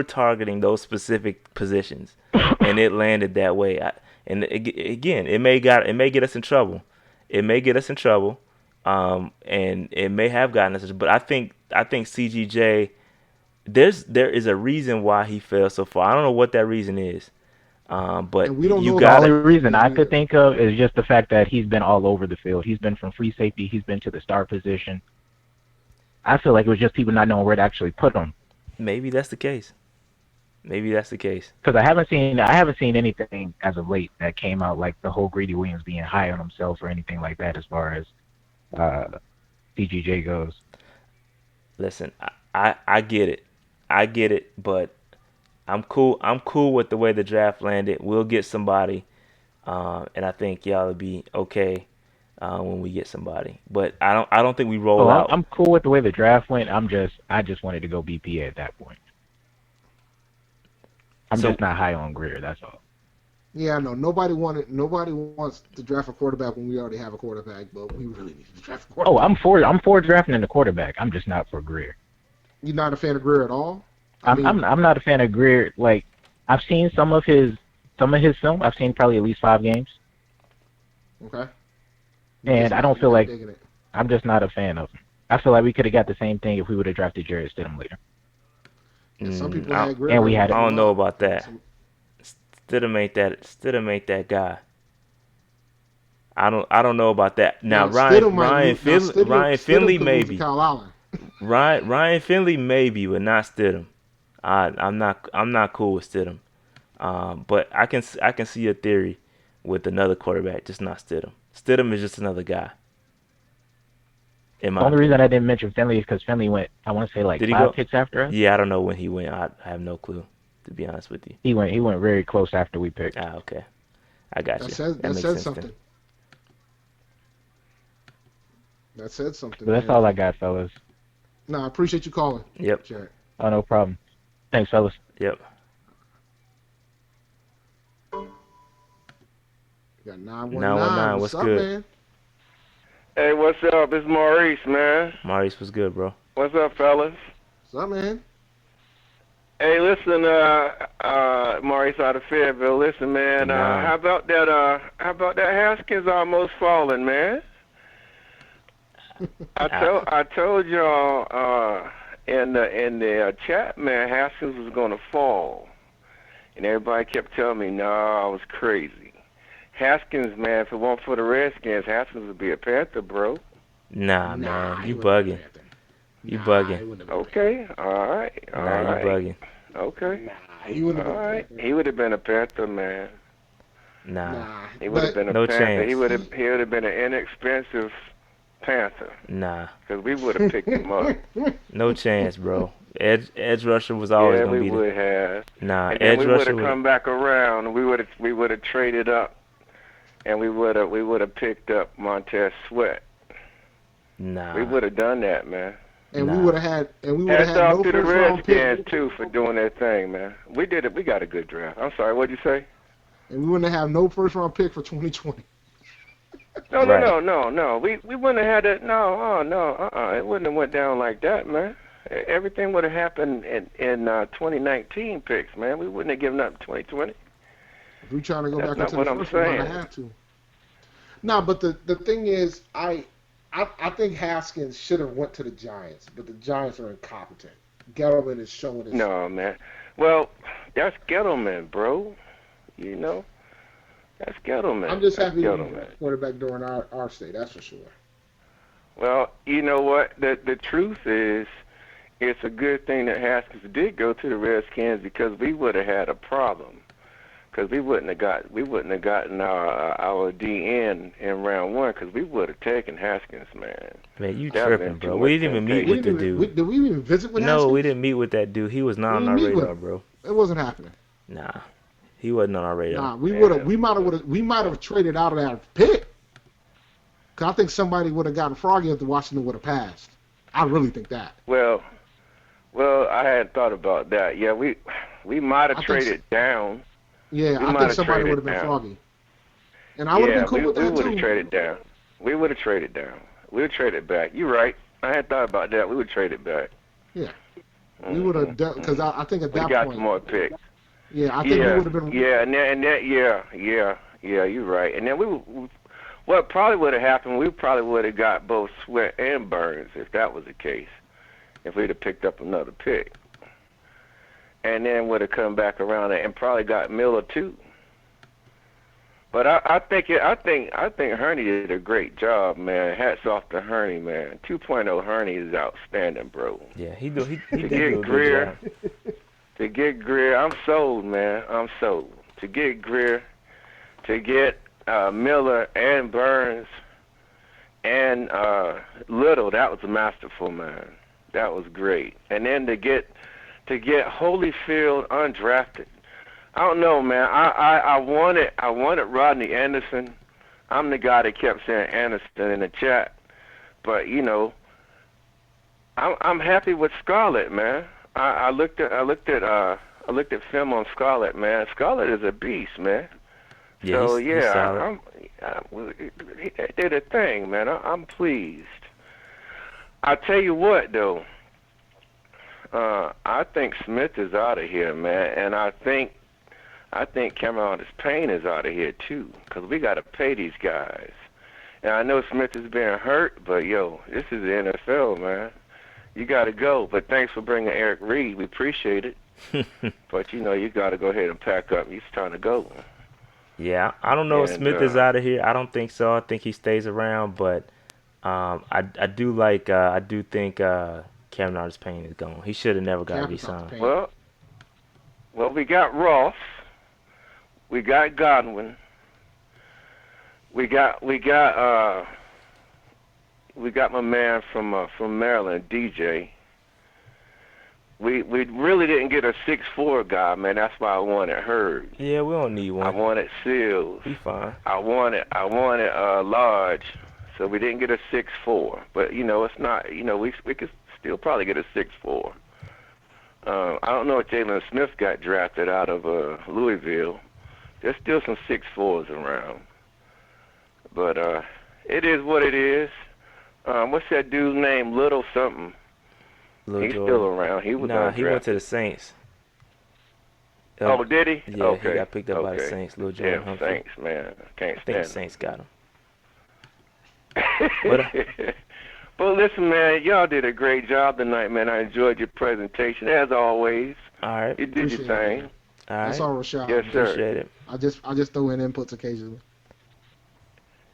targeting those specific positions, and it landed that way. And again, it may get us in trouble. It may get us in trouble, and it may have gotten us. But I think CGJ, there is a reason why he fell so far. I don't know what that reason is, But And we don't you know The got only to reason I could think of is just the fact that he's been all over the field. He's been from free safety. He's been to the star position. I feel like it was just people not knowing where to actually put him. maybe that's the case. Maybe that's the case. Because I haven't seen anything as of late that came out like the whole Greedy Williams being high on himself or anything like that as far as CGJ goes. Listen, I get it. I get it, but I'm cool. I'm cool with the way the draft landed. We'll get somebody, and I think y'all will be okay when we get somebody. But I don't think we roll Oh, out. I'm cool with the way the draft went. I just wanted to go BPA at that point. I'm So- just not high on Greer. That's all. Yeah, I know. Nobody wants to draft a quarterback when we already have a quarterback, but we really need to draft a quarterback. Oh, I'm for drafting in the quarterback. I'm just not for Greer. You're not a fan of Greer at all? I'm not a fan of Greer. Like, I've seen some of his film. I've seen probably at least 5 games, Okay. and I don't feel like Digging it. I'm just not a fan of him. I feel like we could have got the same thing if we would have drafted Jarrett Stidham later. Yeah, some people I- had Greer. and we had- I don't know about that. Stidham ain't that guy. I don't know about that. Now Ryan Finley maybe. Kyle Allen. Ryan Finley maybe, but not Stidham. I'm not cool with Stidham. But I can see a theory with another quarterback, just not Stidham. Stidham is just another guy. In my The only opinion. reason I didn't mention Finley is because Finley went, I want to say, like Did he 5 go? picks after us. Yeah, I don't know when he went. I have no clue, to be honest with you. He went very close after we picked. Okay. I got you. That makes said sense something. then. That said something. But that's man. all I got, fellas. No, I appreciate you calling. Yep. Jared. Oh, no problem. Thanks, fellas. Yep. You got 919. 919, What's what's up, good? man? Hey, what's up? It's Maurice, man. Maurice was good, bro. What's up, fellas? What's up, man? Hey, listen, Maurice out of Fayetteville. Listen, man. Nah. How about that Haskins almost falling, man? I told y'all in the chat, man, Haskins was gonna fall, and everybody kept telling me, no, I was crazy. Haskins, man, if it weren't for the Redskins, Haskins would be a Panther, bro. Nah, man. You bugging. You bugging. Okay, all right, all Nah, right. you bugging. Okay. He would have All right. He would have been a Panther, man. Nah. He would have been a No Panther. chance. He would have been an inexpensive Panther Nah. because we would have picked him up. No chance, bro. Edge rusher was always Yeah, gonna we be would there. have. Nah, And then edge we would rusher have come back around. And we would have traded up, and we would have picked up Montez Sweat. Nah. We would have done that, man. And Nah. we would have had Hats no off to the first round Redskins pick. too for doing their thing, man. We did it. We got a good draft. I'm sorry. What'd you say? And we wouldn't have no first round pick for 2020. No, Right. no. We wouldn't have had it. No, it wouldn't have went down like that, man. Everything would have happened in 2019 picks, man. We wouldn't have given up 2020. If we're trying to go That's back not into what the I'm first one, I saying. have to. No, but the thing is, I think Haskins should have went to the Giants, but the Giants are incompetent. Gettleman is showing his. No, man. Well, that's Gettleman, bro. You know, that's Gettleman. I'm just That's happy to Gettleman. be quarterback during our stay. That's for sure. Well, you know what? The truth is, it's a good thing that Haskins did go to the Redskins because we would have had a problem. Because we wouldn't have gotten our DN in round 1 because we would have taken Haskins, man. Man, you That tripping, meant bro. too We much didn't even meet with the dude. Did we even visit with No, Haskins? we didn't meet with that dude. He was not We on our didn't meet with radar, him. bro. It wasn't happening. Nah. He wasn't on our radar. Nah, we might have traded out of that pick. Cause I think somebody would have gotten Froggy if the Washington would have passed. I really think that. Well, I hadn't thought about that. Yeah, we might have I think traded down. Yeah, We I might think have somebody would traded have been down. Froggy. And I would have been cool with we that would have too. traded down. We would have traded down. We would have traded back. You're right. I hadn't thought about that. We would trade it back. Yeah. We would have done because I think at We that got point. some more picks. Yeah, I think we would have been. Yeah, you're right. And then what probably would have happened, we probably would have got both Sweat and Burns if that was the case. If we'd have picked up another pick. And then would have come back around and probably got Miller too. But I think Herney did a great job, man. Hats off to Herney, man. 2.0 Herney is outstanding, bro. Yeah, he did To do get a good Greer, job. to get Greer, I'm sold, man. I'm sold. To get Greer, to get Miller and Burns and Little, that was masterful, man. That was great. And then to get Holyfield undrafted. I don't know, man. I wanted Rodney Anderson. I'm the guy that kept saying Anderson in the chat, but you know, I'm happy with Scarlett, man. I looked at film on Scarlett, man. Scarlett is a beast, man. Yeah, So he's solid. he did a thing, man. I'm pleased. I tell you what, though. I think Smith is out of here, man, and I think Cameron Payne is out of here too, because we got to pay these guys. And I know Smith is being hurt, but yo, this is the NFL, man. You got to go. But thanks for bringing Eric Reed. We appreciate it. But you know, you got to go ahead and pack up. It's time to go. Yeah, I don't know if Smith is out of here. I don't think so. I think he stays around, but I do think Cameron Payne is gone. He should have never got re-signed. Well, we got Ross. We got Godwin. We got my man from Maryland, DJ. We really didn't get a 6'4" guy, man. That's why I wanted Hurd. Yeah, we don't need one. I wanted Seals. Be fine. I wanted Large. So we didn't get a 6'4", but you know it's not. You know we could still probably get a 6'4". I don't know if Jalen Smith got drafted out of Louisville. There's still some 6'4s around, but it is what it is. What's that dude's name? Little something. He's still around. He was he went to the Saints. Oh, did he? Yeah, okay. He got picked up by the Saints. Little Jordan Yeah, Humphrey. Saints, man. Can't I think stand the Saints got him. But listen, man, y'all did a great job tonight, man. I enjoyed your presentation as always. All right. You did your thing. All right. That's all, Rashad. Yes, sir. Appreciate it. I just throw in inputs occasionally.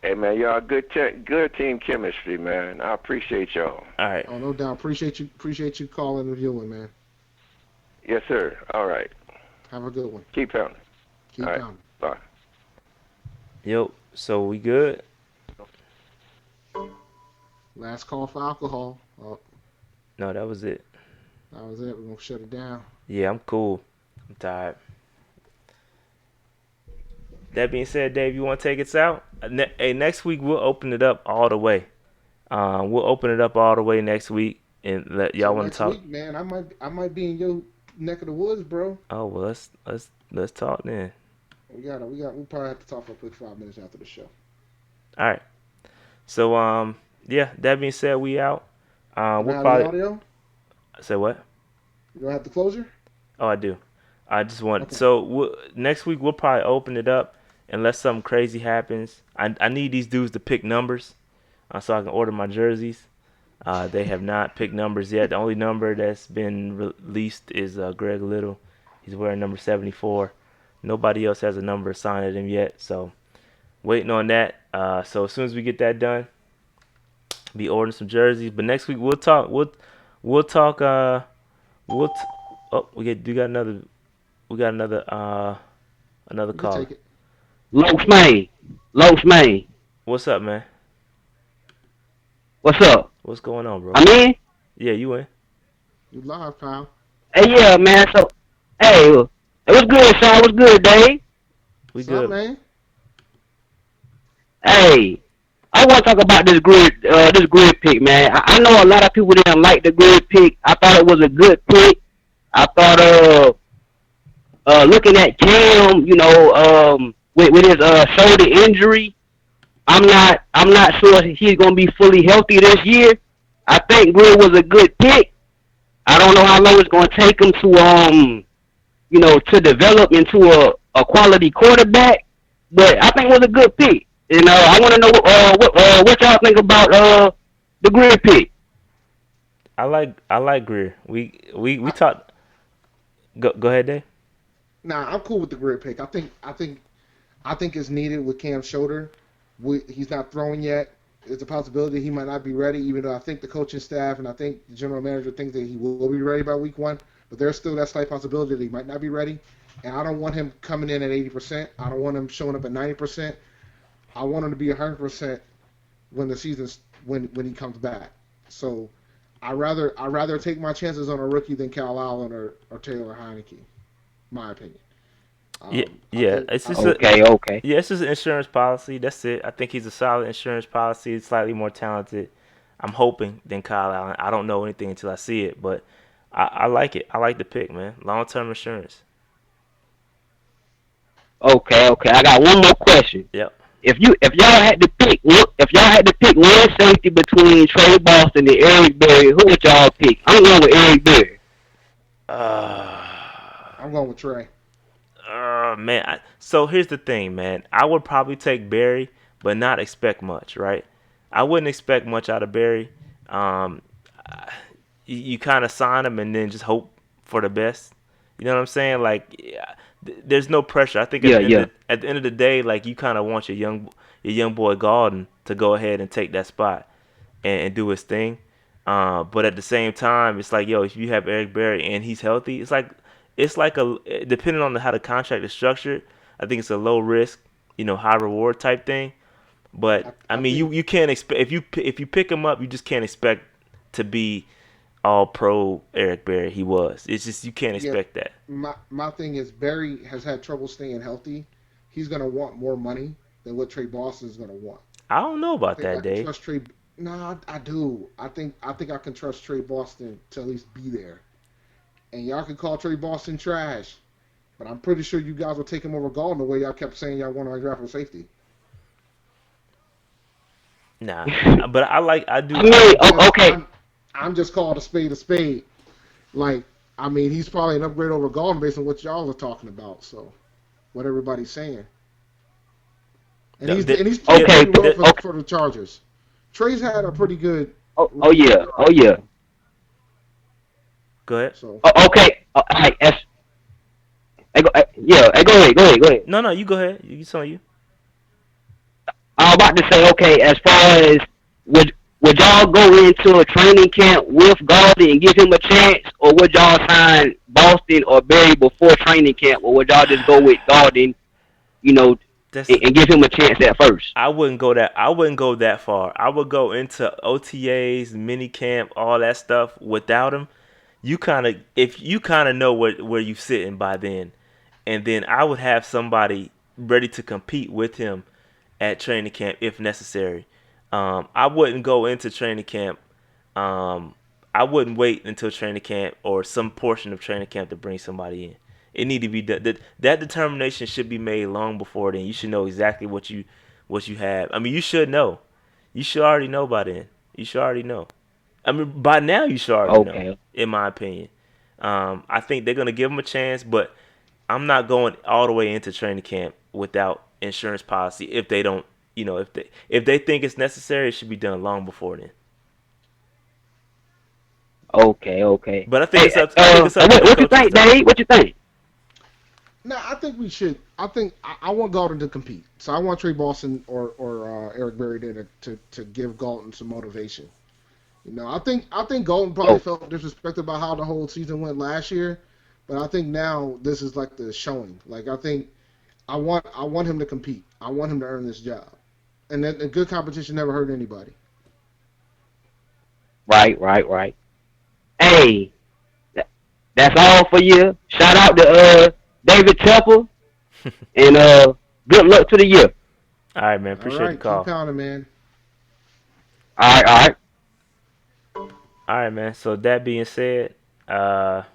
Hey, man, y'all good team chemistry, man. I appreciate y'all. All right. Oh, no doubt. Appreciate you calling and viewing, man. Yes, sir. All right. Have a good one. Keep pounding. Keep all right. pounding. Bye. Yo, so we good? Last call for alcohol. Oh, No, that was it. that was it. We're going to shut it down. Yeah, I'm cool. I'm tired. That being said, Dave, you want to take us out? Hey, next week we'll open it up all the way. We'll open it up all the way next week and let y'all want to talk. Next week, man, I might be in your neck of the woods, bro. Oh well, let's talk then. We'll probably have to talk for a quick 5 minutes after the show. All right. So yeah. That being said, we out. We'll have probably. the audio? Say what? You don't have the closure? Oh, I do. I just want. Okay. So next week we'll probably open it up unless something crazy happens. I need these dudes to pick numbers, so I can order my jerseys. They have not picked numbers yet. The only number that's been released is Greg Little. He's wearing number 74. Nobody else has a number assigned to him yet, so waiting on that. So as soon as we get that done, be ordering some jerseys. But next week we'll talk. We'll talk. We got another call. Take it. Los May. What's up, man? What's up? What's going on, bro? I'm in? Yeah, you in? You live, pal. Hey, yeah, man. So, hey, it was good, Sean. It was good, Dave. We What's good, up, man. Hey, I want to talk about this grid pick, man. I know a lot of people didn't like the grid pick. I thought it was a good pick. I thought, looking at Cam, with his shoulder injury, I'm not sure he's gonna be fully healthy this year. I think Grid was a good pick. I don't know how long it's gonna take him to develop into a quality quarterback, but I think it was a good pick. I want to know what y'all think about the Grid pick. I like Greer. We talked. Go ahead, Dave. Nah, I'm cool with the grid pick. I think I think it's needed with Cam's shoulder. He's not throwing yet. It's a possibility he might not be ready, even though I think the coaching staff and I think the general manager thinks that he will be ready by week 1. But there's still that slight possibility that he might not be ready. And I don't want him coming in at 80%. I don't want him showing up at 90%. I want him to be 100% when the season's when he comes back. So I rather take my chances on a rookie than Kyle Allen or Taylor Heineke. My opinion. Yeah. It's just Okay. yeah, it's just an insurance policy. That's it. I think he's a solid insurance policy. He's slightly more talented. I'm hoping than Kyle Allen. I don't know anything until I see it, but I like it. I like the pick, man. Long term insurance. Okay. I got one more question. Yep. If y'all had to pick one safety between Trey Boston and Eric Berry, who would y'all pick? I'm going with Eric Berry. I'm going with Trey. Man. So here's the thing, man. I would probably take Barry, but not expect much, right? I wouldn't expect much out of Barry. You kind of sign him and then just hope for the best. You know what I'm saying? Like, there's no pressure. I think at the end of the day, like, you kind of want your young boy Golden to go ahead and take that spot and do his thing. But at the same time, it's like, yo, if you have Eric Berry and he's healthy, it's like depending on how the contract is structured, I think it's a low risk, high reward type thing. But I mean, you can't expect if you pick him up, you just can't expect to be all pro Eric Berry. He was. It's just you can't expect that. My thing is Berry has had trouble staying healthy. He's gonna want more money than what Trey Boston is gonna want. I don't know about that, Dave. No, I do. I think I can trust Trey Boston to at least be there. And y'all can call Trey Boston trash, but I'm pretty sure you guys will take him over Golden the way y'all kept saying y'all want to draft for safety. Nah, but I do. Okay. I'm just calling a spade a spade. Like, I mean, he's probably an upgrade over Golden based on what y'all are talking about. So, what everybody's saying. And he's playing pretty well for the Chargers. Trey's had a pretty good. Oh yeah. Go ahead. So. Okay. Go ahead. No, you go ahead. It's on you. I was about to say, okay, as far as would y'all go into a training camp with Galdi and give him a chance, or would y'all sign Boston or Berry before training camp, or would y'all just go with Galdi, and give him a chance at first? I wouldn't go that far. I would go into OTAs, mini camp, all that stuff without him. If you kind of know where you sitting by then, and then I would have somebody ready to compete with him at training camp if necessary. I wouldn't go into training camp. I wouldn't wait until training camp or some portion of training camp to bring somebody in. It need to be that determination should be made long before then. You should know exactly what you have. I mean, you should know. You should already know by then. You should already know. I mean, by now you should already know. In my opinion, I think they're gonna give him a chance, but I'm not going all the way into training camp without insurance policy. If they don't, if they think it's necessary, it should be done long before then. Okay. But I think it's up. What you think, Dave? What you think? No, I think we should. I want Galton to compete. So I want Trey Boston or Eric Berry there to give Galton some motivation. I think Galton probably felt disrespected about how the whole season went last year, but I think now this is like the showing. Like, I think I want him to compete. I want him to earn this job, and then a good competition never hurt anybody. Right. Hey, that's all for you. Shout out to David Temple, and good luck to the year. All right, man. Appreciate the call. Keep pounding, man. All right. All right, man. So that being said, that's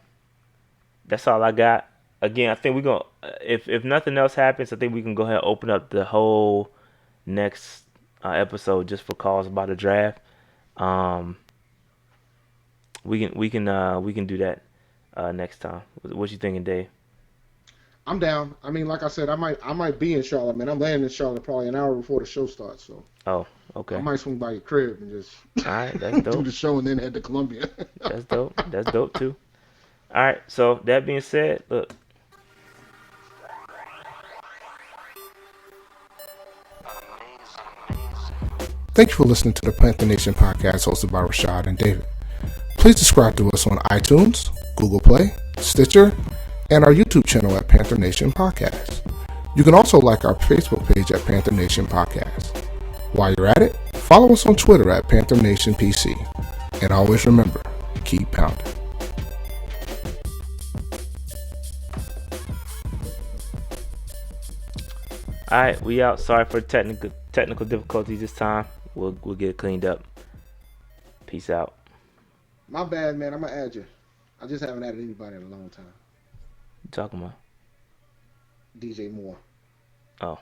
all I got. Again, I think we're gonna if nothing else happens, I think we can go ahead and open up the whole next episode just for calls about the draft. We can do that next time. What you thinking, Dave? I'm down. I mean, like I said, I might be in Charlotte, man. I'm landing in Charlotte probably an hour before the show starts, so. Oh, okay. I might swing by your crib and just all right, that's dope. do the show and then head to Columbia. That's dope. That's dope too. All right. So that being said, look. Thank you for listening to the Panther Nation podcast hosted by Rashad and David. Please subscribe to us on iTunes, Google Play, Stitcher, and our YouTube channel at Panther Nation Podcast. You can also like our Facebook page at Panther Nation Podcast. While you're at it, follow us on Twitter at Panther Nation PC. And always remember, keep pounding. All right, we out. Sorry for technical difficulties this time. We'll get it cleaned up. Peace out. My bad, man. I'm gonna add you. I just haven't added anybody in a long time. You talking about? DJ Moore. Oh.